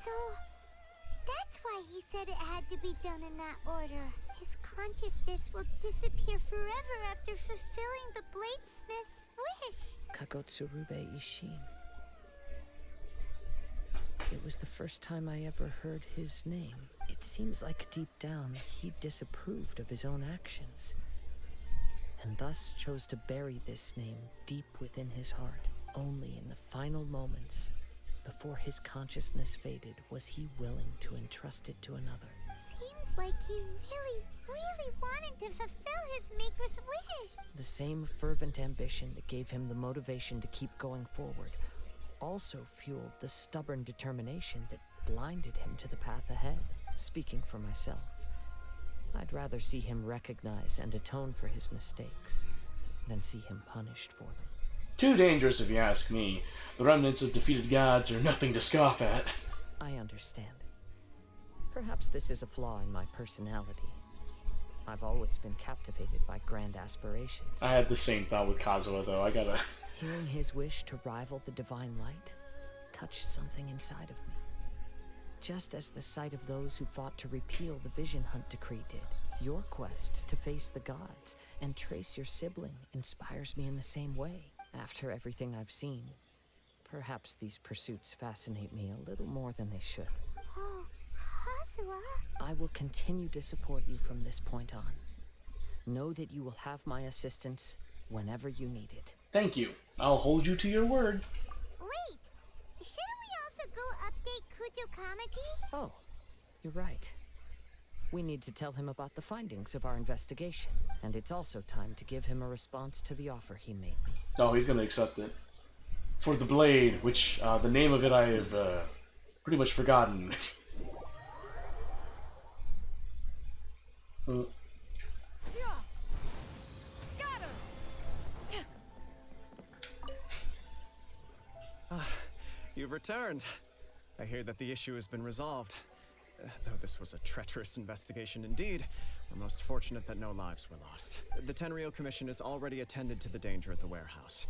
So, that's why he said it had to be done in that order. His consciousness will disappear forever after fulfilling the bladesmith's wish. Kagotsurube Ishin. It was the first time I ever heard his name. It seems like deep down he disapproved of his own actions, and thus chose to bury this name deep within his heart. Only in the final moments, before his consciousness faded, was he willing to entrust it to another. Seems like he really wanted to fulfill his maker's wish. The same fervent ambition that gave him the motivation to keep going forward also fueled the stubborn determination that blinded him to the path ahead. Speaking for myself, I'd rather see him recognize and atone for his mistakes than see him punished for them. Too dangerous if you ask me. The remnants of defeated gods are nothing to scoff at. I understand. Perhaps this is a flaw in my personality. I've always been captivated by grand aspirations. I had the same thought with Kazuha, though. I gotta... Hearing his wish to rival the divine light touched something inside of me. Just as the sight of those who fought to repeal the Vision Hunt decree did. Your quest to face the gods and trace your sibling inspires me in the same way. After everything I've seen, perhaps these pursuits fascinate me a little more than they should. Oh, Kazuha. Kazuha. I will continue to support you from this point on. Know that you will have my assistance whenever you need it. Thank you. I'll hold you to your word. Wait, shouldn't we also go update Kujo Kamaji? Oh, you're right. We need to tell him about the findings of our investigation, and it's also time to give him a response to the offer he made me. Oh, he's gonna accept it. For the blade, which, the name of it I have, pretty much forgotten. You've returned. I hear that the issue has been resolved. Though this was a treacherous investigation indeed, we're most fortunate that no lives were lost. The Tenryou Commission has already attended to the danger at the warehouse.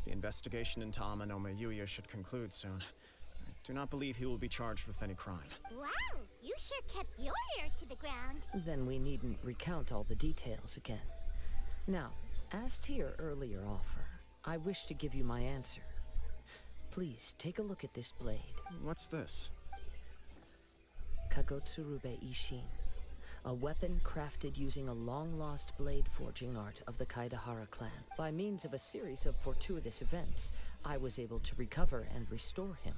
The investigation into Amano Yuya should conclude soon. I do not believe he will be charged with any crime. Wow, you sure kept your ear to the ground. Then we needn't recount all the details again. Now, as to your earlier offer, I wish to give you my answer. Please, take a look at this blade. What's this? Kagotsurube Ishin. A weapon crafted using a long-lost blade forging art of the Kaidahara clan. By means of a series of fortuitous events, I was able to recover and restore him.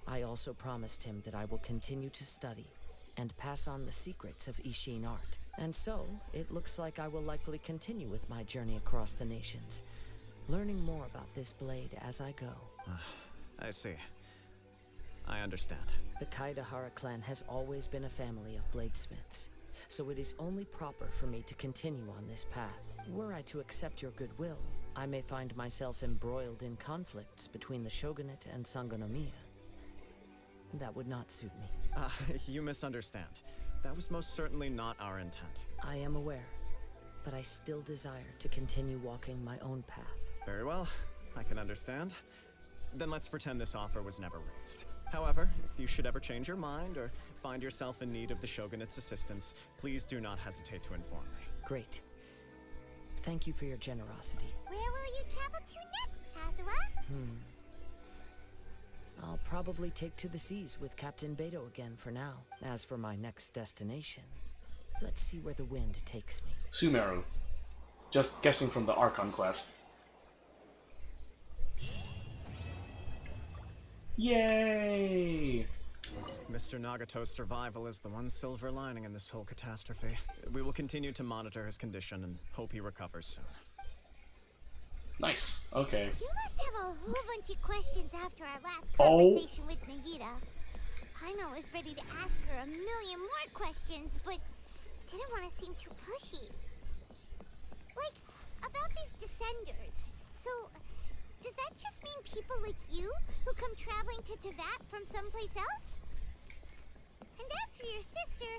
I also promised him that I will continue to study and pass on the secrets of Ishin art. And so, it looks like I will likely continue with my journey across the nations, learning more about this blade as I go. I see. I understand. The Kaidahara clan has always been a family of bladesmiths, so it is only proper for me to continue on this path. Were I to accept your goodwill, I may find myself embroiled in conflicts between the shogunate and Sangonomiya. That would not suit me. You misunderstand. That was most certainly not our intent. I am aware, but I still desire to continue walking my own path. Very well. I can understand. Then let's pretend this offer was never raised. However, if you should ever change your mind or find yourself in need of the Shogunate's assistance, please do not hesitate to inform me. Great. Thank you for your generosity. Where will you travel to next, Kazuha? I'll probably take to the seas with Captain Beto again for now. As for my next destination, let's see where the wind takes me. Sumeru. Just guessing from the Archon quest. Yay! Mr. Nagato's survival is the one silver lining in this whole catastrophe. We will continue to monitor his condition and hope he recovers soon. Nice. Okay. You must have a whole bunch of questions after our last conversation with Nahida. Paimon was ready to ask her a million more questions, but didn't want to seem too pushy. Like, about these Descenders. So, does that just mean people like you who come traveling to Teyvat from someplace else? And as for your sister...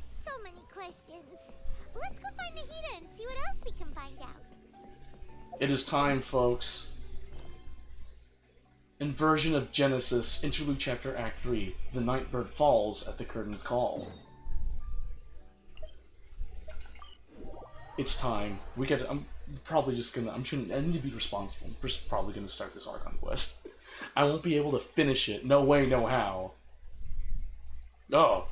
so many questions. Let's go find Nahida and see what else we can find out. It is time, folks. Inversion of Genesis, Interlude Chapter Act 3. The Nightbird falls at the curtain's call. It's time. I'm probably just gonna... I need to be responsible. I'm just probably gonna start this Archon quest. I won't be able to finish it. No way, no how. Oh.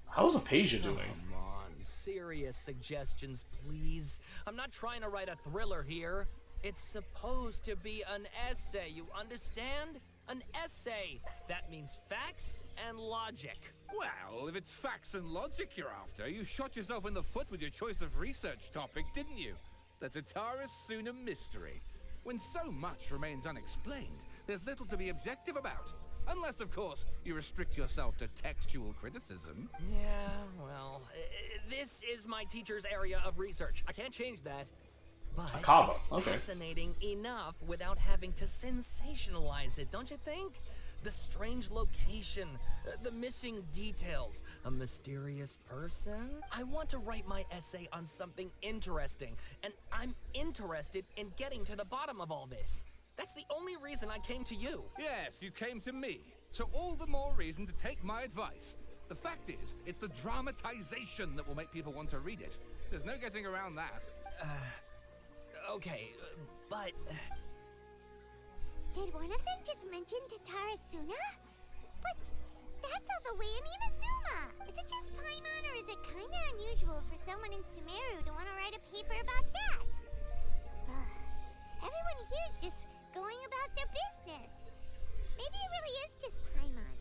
How's Apasia doing? Come on, serious suggestions, please. I'm not trying to write a thriller here. It's supposed to be an essay, you understand? An essay. That means facts and logic. Well, if it's facts and logic you're after, you shot yourself in the foot with your choice of research topic, didn't you? The Tatara Suna mystery. When so much remains unexplained, there's little to be objective about. Unless, of course, you restrict yourself to textual criticism. Yeah, well, this is my teacher's area of research. I can't change that. But it's fascinating enough without having to sensationalize it, don't you think? The strange location, the missing details, a mysterious person. I want to write my essay on something interesting, and I'm interested in getting to the bottom of all this. That's the only reason I came to you. Yes, you came to me. So all the more reason to take my advice. The fact is, it's the dramatization that will make people want to read it. There's no getting around that. Okay, but... Did one of them just mention Tatarasuna? But that's all the way in Inazuma! Is it just Paimon, or is it kinda unusual for someone in Sumeru to want to write a paper about that? Everyone here is just going about their business. Maybe it really is just Paimon.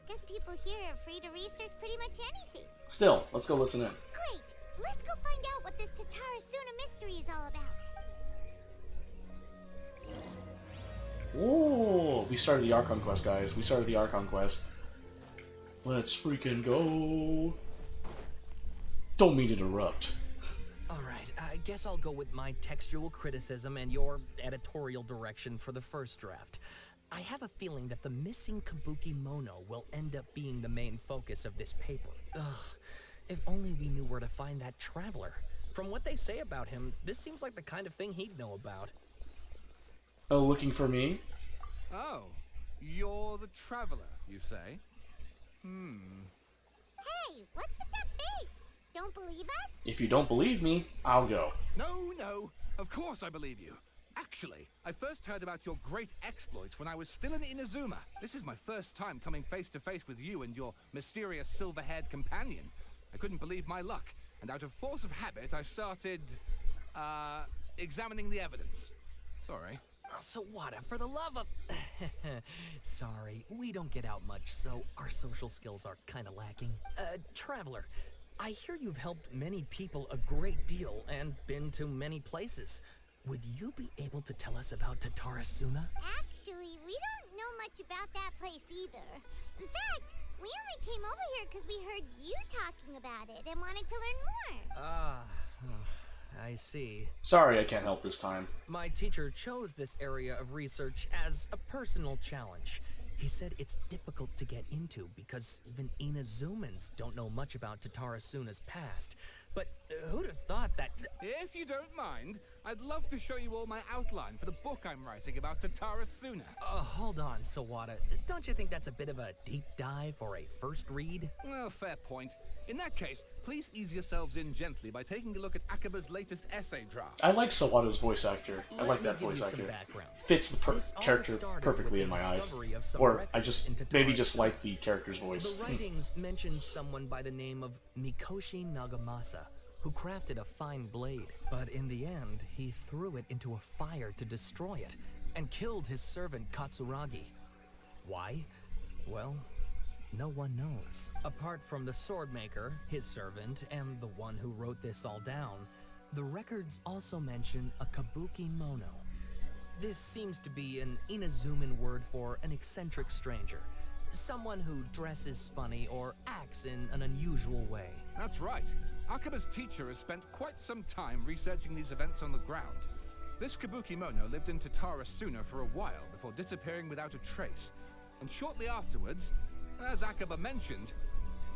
Guess people here are free to research pretty much anything. Still, let's go listen in. Great! Let's go find out what this Tatarasuna mystery is all about. Oh, we started the Archon quest, guys. We started the Archon quest. Let's freaking go. Don't mean to interrupt. Alright, I guess I'll go with my textual criticism and your editorial direction for the first draft. I have a feeling that the missing Kabuki Mono will end up being the main focus of this paper. Ugh, if only we knew where to find that traveler. From what they say about him, this seems like the kind of thing he'd know about. Oh, looking for me? Oh, you're the traveler, you say? Hey, what's with that face? Don't believe us? If you don't believe me, I'll go. No, of course I believe you. Actually, I first heard about your great exploits when I was still in Inazuma. This is my first time coming face to face with you and your mysterious silver-haired companion. I couldn't believe my luck, and out of force of habit, I started, examining the evidence. Sorry. So what, for the love of... Sorry, we don't get out much, so our social skills are kinda lacking. Traveler, I hear you've helped many people a great deal and been to many places. Would you be able to tell us about Tatarasuna? Actually, we don't know much about that place either. In fact, we only came over here because we heard you talking about it and wanted to learn more. I see. Sorry, I can't help this time. My teacher chose this area of research as a personal challenge. He said it's difficult to get into because even Inazumans don't know much about Tatarasuna's past. But who'd have thought that... If you don't mind, I'd love to show you all my outline for the book I'm writing about Tatarasuna. Hold on, Sawada. Don't you think that's a bit of a deep dive or a first read? Well, fair point. In that case, please ease yourselves in gently by taking a look at Akaba's latest essay draft. I like Sawada's voice actor. I like that voice actor. Fits the character perfectly in my eyes. Or I just maybe just like the character's voice. The writings mentioned someone by the name of Mikoshi Nagamasa, who crafted a fine blade. But in the end, he threw it into a fire to destroy it, and killed his servant Katsuragi. Why? Well, no one knows. Apart from the swordmaker, his servant, and the one who wrote this all down, the records also mention a Kabuki Mono. This seems to be an Inazuman word for an eccentric stranger. Someone who dresses funny or acts in an unusual way. That's right. Akaba's teacher has spent quite some time researching these events on the ground. This Kabuki Mono lived in Tatarasuna for a while before disappearing without a trace. And shortly afterwards, as Akaba mentioned,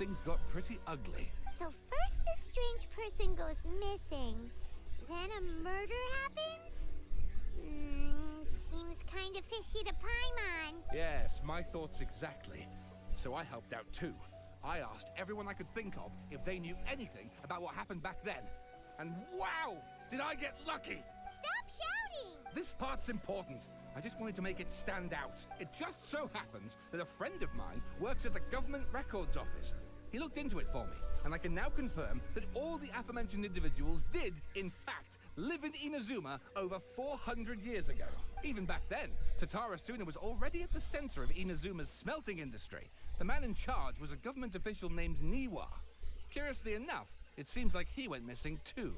things got pretty ugly. So first this strange person goes missing, then a murder happens? Seems kinda fishy to Paimon. Yes, my thoughts exactly. So I helped out too. I asked everyone I could think of if they knew anything about what happened back then. And wow, did I get lucky! Stop shouting! This part's important. I just wanted to make it stand out. It just so happens that a friend of mine works at the Government Records Office. He looked into it for me, and I can now confirm that all the aforementioned individuals did, in fact, live in Inazuma over 400 years ago. Even back then, Tatarasuna was already at the center of Inazuma's smelting industry. The man in charge was a government official named Niwa. Curiously enough, it seems like he went missing too.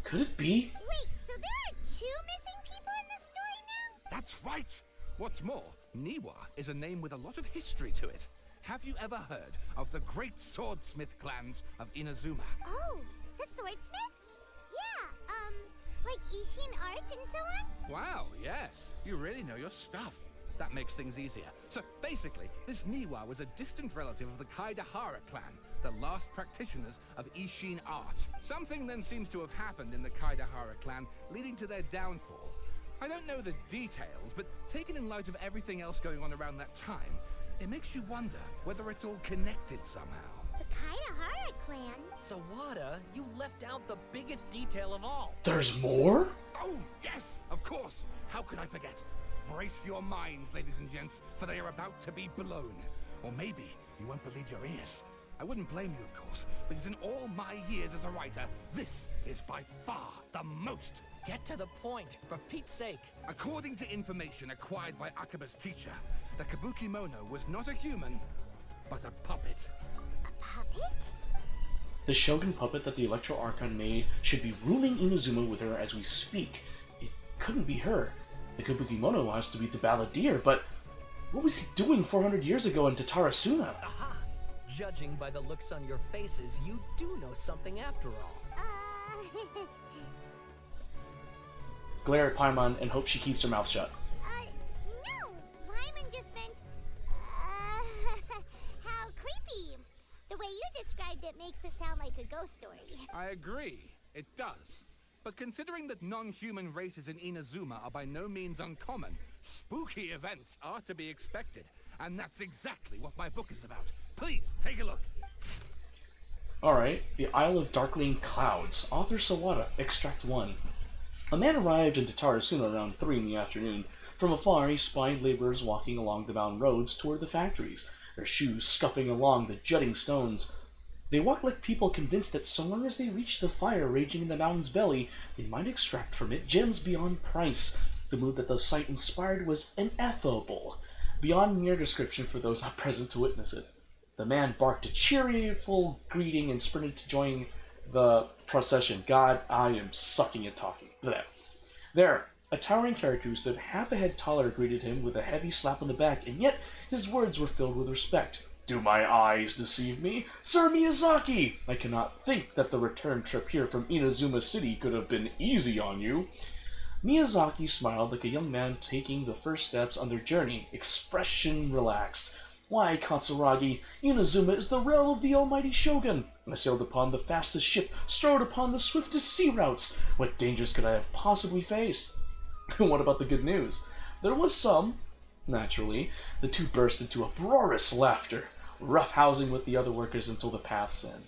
Could it be? Wait, so there are 2 missing people in this story now? That's right! What's more, Niwa is a name with a lot of history to it. Have you ever heard of the great swordsmith clans of Inazuma? Oh, the swordsmiths? Yeah, like Ishin art and so on? Wow, yes. You really know your stuff. That makes things easier. So basically, this Niwa was a distant relative of the Kaidahara clan, the last practitioners of Ishin art. Something then seems to have happened in the Kaidahara clan, leading to their downfall. I don't know the details, but taken in light of everything else going on around that time, it makes you wonder whether it's all connected somehow. The Kaidahara clan? Sawada, you left out the biggest detail of all. There's more? Oh, yes, of course. How could I forget? Brace your minds, ladies and gents, for they are about to be blown. Or maybe you won't believe your ears. I wouldn't blame you, of course, because in all my years as a writer, this is by far the most. Get to the point, for Pete's sake. According to information acquired by Akaba's teacher, the Kabuki Mono was not a human, but a puppet. A puppet? The Shogun puppet that the Electro Archon made should be ruling Inazuma with her as we speak. It couldn't be her. The Kabuki Mono has to be the Balladeer, but what was he doing 400 years ago in Tatarasuna? Aha! Judging by the looks on your faces, you do know something after all. Glare at Paimon and hope she keeps her mouth shut. No! Paimon just meant, how creepy. The way you described it makes it sound like a ghost story. I agree, it does. But considering that non-human races in Inazuma are by no means uncommon, spooky events are to be expected. And that's exactly what my book is about. Please, take a look. Alright, The Isle of Darkling Clouds. Author Sawada, Extract 1. A man arrived in Tatarasuna around 3 in the afternoon. From afar, he spied laborers walking along the mountain roads toward the factories, their shoes scuffing along the jutting stones. They walked like people convinced that so long as they reached the fire raging in the mountain's belly, they might extract from it gems beyond price. The mood that the sight inspired was ineffable, beyond mere description for those not present to witness it. The man barked a cheerful greeting and sprinted to join the procession. God, I am sucking at talking. There, a towering character who stood half a head taller greeted him with a heavy slap on the back, and yet his words were filled with respect. Do my eyes deceive me? Sir Miyazaki! I cannot think that the return trip here from Inazuma City could have been easy on you. Miyazaki smiled like a young man taking the first steps on their journey, expression relaxed. Why, Katsuragi, Inazuma is the realm of the almighty Shogun. I sailed upon the fastest ship, strode upon the swiftest sea routes. What dangers could I have possibly faced? What about the good news? There was some. Naturally, the two burst into uproarious laughter, roughhousing with the other workers until the path's end.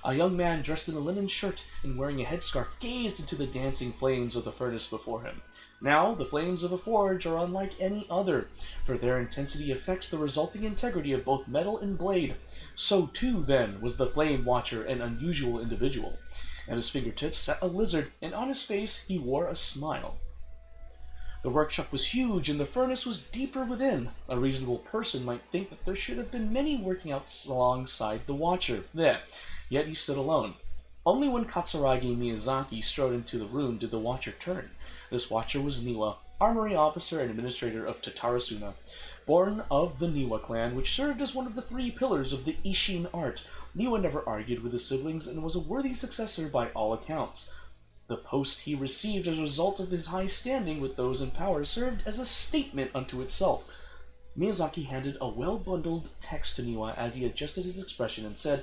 A young man dressed in a linen shirt and wearing a headscarf gazed into the dancing flames of the furnace before him. Now, the flames of a forge are unlike any other, for their intensity affects the resulting integrity of both metal and blade. So too, then, was the flame watcher an unusual individual. At his fingertips sat a lizard, and on his face he wore a smile. The workshop was huge, and the furnace was deeper within. A reasonable person might think that there should have been many working out alongside the watcher. Yet he stood alone. Only when Katsuragi Miyazaki strode into the room did the watcher turn. This watcher was Niwa, armory officer and administrator of Tatarasuna, born of the Niwa clan, which served as one of the 3 pillars of the Ishin art. Niwa never argued with his siblings and was a worthy successor by all accounts. The post he received as a result of his high standing with those in power served as a statement unto itself. Miyazaki handed a well-bundled text to Niwa as he adjusted his expression and said,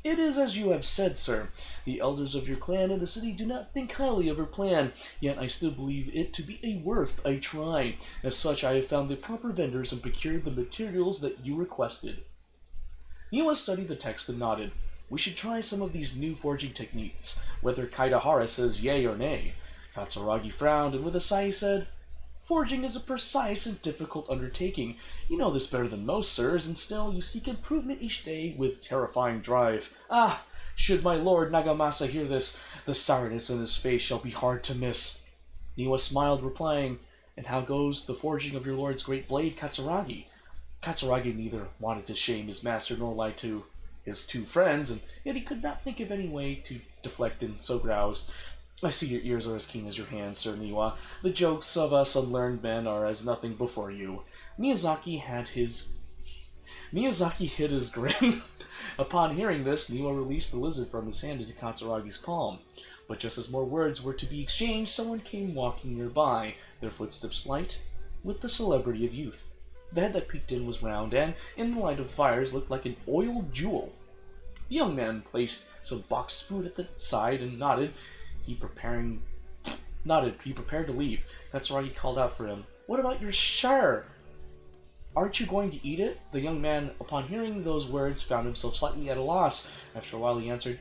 It is as you have said, sir. The elders of your clan in the city do not think highly of your plan, yet I still believe it to be worth a try. As such, I have found the proper vendors and procured the materials that you requested. Niwa studied the text and nodded. We should try some of these new forging techniques, whether Kaidahara says yay or nay. Katsuragi frowned and with a sigh said, Forging is a precise and difficult undertaking. You know this better than most, sirs, and still you seek improvement each day with terrifying drive. Ah, should my lord Nagamasa hear this, the sourness in his face shall be hard to miss. Niwa smiled, replying, And how goes the forging of your lord's great blade, Katsuragi? Katsuragi neither wanted to shame his master nor lie to his 2 friends, and yet he could not think of any way to deflect, and so groused. I see your ears are as keen as your hands, Sir Niwa. The jokes of us unlearned men are as nothing before you. Miyazaki hid his grin. Upon hearing this, Niwa released the lizard from his hand into Katsuragi's palm. But just as more words were to be exchanged, someone came walking nearby, their footsteps light with the celebrity of youth. The head that peeked in was round, and, in the light of fires, looked like an oiled jewel. The young man placed some boxed food at the side and nodded. He prepared to leave. Katsuragi called out for him. What about your share? Aren't you going to eat it? The young man, upon hearing those words, found himself slightly at a loss. After a while he answered,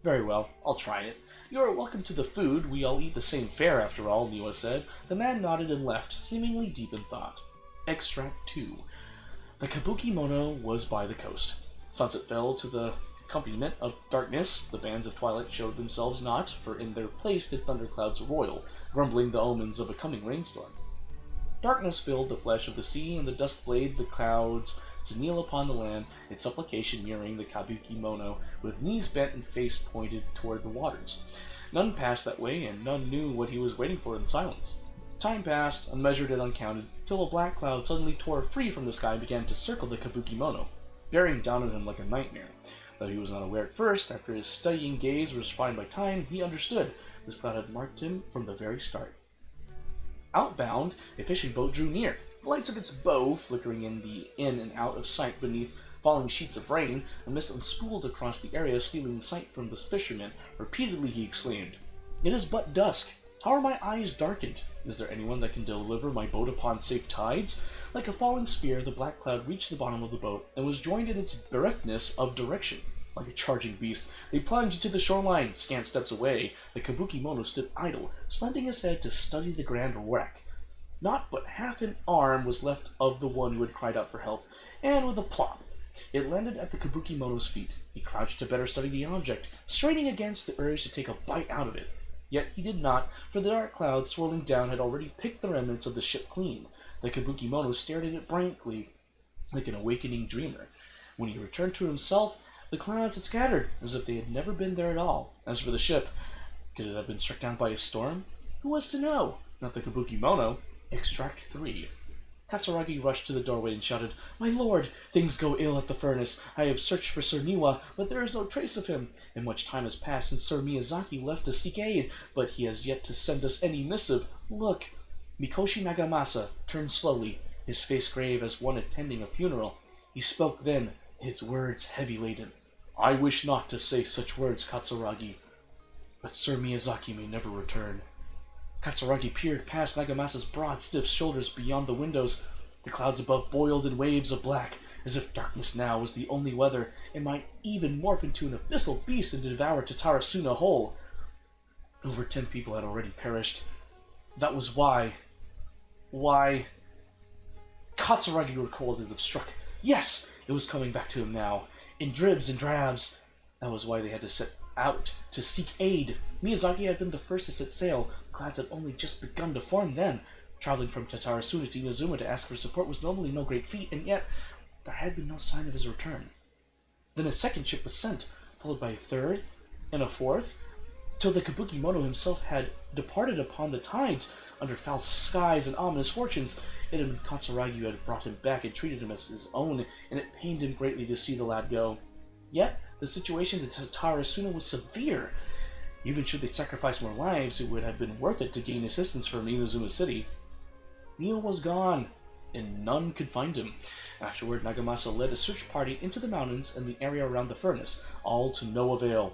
Very well, I'll try it. "You are welcome to the food. We all eat the same fare, after all," Niwa said. The man nodded and left, seemingly deep in thought. Extract 2. The Kabuki-mono was by the coast. Sunset fell to the accompaniment of darkness. The bands of twilight showed themselves not, for in their place did thunderclouds roil, grumbling the omens of a coming rainstorm. Darkness filled the flesh of the sea, and the dusk bade the clouds to kneel upon the land, in supplication mirroring the Kabuki-mono, with knees bent and face pointed toward the waters. None passed that way, and none knew what he was waiting for in silence. Time passed, unmeasured and uncounted, till a black cloud suddenly tore free from the sky and began to circle the Kabuki-mono, bearing down on him like a nightmare. Though he was not aware at first, after his studying gaze was refined by time, he understood. This cloud had marked him from the very start. Outbound, a fishing boat drew near. The lights of its bow flickering in and out of sight beneath falling sheets of rain, a mist unspooled across the area, stealing sight from the fisherman. Repeatedly he exclaimed, "It is but dusk. How are my eyes darkened? Is there anyone that can deliver my boat upon safe tides?" Like a falling spear, the black cloud reached the bottom of the boat, and was joined in its bereftness of direction. Like a charging beast, they plunged to the shoreline. Scant steps away, the Kabuki-mono stood idle, slanting his head to study the grand wreck. Not but half an arm was left of the one who had cried out for help, and with a plop, it landed at the Kabuki-mono's feet. He crouched to better study the object, straining against the urge to take a bite out of it. Yet he did not, for the dark cloud swirling down had already picked the remnants of the ship clean. The Kabuki-mono stared at it blankly, like an awakening dreamer. When he returned to himself, the clouds had scattered, as if they had never been there at all. As for the ship, could it have been struck down by a storm? Who was to know? Not the Kabuki-mono. Extract 3. Katsuragi rushed to the doorway and shouted, "My lord, things go ill at the furnace. I have searched for Sir Niwa, but there is no trace of him. And much time has passed since Sir Miyazaki left to seek aid, but he has yet to send us any missive. Look." Mikoshi Nagamasa turned slowly, his face grave as one attending a funeral. He spoke then, his words heavy-laden. "I wish not to say such words, Katsuragi, but Sir Miyazaki may never return." Katsuragi peered past Nagamasa's broad, stiff shoulders beyond the windows. The clouds above boiled in waves of black, as if darkness now was the only weather, and might even morph into an abyssal beast and devour Tatarasuna whole. Over 10 people had already perished. That was why... Katsuragi recoiled as if struck. Yes! It was coming back to him now, in dribs and drabs. That was why they had to set out to seek aid. Miyazaki had been the first to set sail. The clouds had only just begun to form then. Traveling from Tatarasuna to Inazuma to ask for support was normally no great feat, and yet there had been no sign of his return. Then a second ship was sent, followed by a third, and a fourth, till the Kabuki-mono himself had departed upon the tides, under foul skies and ominous fortunes. It had been Katsuragi who had brought him back and treated him as his own, and it pained him greatly to see the lad go. Yet, the situation to Tatarasuna was severe. Even should they sacrifice more lives, it would have been worth it to gain assistance from Inazuma City. Neo was gone, and none could find him. Afterward, Nagamasa led a search party into the mountains and the area around the furnace, all to no avail.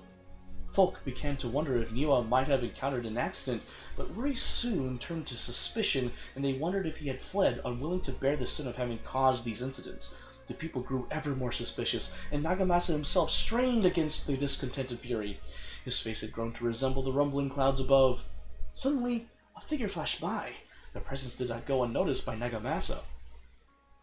Folk began to wonder if Niwa might have encountered an accident, but worry soon turned to suspicion, and they wondered if he had fled, unwilling to bear the sin of having caused these incidents. The people grew ever more suspicious, and Nagamasa himself strained against the discontented fury. His face had grown to resemble the rumbling clouds above. Suddenly, a figure flashed by. Their presence did not go unnoticed by Nagamasa.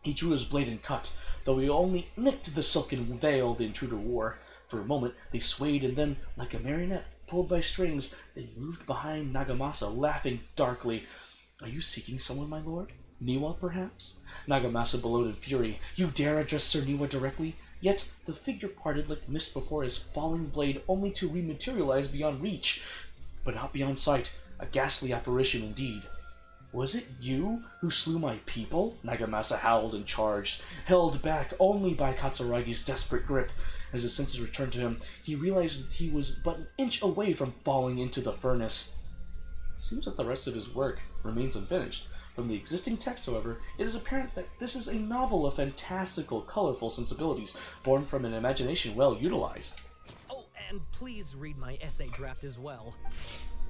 He drew his blade and cut, though he only nicked the silken veil the intruder wore. For a moment, they swayed, and then, like a marionette pulled by strings, they moved behind Nagamasa, laughing darkly. "Are you seeking someone, my lord? Niwa, perhaps?" Nagamasa bellowed in fury. "You dare address Sir Niwa directly?" Yet the figure parted like mist before his falling blade, only to rematerialize beyond reach, but not beyond sight. A ghastly apparition indeed. "Was it you who slew my people?" Nagamasa howled and charged, held back only by Katsuragi's desperate grip. As his senses returned to him, he realized that he was but an inch away from falling into the furnace. It seems that the rest of his work remains unfinished. From the existing text, however, it is apparent that this is a novel of fantastical, colorful sensibilities, born from an imagination well utilized. Oh, and please read my essay draft as well.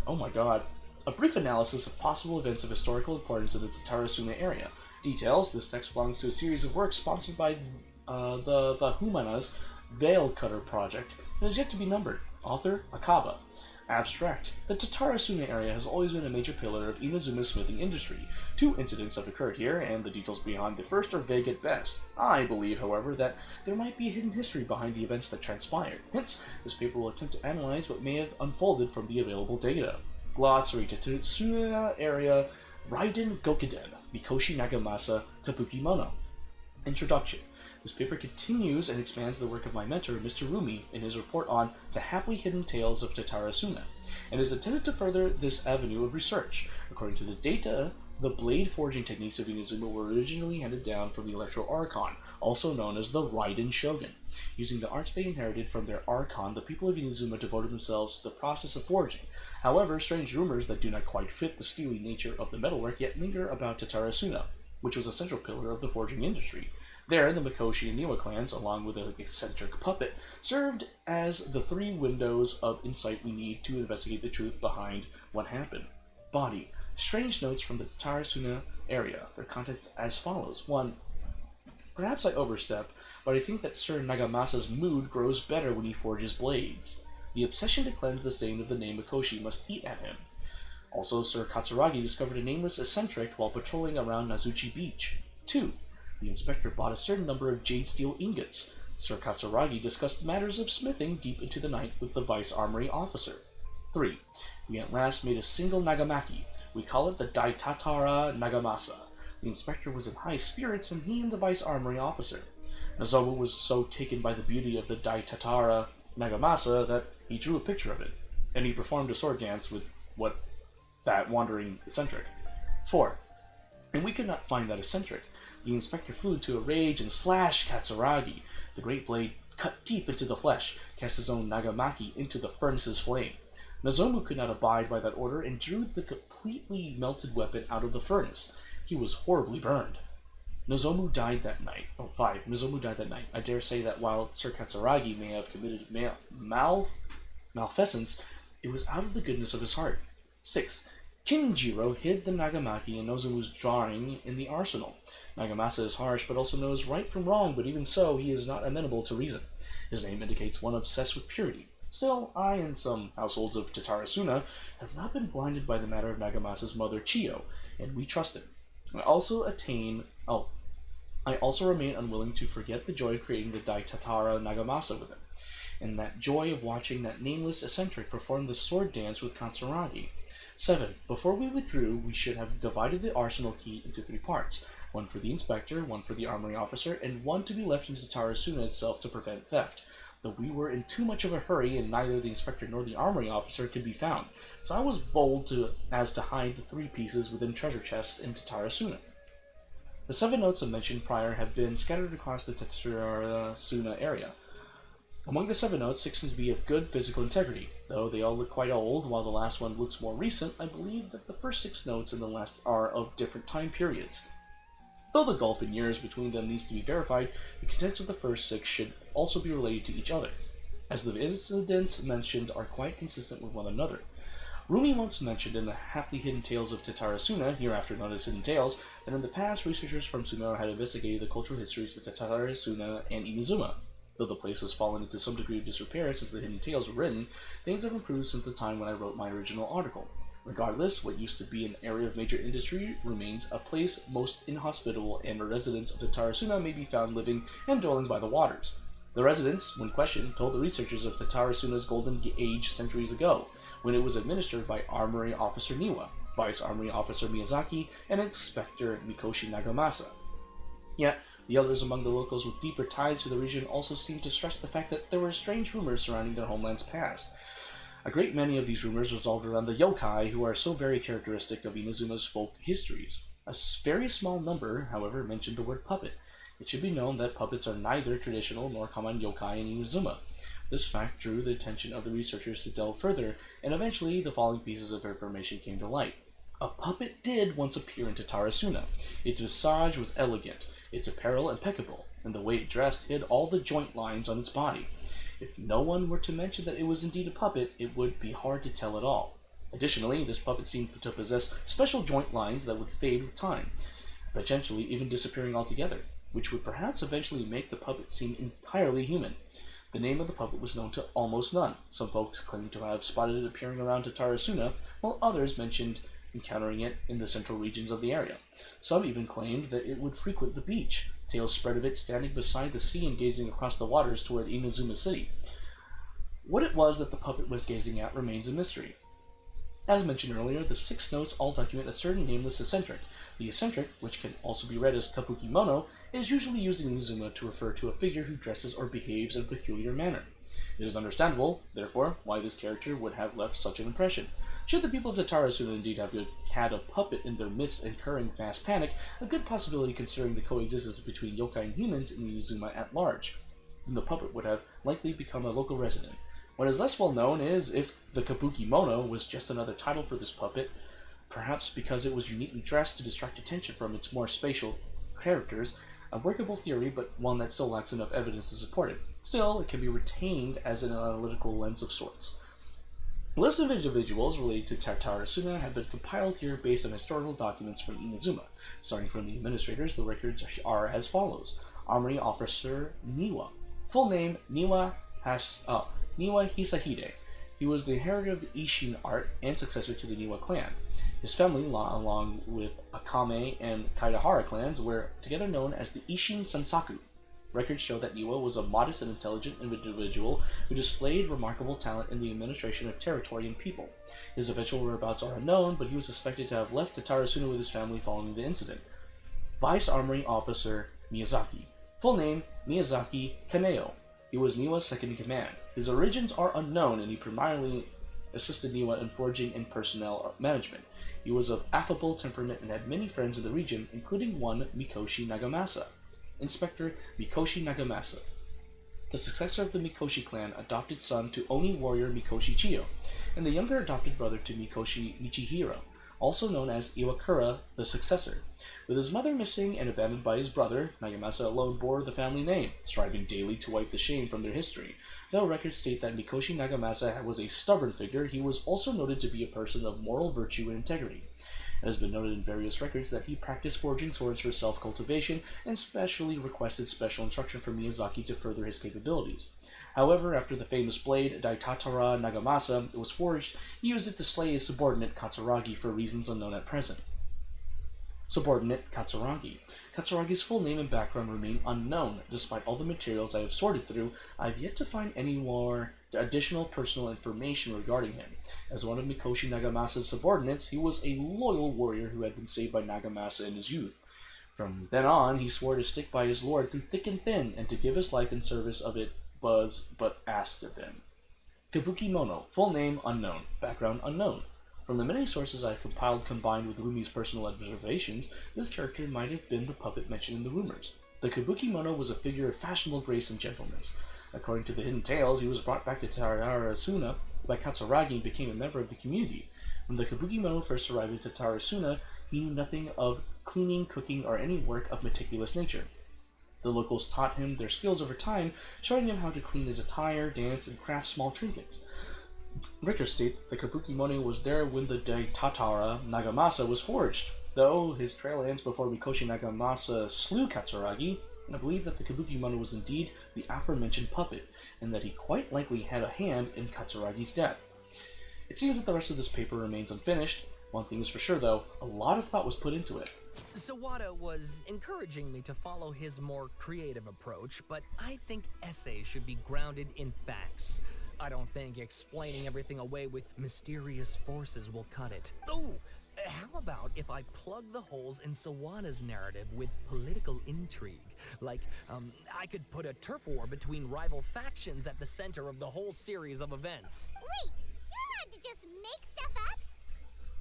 Oh my god. A brief analysis of possible events of historical importance in the Tatarasuna area. Details: this text belongs to a series of works sponsored by the Humana's Veil Cutter Project, and is yet to be numbered. Author: Akaba. Abstract. The Tatarasuna area has always been a major pillar of Inazuma's smithing industry. 2 incidents have occurred here, and the details behind the first are vague at best. I believe, however, that there might be a hidden history behind the events that transpired. Hence, this paper will attempt to analyze what may have unfolded from the available data. Glossary: Tatarasuna area, Raiden Gokiden, Mikoshi Nagamasa, Kabuki Mono. Introduction. This paper continues and expands the work of my mentor, Mr. Rumi, in his report on The Happily Hidden Tales of Tatarasuna, and is intended to further this avenue of research. According to the data, the blade forging techniques of Inazuma were originally handed down from the Electro Archon, also known as the Raiden Shogun. Using the arts they inherited from their Archon, the people of Inazuma devoted themselves to the process of forging. However, strange rumors that do not quite fit the steely nature of the metalwork yet linger about Tatarasuna, which was a central pillar of the forging industry. There, the Mikoshi and Niwa clans, along with an eccentric puppet, served as the 3 windows of insight we need to investigate the truth behind what happened. Body. Strange notes from the Tatarasuna area. Their contents as follows. 1. Perhaps I overstep, but I think that Sir Nagamasa's mood grows better when he forges blades. The obsession to cleanse the stain of the name Mikoshi must eat at him. Also, Sir Katsuragi discovered a nameless eccentric while patrolling around Nazuchi Beach. 2. The inspector bought a certain number of jade steel ingots. Sir Katsuragi discussed matters of smithing deep into the night with the vice armory officer. 3. We at last made a single nagamaki. We call it the Daitatara Nagamasa. The inspector was in high spirits, and he and the vice armory officer. Nozomu was so taken by the beauty of the Daitatara Nagamasa that he drew a picture of it, and he performed a sword dance with that wandering eccentric. 4. And we could not find that eccentric. The inspector flew into a rage and slashed Katsuragi. The great blade cut deep into the flesh, cast his own nagamaki into the furnace's flame. Nozomu could not abide by that order and drew the completely melted weapon out of the furnace. He was horribly burned. Nozomu died that night. 5. Nozomu died that night. I dare say that while Sir Katsuragi may have committed malfeasance, it was out of the goodness of his heart. 6. Kinjiro hid the nagamaki in Nozomu's drawing in the arsenal. Nagamasa is harsh, but also knows right from wrong, but even so, he is not amenable to reason. His name indicates one obsessed with purity. Still, I and some households of Tatarasuna have not been blinded by the matter of Nagamasa's mother, Chiyo, and we trust him. I also remain unwilling to forget the joy of creating the Daitatara Nagamasa with him, and that joy of watching that nameless eccentric perform the sword dance with Katsuragi. 7. Before we withdrew, we should have divided the arsenal key into 3 parts, 1 for the inspector, 1 for the armory officer, and 1 to be left in Tatarasuna itself to prevent theft. Though we were in too much of a hurry and neither the inspector nor the armory officer could be found, so I was bold as to hide the 3 pieces within treasure chests in Tatarasuna. The 7 notes I mentioned prior have been scattered across the Tatarasuna area. Among the 7 notes, 6 seem to be of good physical integrity. Though they all look quite old, while the last one looks more recent, I believe that the first 6 notes and the last are of different time periods. Though the gulf in years between them needs to be verified, the contents of the first 6 should also be related to each other, as the incidents mentioned are quite consistent with one another. Rumi once mentioned in the Happily Hidden Tales of Tatarasuna, hereafter known as Hidden Tales, that in the past researchers from Sumeru had investigated the cultural histories of Tatarasuna and Inazuma. Though the place has fallen into some degree of disrepair since the Hidden Tales were written, things have improved since the time when I wrote my original article. Regardless, what used to be an area of major industry remains a place most inhospitable, and the residents of Tatarasuna may be found living and dwelling by the waters. The residents, when questioned, told the researchers of Tatarasuna's golden age centuries ago, when it was administered by Armory Officer Niwa, Vice Armory Officer Miyazaki, and Inspector Mikoshi Nagamasa. Yet, the elders among the locals with deeper ties to the region also seemed to stress the fact that there were strange rumors surrounding their homeland's past. A great many of these rumors revolved around the yokai, who are so very characteristic of Inazuma's folk histories. A very small number, however, mentioned the word puppet. It should be known that puppets are neither traditional nor common yokai in Inazuma. This fact drew the attention of the researchers to delve further, and eventually the following pieces of information came to light. A puppet did once appear in Tatarasuna. Its visage was elegant, its apparel impeccable, and the way it dressed hid all the joint lines on its body. If no one were to mention that it was indeed a puppet, it would be hard to tell at all. Additionally, this puppet seemed to possess special joint lines that would fade with time, potentially even disappearing altogether, which would perhaps eventually make the puppet seem entirely human. The name of the puppet was known to almost none. Some folks claimed to have spotted it appearing around Tatarasuna, while others mentioned encountering it in the central regions of the area. Some even claimed that it would frequent the beach. Tales spread of it standing beside the sea and gazing across the waters toward Inazuma City. What it was that the puppet was gazing at remains a mystery. As mentioned earlier, the 6 notes all document a certain nameless eccentric. The eccentric, which can also be read as Kabuki Mono, is usually used in Inazuma to refer to a figure who dresses or behaves in a peculiar manner. It is understandable, therefore, why this character would have left such an impression. Should the people of Tatarasuna indeed have had a puppet in their midst incurring vast panic, a good possibility considering the coexistence between yokai and humans in Inazuma at large, then the puppet would have likely become a local resident. What is less well known is if the Kabuki Mono was just another title for this puppet, perhaps because it was uniquely dressed to distract attention from its more spatial characters, a workable theory, but one that still lacks enough evidence to support it. Still, it can be retained as an analytical lens of sorts. A list of individuals related to Tatarasuna have been compiled here based on historical documents from Inazuma. Starting from the administrators, the records are as follows. Armory Officer Niwa. Full name, Niwa Hisahide. He was the inheritor of the Ishin art and successor to the Niwa clan. His family, along with Akame and Kaidahara clans, were together known as the Ishin Sansaku. Records show that Niwa was a modest and intelligent individual who displayed remarkable talent in the administration of territory and people. His eventual whereabouts are unknown, but he was suspected to have left Tatarasuna with his family following the incident. Vice Armory Officer Miyazaki. Full name, Miyazaki Kaneo. He was Niwa's second in command. His origins are unknown, and he primarily assisted Niwa in foraging and personnel management. He was of affable temperament and had many friends in the region, including one Mikoshi Nagamasa. Inspector Mikoshi Nagamasa. The successor of the Mikoshi clan, adopted son to Oni warrior Mikoshi Chiyo, and the younger adopted brother to Mikoshi Michihiro, also known as Iwakura, the successor. With his mother missing and abandoned by his brother, Nagamasa alone bore the family name, striving daily to wipe the shame from their history. Though records state that Mikoshi Nagamasa was a stubborn figure, he was also noted to be a person of moral virtue and integrity. It has been noted in various records that he practiced forging swords for self-cultivation and specially requested special instruction from Miyazaki to further his capabilities. However, after the famous blade, Daitatara Nagamasa, was forged, he used it to slay his subordinate Katsuragi for reasons unknown at present. Subordinate Katsuragi. Katsuragi's full name and background remain unknown. Despite all the materials I have sorted through, I have yet to find any more additional personal information regarding him. As one of Mikoshi Nagamasa's subordinates, he was a loyal warrior who had been saved by Nagamasa in his youth. From then on, he swore to stick by his lord through thick and thin, and to give his life in service of it but asked of him. Kabuki Mono. Full name unknown. Background unknown. From the many sources I have compiled combined with Rumi's personal observations, this character might have been the puppet mentioned in the rumors. The Kabuki Mono was a figure of fashionable grace and gentleness. According to the hidden tales, he was brought back to Tatarasuna by Katsuragi and became a member of the community. When the Kabuki Mono first arrived in Tatarasuna, he knew nothing of cleaning, cooking, or any work of meticulous nature. The locals taught him their skills over time, showing him how to clean his attire, dance, and craft small trinkets. Records state that the Kabuki Mono was there when the Daitatara Nagamasa was forged. Though his trail ends before Mikoshi Nagamasa slew Katsuragi, and I believe that the Kabuki Mono was indeed the aforementioned puppet, and that he quite likely had a hand in Katsuragi's death. It seems that the rest of this paper remains unfinished. One thing is for sure, though, a lot of thought was put into it. Sawada was encouraging me to follow his more creative approach, but I think essays should be grounded in facts. I don't think explaining everything away with mysterious forces will cut it. Oh, how about if I plug the holes in Sawada's narrative with political intrigue? Like, I could put a turf war between rival factions at the center of the whole series of events. Wait, you're allowed to just make stuff up?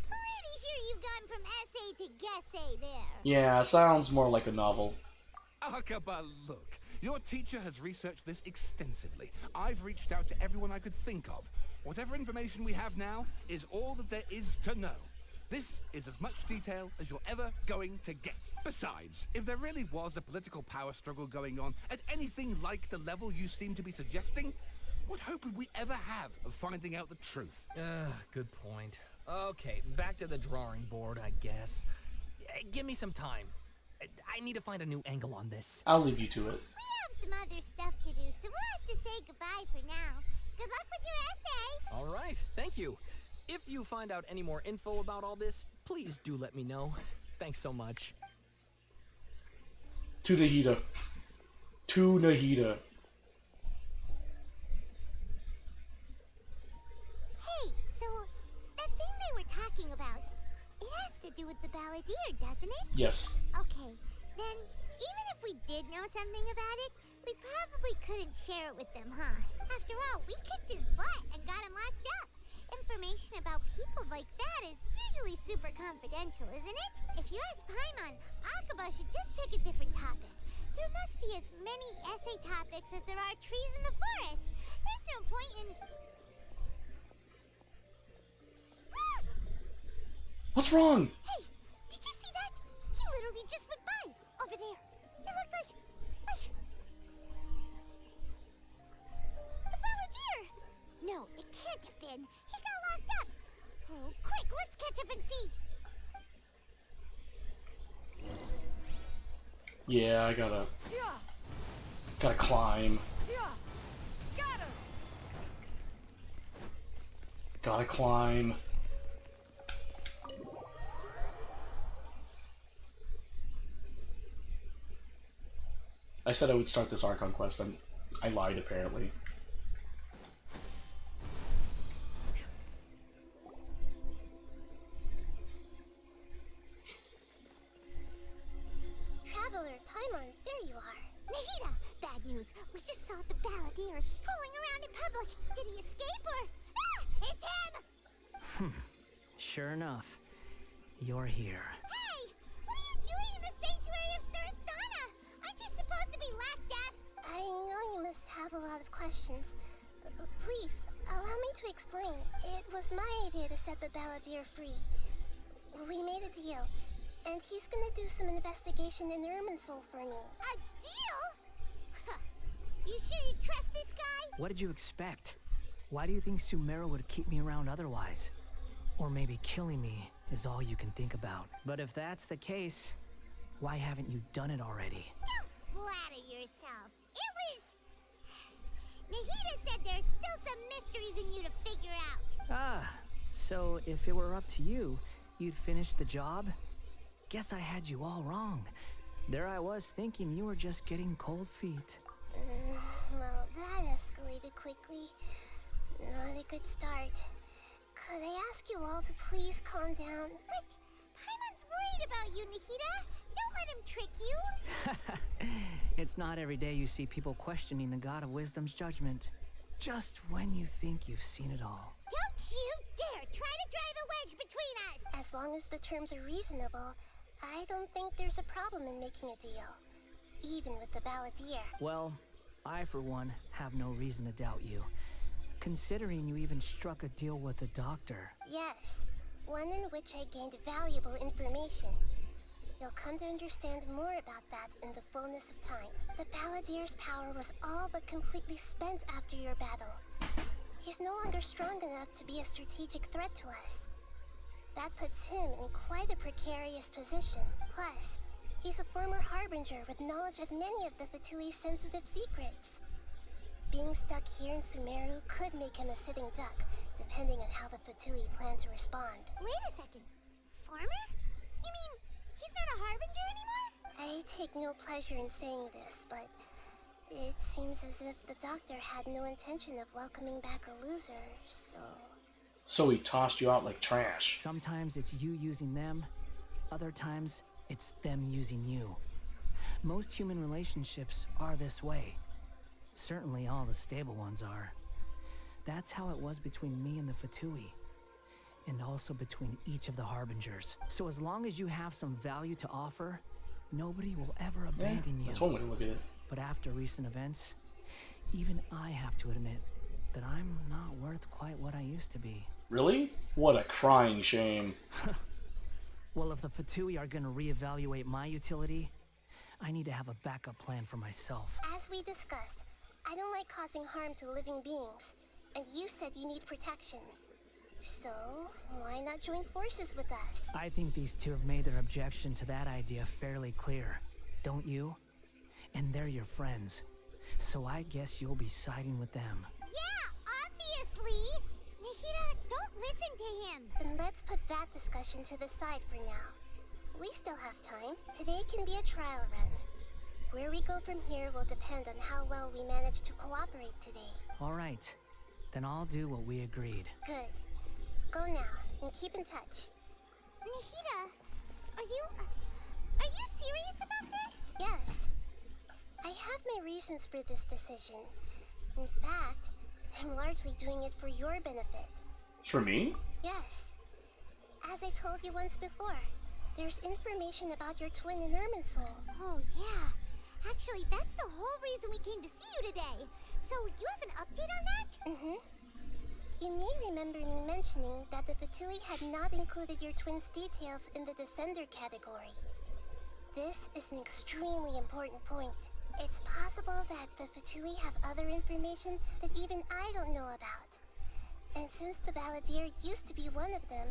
Pretty sure you've gone from essay to guessay there. Yeah, sounds more like a novel. Akaba, look. Your teacher has researched this extensively. I've reached out to everyone I could think of. Whatever information we have now is all that there is to know. This is as much detail as you're ever going to get. Besides, if there really was a political power struggle going on at anything like the level you seem to be suggesting, what hope would we ever have of finding out the truth? Good point. Okay, back to the drawing board, I guess. Give me some time. I need to find a new angle on this. I'll leave you to it. We have some other stuff to do, so we'll have to say goodbye bye for now. Good luck with your essay. All right, thank you. If you find out any more info about all this, please do let me know. Thanks so much. To Nahida. To Nahida. Hey, so that thing they were talking about, it has to do with the balladeer, doesn't it? Yes. Okay, then even if we did know something about it, we probably couldn't share it with them, huh? After all, we kicked his butt and got him locked up. Information about people like that is usually super confidential, isn't it? If you ask Paimon, Akaba should just pick a different topic. There must be as many essay topics as there are trees in the forest. There's no point in... What's wrong? Hey, did you see that? He literally just went by, over there. It looked like... the balladeer! No, it can't have been. He got locked up. Oh, quick, let's catch up and see. Yeah, I gotta climb. Gotta climb. I said I would start this Archon quest, and I lied apparently. Traveler, Paimon, there you are. Nahida! Bad news. We just saw the balladeer strolling around in public. Did he escape or... Ah! It's him! Sure enough, you're here. Hey! What are you doing in the sanctuary of Suristana? Aren't you supposed to be locked up? I know you must have a lot of questions. Please, allow me to explain. It was my idea to set the balladeer free. We made a deal. And he's gonna do some investigation in Irminsul for me. A deal? Huh. You sure you trust this guy? What did you expect? Why do you think Sumeru would keep me around otherwise? Or maybe killing me is all you can think about. But if that's the case, why haven't you done it already? Don't flatter yourself. It was... Nahida said there's still some mysteries in you to figure out. Ah, so if it were up to you, you'd finish the job? Guess I had you all wrong. There I was thinking you were just getting cold feet. Well, that escalated quickly. Not a good start. Could I ask you all to please calm down? But Paimon's worried about you, Nahida. Don't let him trick you. It's not every day you see people questioning the God of Wisdom's judgment. Just when you think you've seen it all. Don't you dare try to drive a wedge between us! As long as the terms are reasonable, I don't think there's a problem in making a deal. Even with the balladeer. Well, I for one have no reason to doubt you. Considering you even struck a deal with the doctor. Yes, one in which I gained valuable information. You'll come to understand more about that in the fullness of time. The balladeer's power was all but completely spent after your battle. He's no longer strong enough to be a strategic threat to us. That puts him in quite a precarious position. Plus, he's a former harbinger with knowledge of many of the Fatui's sensitive secrets. Being stuck here in Sumeru could make him a sitting duck, depending on how the Fatui plan to respond. Wait a second. Farmer? You mean he's not a harbinger anymore? I take no pleasure in saying this, but it seems as if the doctor had no intention of welcoming back a loser, so... So he tossed you out like trash. Sometimes it's you using them, other times it's them using you. Most human relationships are this way. Certainly all the stable ones are. That's how it was between me and the Fatui. And also between each of the Harbingers. So as long as you have some value to offer, nobody will ever abandon you. That's one way to look at it. But after recent events, even I have to admit that I'm not worth quite what I used to be. Really? What a crying shame. Well, if the Fatui are gonna reevaluate my utility, I need to have a backup plan for myself. As we discussed, I don't like causing harm to living beings, and you said you need protection. So, why not join forces with us? I think these two have made their objection to that idea fairly clear, don't you? And they're your friends. So I guess you'll be siding with them. Yeah, obviously! Nahida, don't listen to him! Then let's put that discussion to the side for now. We still have time. Today can be a trial run. Where we go from here will depend on how well we manage to cooperate today. All right. Then I'll do what we agreed. Good. Go now, and keep in touch. Nahida, are you serious about this? Yes. I have my reasons for this decision. In fact, I'm largely doing it for your benefit. For me? Yes. As I told you once before, there's information about your twin in Irminsul. Oh, yeah. Actually, that's the whole reason we came to see you today. So, you have an update on that? Mm-hmm. You may remember me mentioning that the Fatui had not included your twin's details in the Descender category. This is an extremely important point. It's possible that the Fatui have other information that even I don't know about. And since the Balladeer used to be one of them,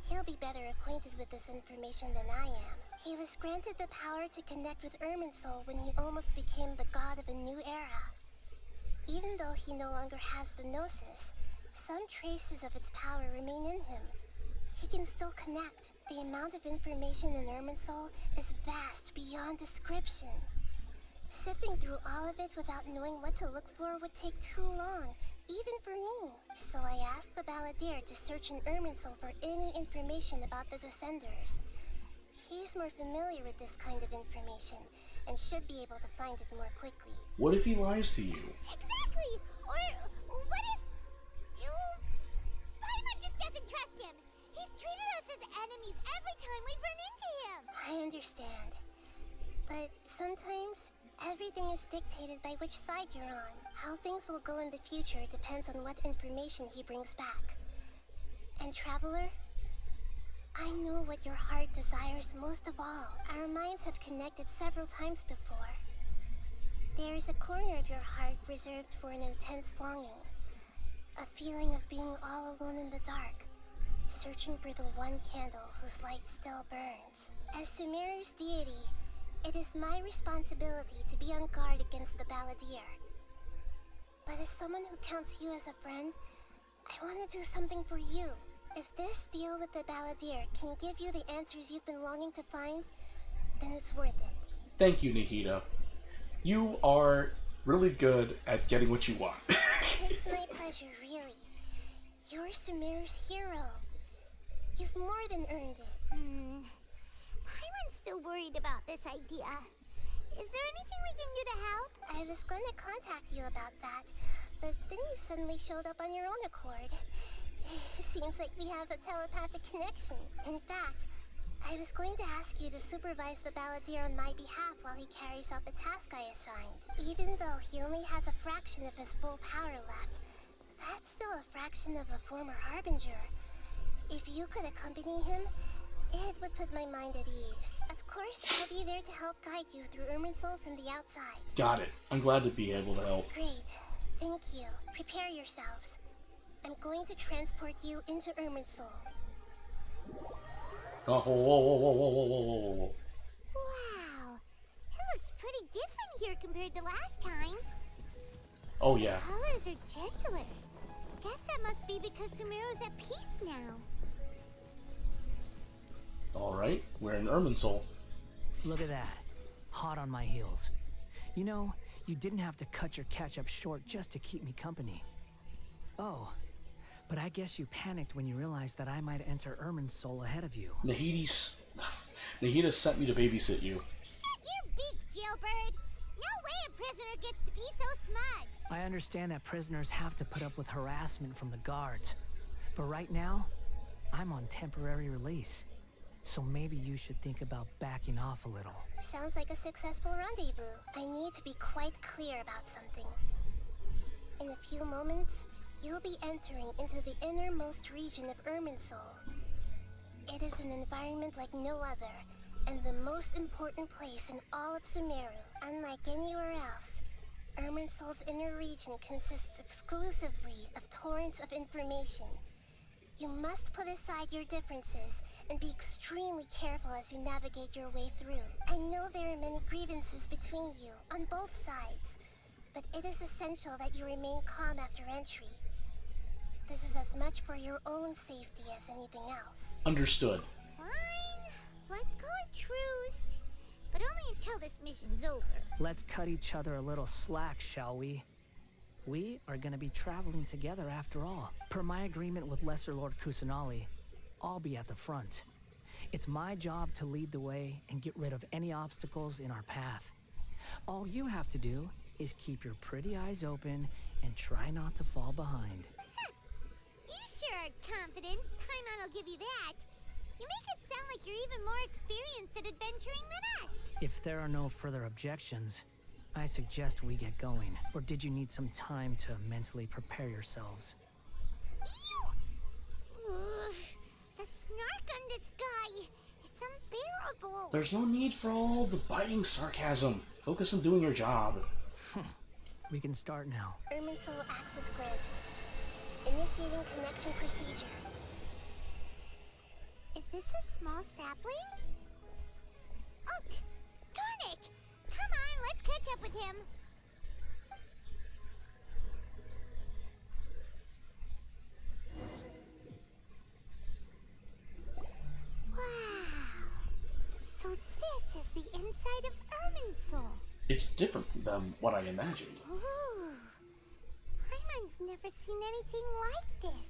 he'll be better acquainted with this information than I am. He was granted the power to connect with Irminsul when he almost became the god of a new era. Even though he no longer has the Gnosis, some traces of its power remain in him. He can still connect. The amount of information in Irminsul is vast beyond description. Sifting through all of it without knowing what to look for would take too long, even for me. So I asked the Balladeer to search in Irminsul for any information about the Descenders. He's more familiar with this kind of information, and should be able to find it more quickly. What if he lies to you? Exactly! Or what if... Paimon just doesn't trust him! He's treated us as enemies every time we've run into him! I understand. But sometimes, everything is dictated by which side you're on. How things will go in the future depends on what information he brings back. And Traveler, I know what your heart desires most of all. Our minds have connected several times before. There is a corner of your heart reserved for an intense longing. A feeling of being all alone in the dark, searching for the one candle whose light still burns. As Sumeru's deity, it is my responsibility to be on guard against the Balladeer. But as someone who counts you as a friend, I want to do something for you. If this deal with the Balladeer can give you the answers you've been longing to find, then it's worth it. Thank you, Nahida. You are really good at getting what you want. It's my pleasure, really. You're Sumeru's hero. You've more than earned it. Paimon's still worried about this idea. Is there anything we can do to help? I was going to contact you about that, but then you suddenly showed up on your own accord. Seems like we have a telepathic connection. In fact, I was going to ask you to supervise the Balladeer on my behalf while he carries out the task I assigned. Even though he only has a fraction of his full power left, that's still a fraction of a former Harbinger. If you could accompany him, it would put my mind at ease. Of course, I'll be there to help guide you through Irminsul from the outside. Got it. I'm glad to be able to help. Great. Thank you. Prepare yourselves. I'm going to transport you into Irminsul. Oh, whoa, whoa, whoa, whoa, whoa, whoa, whoa, whoa. Wow. It looks pretty different here compared to last time. Oh, yeah. The colors are gentler. Guess that must be because Sumeru's at peace now. Alright, we're in Irminsul. Look at that. Hot on my heels. You know, you didn't have to cut your catch-up short just to keep me company. Oh, but I guess you panicked when you realized that I might enter Irminsul ahead of you. Nahida sent me to babysit you. Shut your beak, jailbird! No way a prisoner gets to be so smug! I understand that prisoners have to put up with harassment from the guards. But right now, I'm on temporary release. So maybe you should think about backing off a little. Sounds like a successful rendezvous. I need to be quite clear about something. In a few moments, you'll be entering into the innermost region of Irminsul. It is an environment like no other, and the most important place in all of Sumeru. Unlike anywhere else, Irminsul's inner region consists exclusively of torrents of information. You must put aside your differences and be extremely careful as you navigate your way through. I know there are many grievances between you, on both sides, but it is essential that you remain calm after entry. This is as much for your own safety as anything else. Understood. Fine. Let's call it truce. But only until this mission's over. Let's cut each other a little slack, shall we? We are gonna be traveling together after all. Per my agreement with Lesser Lord Kusanali, I'll be at the front. It's my job to lead the way and get rid of any obstacles in our path. All you have to do is keep your pretty eyes open and try not to fall behind. You sure are confident. Paimon will give you that. You make it sound like you're even more experienced at adventuring than us. If there are no further objections, I suggest we get going. Or did you need some time to mentally prepare yourselves? Ew! Ugh, the snark on this guy. It's unbearable. There's no need for all the biting sarcasm. Focus on doing your job. We can start now. Irminsul access granted. Initiating connection procedure. Is this a small sapling? Oh, darn it! Come on, let's catch up with him. Wow. So this is the inside of Irminsul. It's different than what I imagined. Ooh. Paimon's never seen anything like this.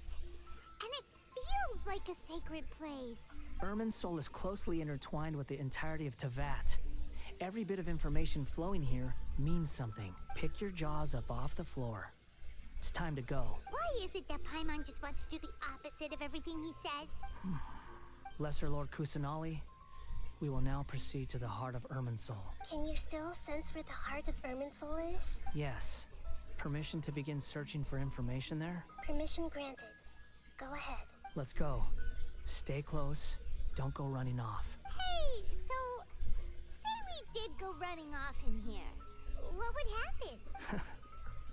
And it feels like a sacred place. Irminsul is closely intertwined with the entirety of Teyvat. Every bit of information flowing here means something. Pick your jaws up off the floor. It's time to go. Why is it that Paimon just wants to do the opposite of everything he says? Lesser Lord Kusanali, we will now proceed to the heart of Irminsul. Can you still sense where the heart of Irminsul is? Yes. Permission to begin searching for information there? Permission granted. Go ahead. Let's go. Stay close. Don't go running off. Hey, so say we did go running off in here. What would happen?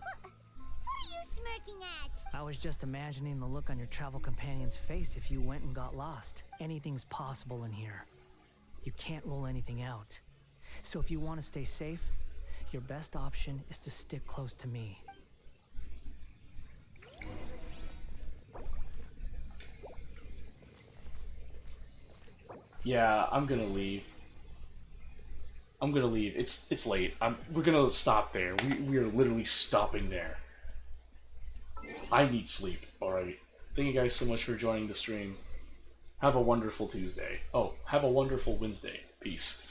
What are you smirking at? I was just imagining the look on your travel companion's face if you went and got lost. Anything's possible in here. You can't rule anything out. So if you want to stay safe, your best option is to stick close to me. Yeah, I'm gonna leave. It's late. We're gonna stop there. We are literally stopping there. I need sleep. Alright. Thank you guys so much for joining the stream. Have a wonderful Tuesday. Oh, have a wonderful Wednesday. Peace.